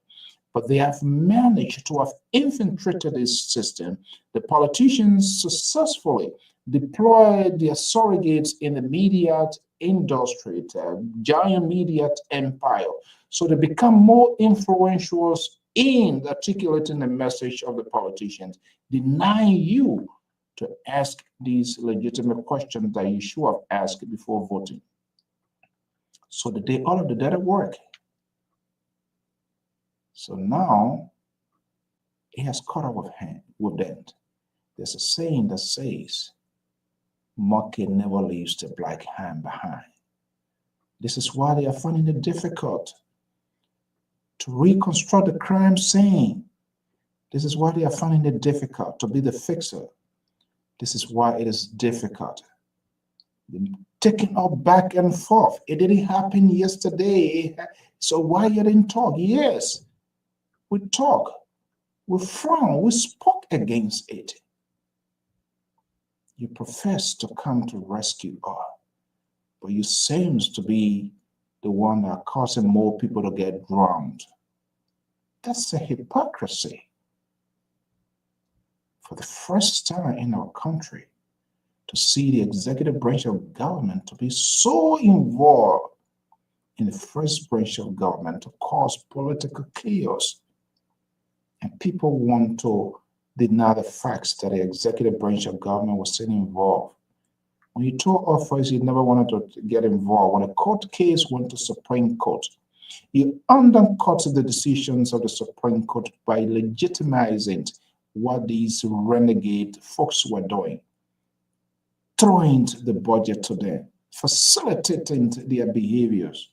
but they have managed to have infiltrated this system. The politicians successfully deployed their surrogates in the media industry, giant media empire. So they become more influential in articulating the message of the politicians, denying you to ask these legitimate questions that you should have asked before voting. So all of the data work. So now it has caught up with them. There's a saying that says, monkey never leaves the black hand behind. This is why they are finding it difficult to reconstruct the crime scene. This is why they are finding it difficult to be the fixer. This is why it is difficult. Taking up back and forth. It didn't happen yesterday. So why you didn't talk? Yes, we talk. We frown. We spoke against it. You profess to come to rescue us, but you seems to be the one that causing more people to get drowned. That's a hypocrisy. For the first time in our country, to see the executive branch of government to be so involved in the first branch of government to cause political chaos, and people want to deny the facts that the executive branch of government was still involved. When you told officers you never wanted to get involved, when a court case went to Supreme Court, you undercut the decisions of the Supreme Court by legitimizing what these renegade folks were doing, throwing the budget to them, facilitating their behaviors.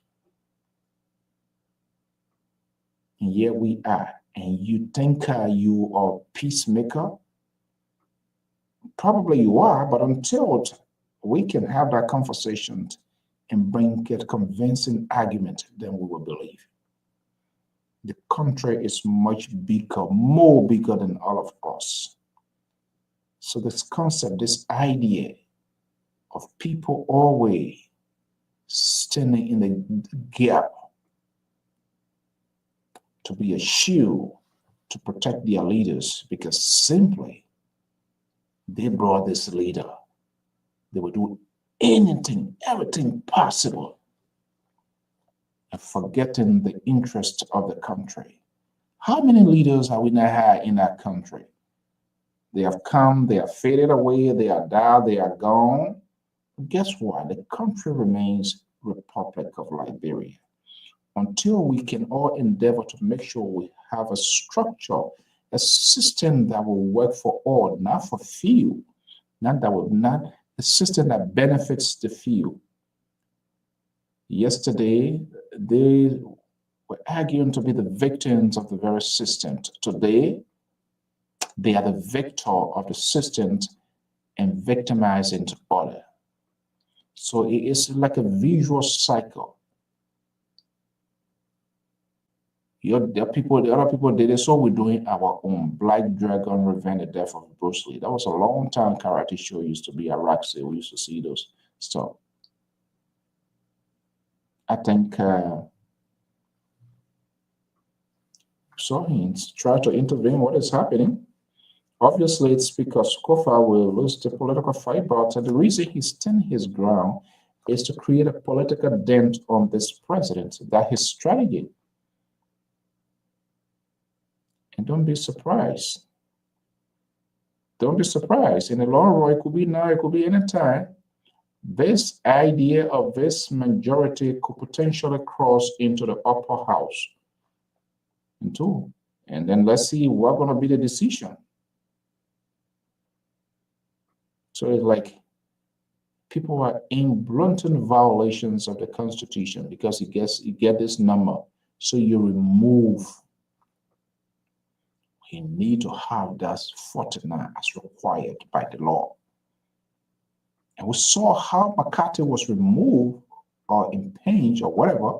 And here we are. And you think you are a peacemaker? Probably you are, but until we can have that conversation and get convincing argument, then we will believe. The country is much bigger, more bigger than all of us. So this concept, this idea of people always standing in the gap to be a shield to protect their leaders, because simply they brought this leader. They would do anything, everything possible, and forgetting the interest of the country. How many leaders have we now had in that country? They have come, they have faded away, they are died, they are gone. But guess what? The country remains Republic of Liberia. Until we can all endeavor to make sure we have a structure, a system that will work for all, not for few, not a system that benefits the few. Yesterday, they were arguing to be the victims of the very system. Today, they are the victor of the system and victimizing others. So it is like a visual cycle. The other people did it, so we're doing our own. Black Dragon Revenge the Death of Bruce Lee. That was a long time karate show used to be at Roxy. We used to see those stuff. I think Sohins try to intervene what is happening. Obviously, it's because Kofa will lose the political fight, but the reason he's standing his ground is to create a political dent on this president. That's his strategy. And don't be surprised. Don't be surprised. In the long run, it could be now, it could be any time. This idea of this majority could potentially cross into the upper house. And then let's see what's going to be the decision. So it's like people are in blatant violations of the Constitution because you get this number. So you remove. You need to have that 49 as required by the law. And we saw how McCarthy was removed or impinged or whatever,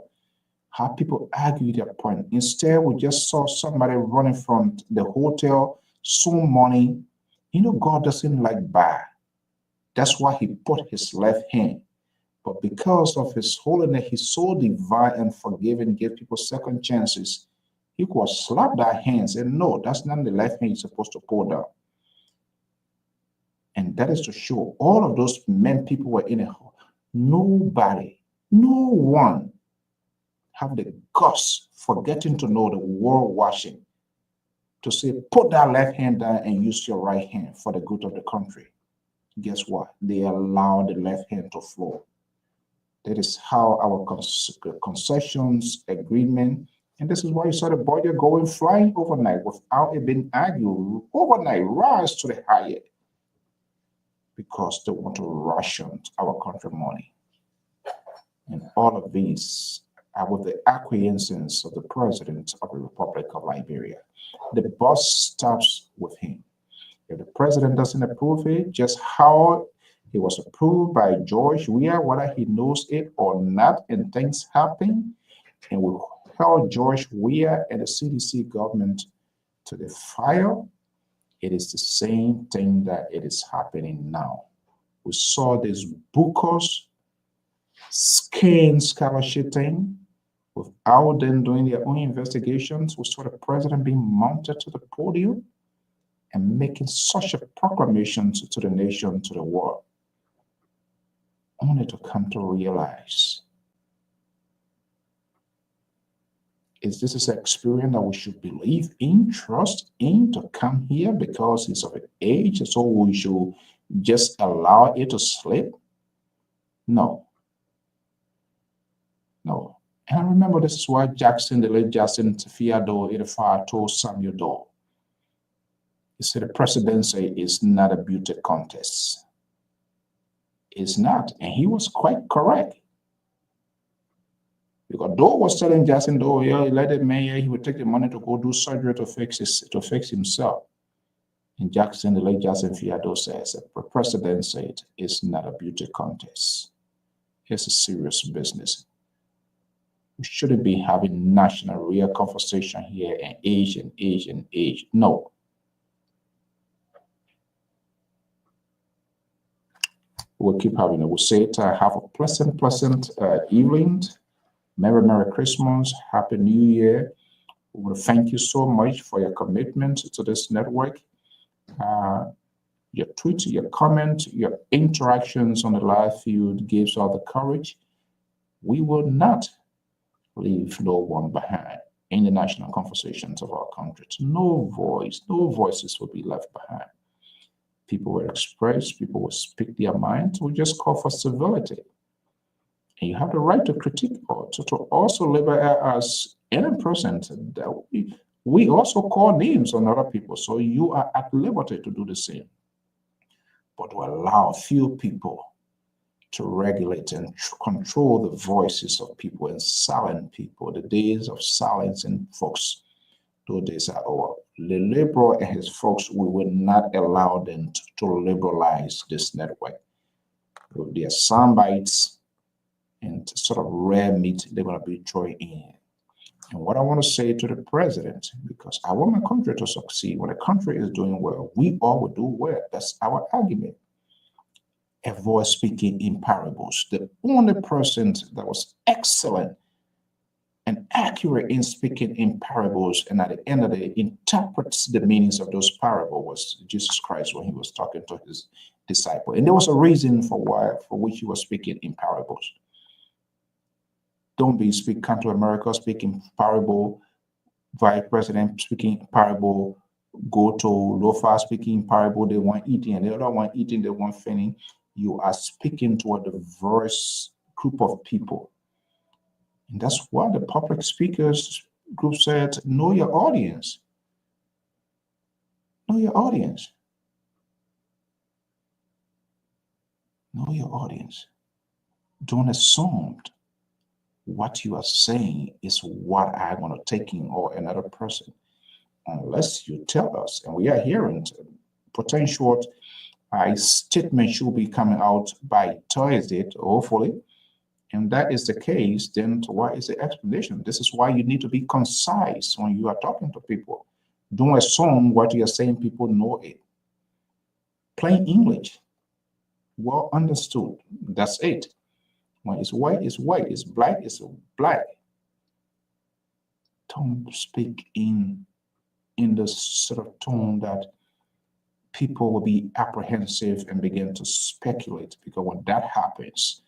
how people argued their point. Instead, we just saw somebody running from the hotel, so money. You know, God doesn't like bad. That's why he put his left hand. But because of his holiness, he's so divine and forgiving, give people second chances. he could slap that hand and say, no, that's not the left hand you're supposed to pull down. And that is to show all of those men, people were in it. Nobody, no one have the guts for getting to know the world watching to say, put that left hand down and use your right hand for the good of the country. Guess what? They allow the left hand to flow. That is how our concessions, agreement, and this is why you saw the budget going flying overnight without it being argued. Overnight, rise to the higher because they want to ration our country money. And all of these are with the acquiescence of the President of the Republic of Liberia. The boss stops with him. If the president doesn't approve it, just how it was approved by George Weah, whether he knows it or not, and things happen, and we held George Weah and the CDC government to the fire, it is the same thing that it is happening now. We saw this Bukos skin scholarship thing without them doing their own investigations. We saw the president being mounted to the podium and making such a proclamation to the nation, to the world, only to come to realize this an experience that we should believe in, trust in, to come here because he's of an age, so we should just allow it to slip? No. No. And I remember this is why the late Jackson Fiado, 85, told Samuel Doe. He said the presidency is not a beauty contest. It's not. And he was quite correct. Because Doe was telling Jackson Doe, yeah, let it man, he would take the money to go do surgery to fix himself. And the late Jackson Fiado says the presidency is not a beauty contest. It's a serious business. We shouldn't be having national real conversation here and age. No. We'll keep having it. We'll say it. Have a pleasant evening. Merry Christmas. Happy New Year. We want to thank you so much for your commitment to this network. Your tweets, your comments, your interactions on the live field gives us the courage. We will not leave no one behind in the national conversations of our country. No voices will be left behind. People will express, people will speak their minds. We just call for civility. And you have the right to critique or to also label as any person that we also call names on other people. So you are at liberty to do the same. But to allow few people to regulate and control the voices of people and silent people. The days of silencing folks, those days are over. The liberal and his folks, we will not allow them to liberalize this network. With their sound bites and sort of rare meat they're going to be throwing in. And what I want to say to the president, because I want my country to succeed. When a country is doing well, we all will do well. That's our argument. Avoid speaking in parables. The only person that was excellent and accurate in speaking in parables and at the end of the day interprets the meanings of those parables was Jesus Christ when he was talking to his disciple. And there was a reason for which he was speaking in parables. Don't be come to America speaking parable, vice president speaking parable, go to Lofa speaking parable, they want eating, and the other one eating, they want feigning. You are speaking to a diverse group of people. And that's why the public speakers group said, know your audience. Know your audience. Know your audience. Don't assume what you are saying is what I'm going to take in or another person. Unless you tell us, and we are hearing potential statement should be coming out by Thursday, hopefully. And that is the case, then what is the explanation? This is why you need to be concise when you are talking to people. Don't assume what you are saying, people know it. Plain English, well understood. That's it. When it's white, it's white. It's black, it's black. don't speak in this sort of tone that people will be apprehensive and begin to speculate, because when that happens,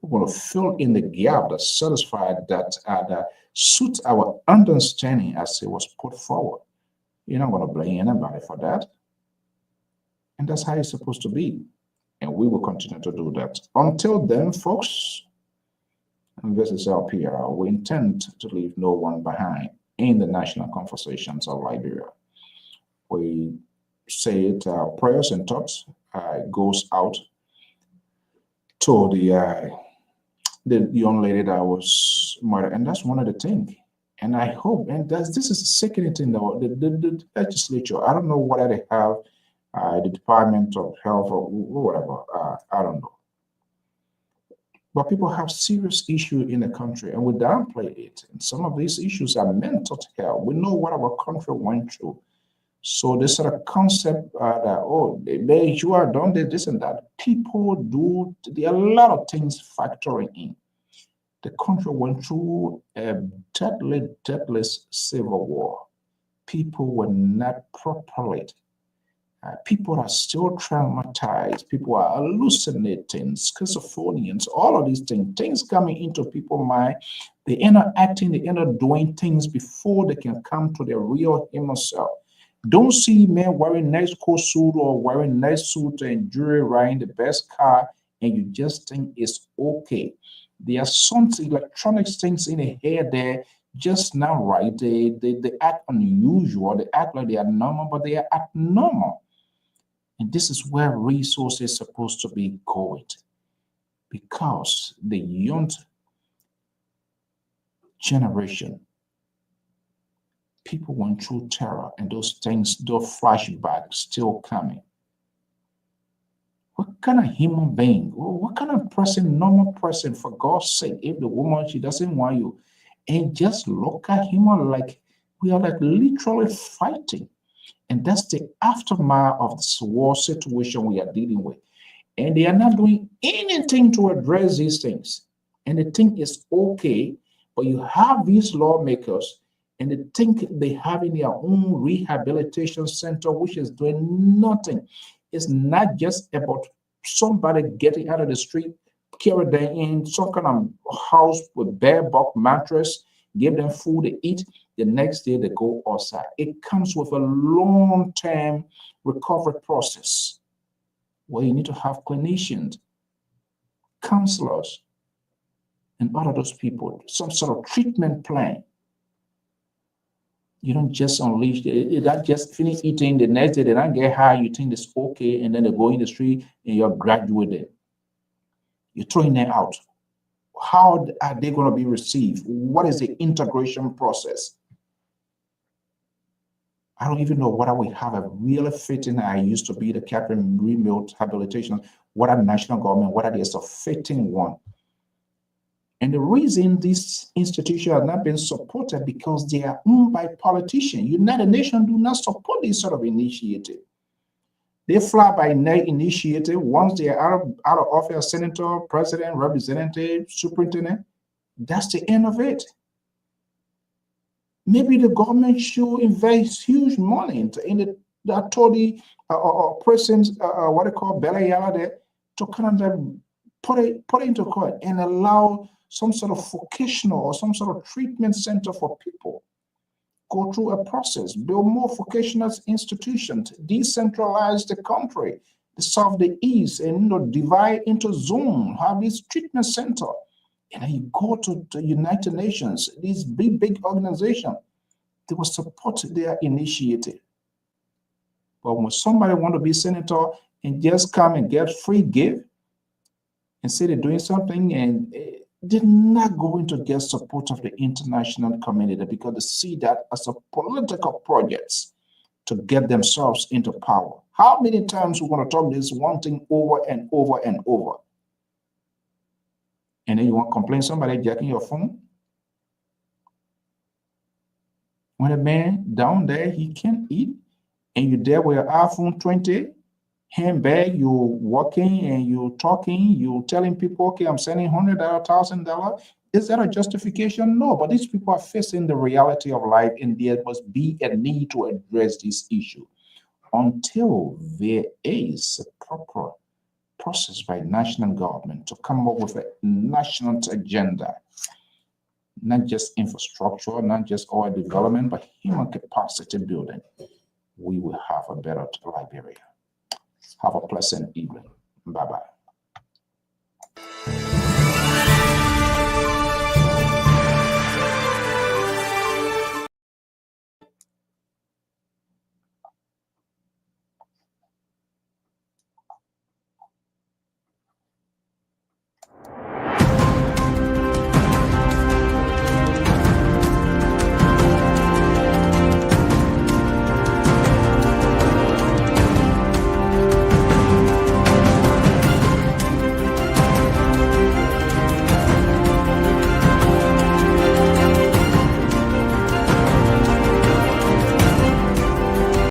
we're going to fill in the gap that satisfied that suits our understanding as it was put forward. You're not going to blame anybody for that. And that's how it's supposed to be. And we will continue to do that. Until then, folks, and this is our PR, we intend to leave no one behind in the national conversations of Liberia. We say it, prayers and thoughts goes out to the young lady that was murdered, and that's one of the things. And I hope, and this is the second thing, the legislature, I don't know whether they have the Department of Health or whatever, I don't know. But people have serious issues in the country, and we downplay it. And some of these issues are mental health. We know what our country went through. So this sort of concept that, oh, you are done this and that. People do, there are a lot of things factoring in. The country went through a deadly civil war. People were not properly. People are still traumatized. People are hallucinating, schizophrenians, all of these things coming into people's mind. They end up acting, they end up doing things before they can come to their real human self. Don't see men wearing nice coat suit or wearing nice suit and jewelry, riding the best car, and you just think it's okay. There are some electronic things in the hair there just not right. They act unusual. They act like they are normal, but they are abnormal. And this is where resources are supposed to be going, because the young generation, people went through terror, and those things, those flashbacks still coming. What kind of human being, what kind of person, normal person, for God's sake, if the woman, she doesn't want you, and just look at him like we are like literally fighting. And that's the aftermath of this war situation we are dealing with. And they are not doing anything to address these things. And they think it's okay, but you have these lawmakers, and they think they have in their own rehabilitation center, which is doing nothing. It's not just about somebody getting out of the street, carry them in some kind of house with bare bulk mattress, give them food to eat. The next day they go outside. It comes with a long-term recovery process where you need to have clinicians, counselors, and all of those people, some sort of treatment plan. You don't just unleash, they not just finish eating, the next day they don't get high, you think it's okay, and then they go in the street and you're graduated. You're throwing them out. How are they going to be received? What is the integration process? I don't even know whether we have a really fitting, I used to be the captain remote habilitation, what a national government, whether there's a fitting one. And the reason these institutions have not been supported, because they are owned by politicians. United Nations do not support this sort of initiative. They fly by night initiative. Once they are out of office, senator, president, representative, superintendent, that's the end of it. Maybe the government should invest huge money in the authority or persons, what they call Belayala there, to kind of put it into court and allow some sort of vocational or some sort of treatment center for people. Go through a process, build more vocational institutions, decentralize the country, the South, the East, and divide into zones, have this treatment center. And then you go to the United Nations, these big organizations, they will support their initiative. But when somebody want to be senator and just come and get free gift and say they're doing something, and they're not going to get support of the international community, because they see that as a political project to get themselves into power. How many times we want to talk this one thing over and over and over? And then you want to complain somebody jacking your phone? When a man down there, he can't eat, and you're there with your iPhone 20, handbag, you're walking and you're talking, you're telling people, okay, I'm sending $100, $1,000. Is that a justification? No, but these people are facing the reality of life, and there must be a need to address this issue. Until there is a proper process by national government to come up with a national agenda, not just infrastructure, not just oil development, but human capacity building, we will have a better Liberia. Have a pleasant evening. Bye-bye.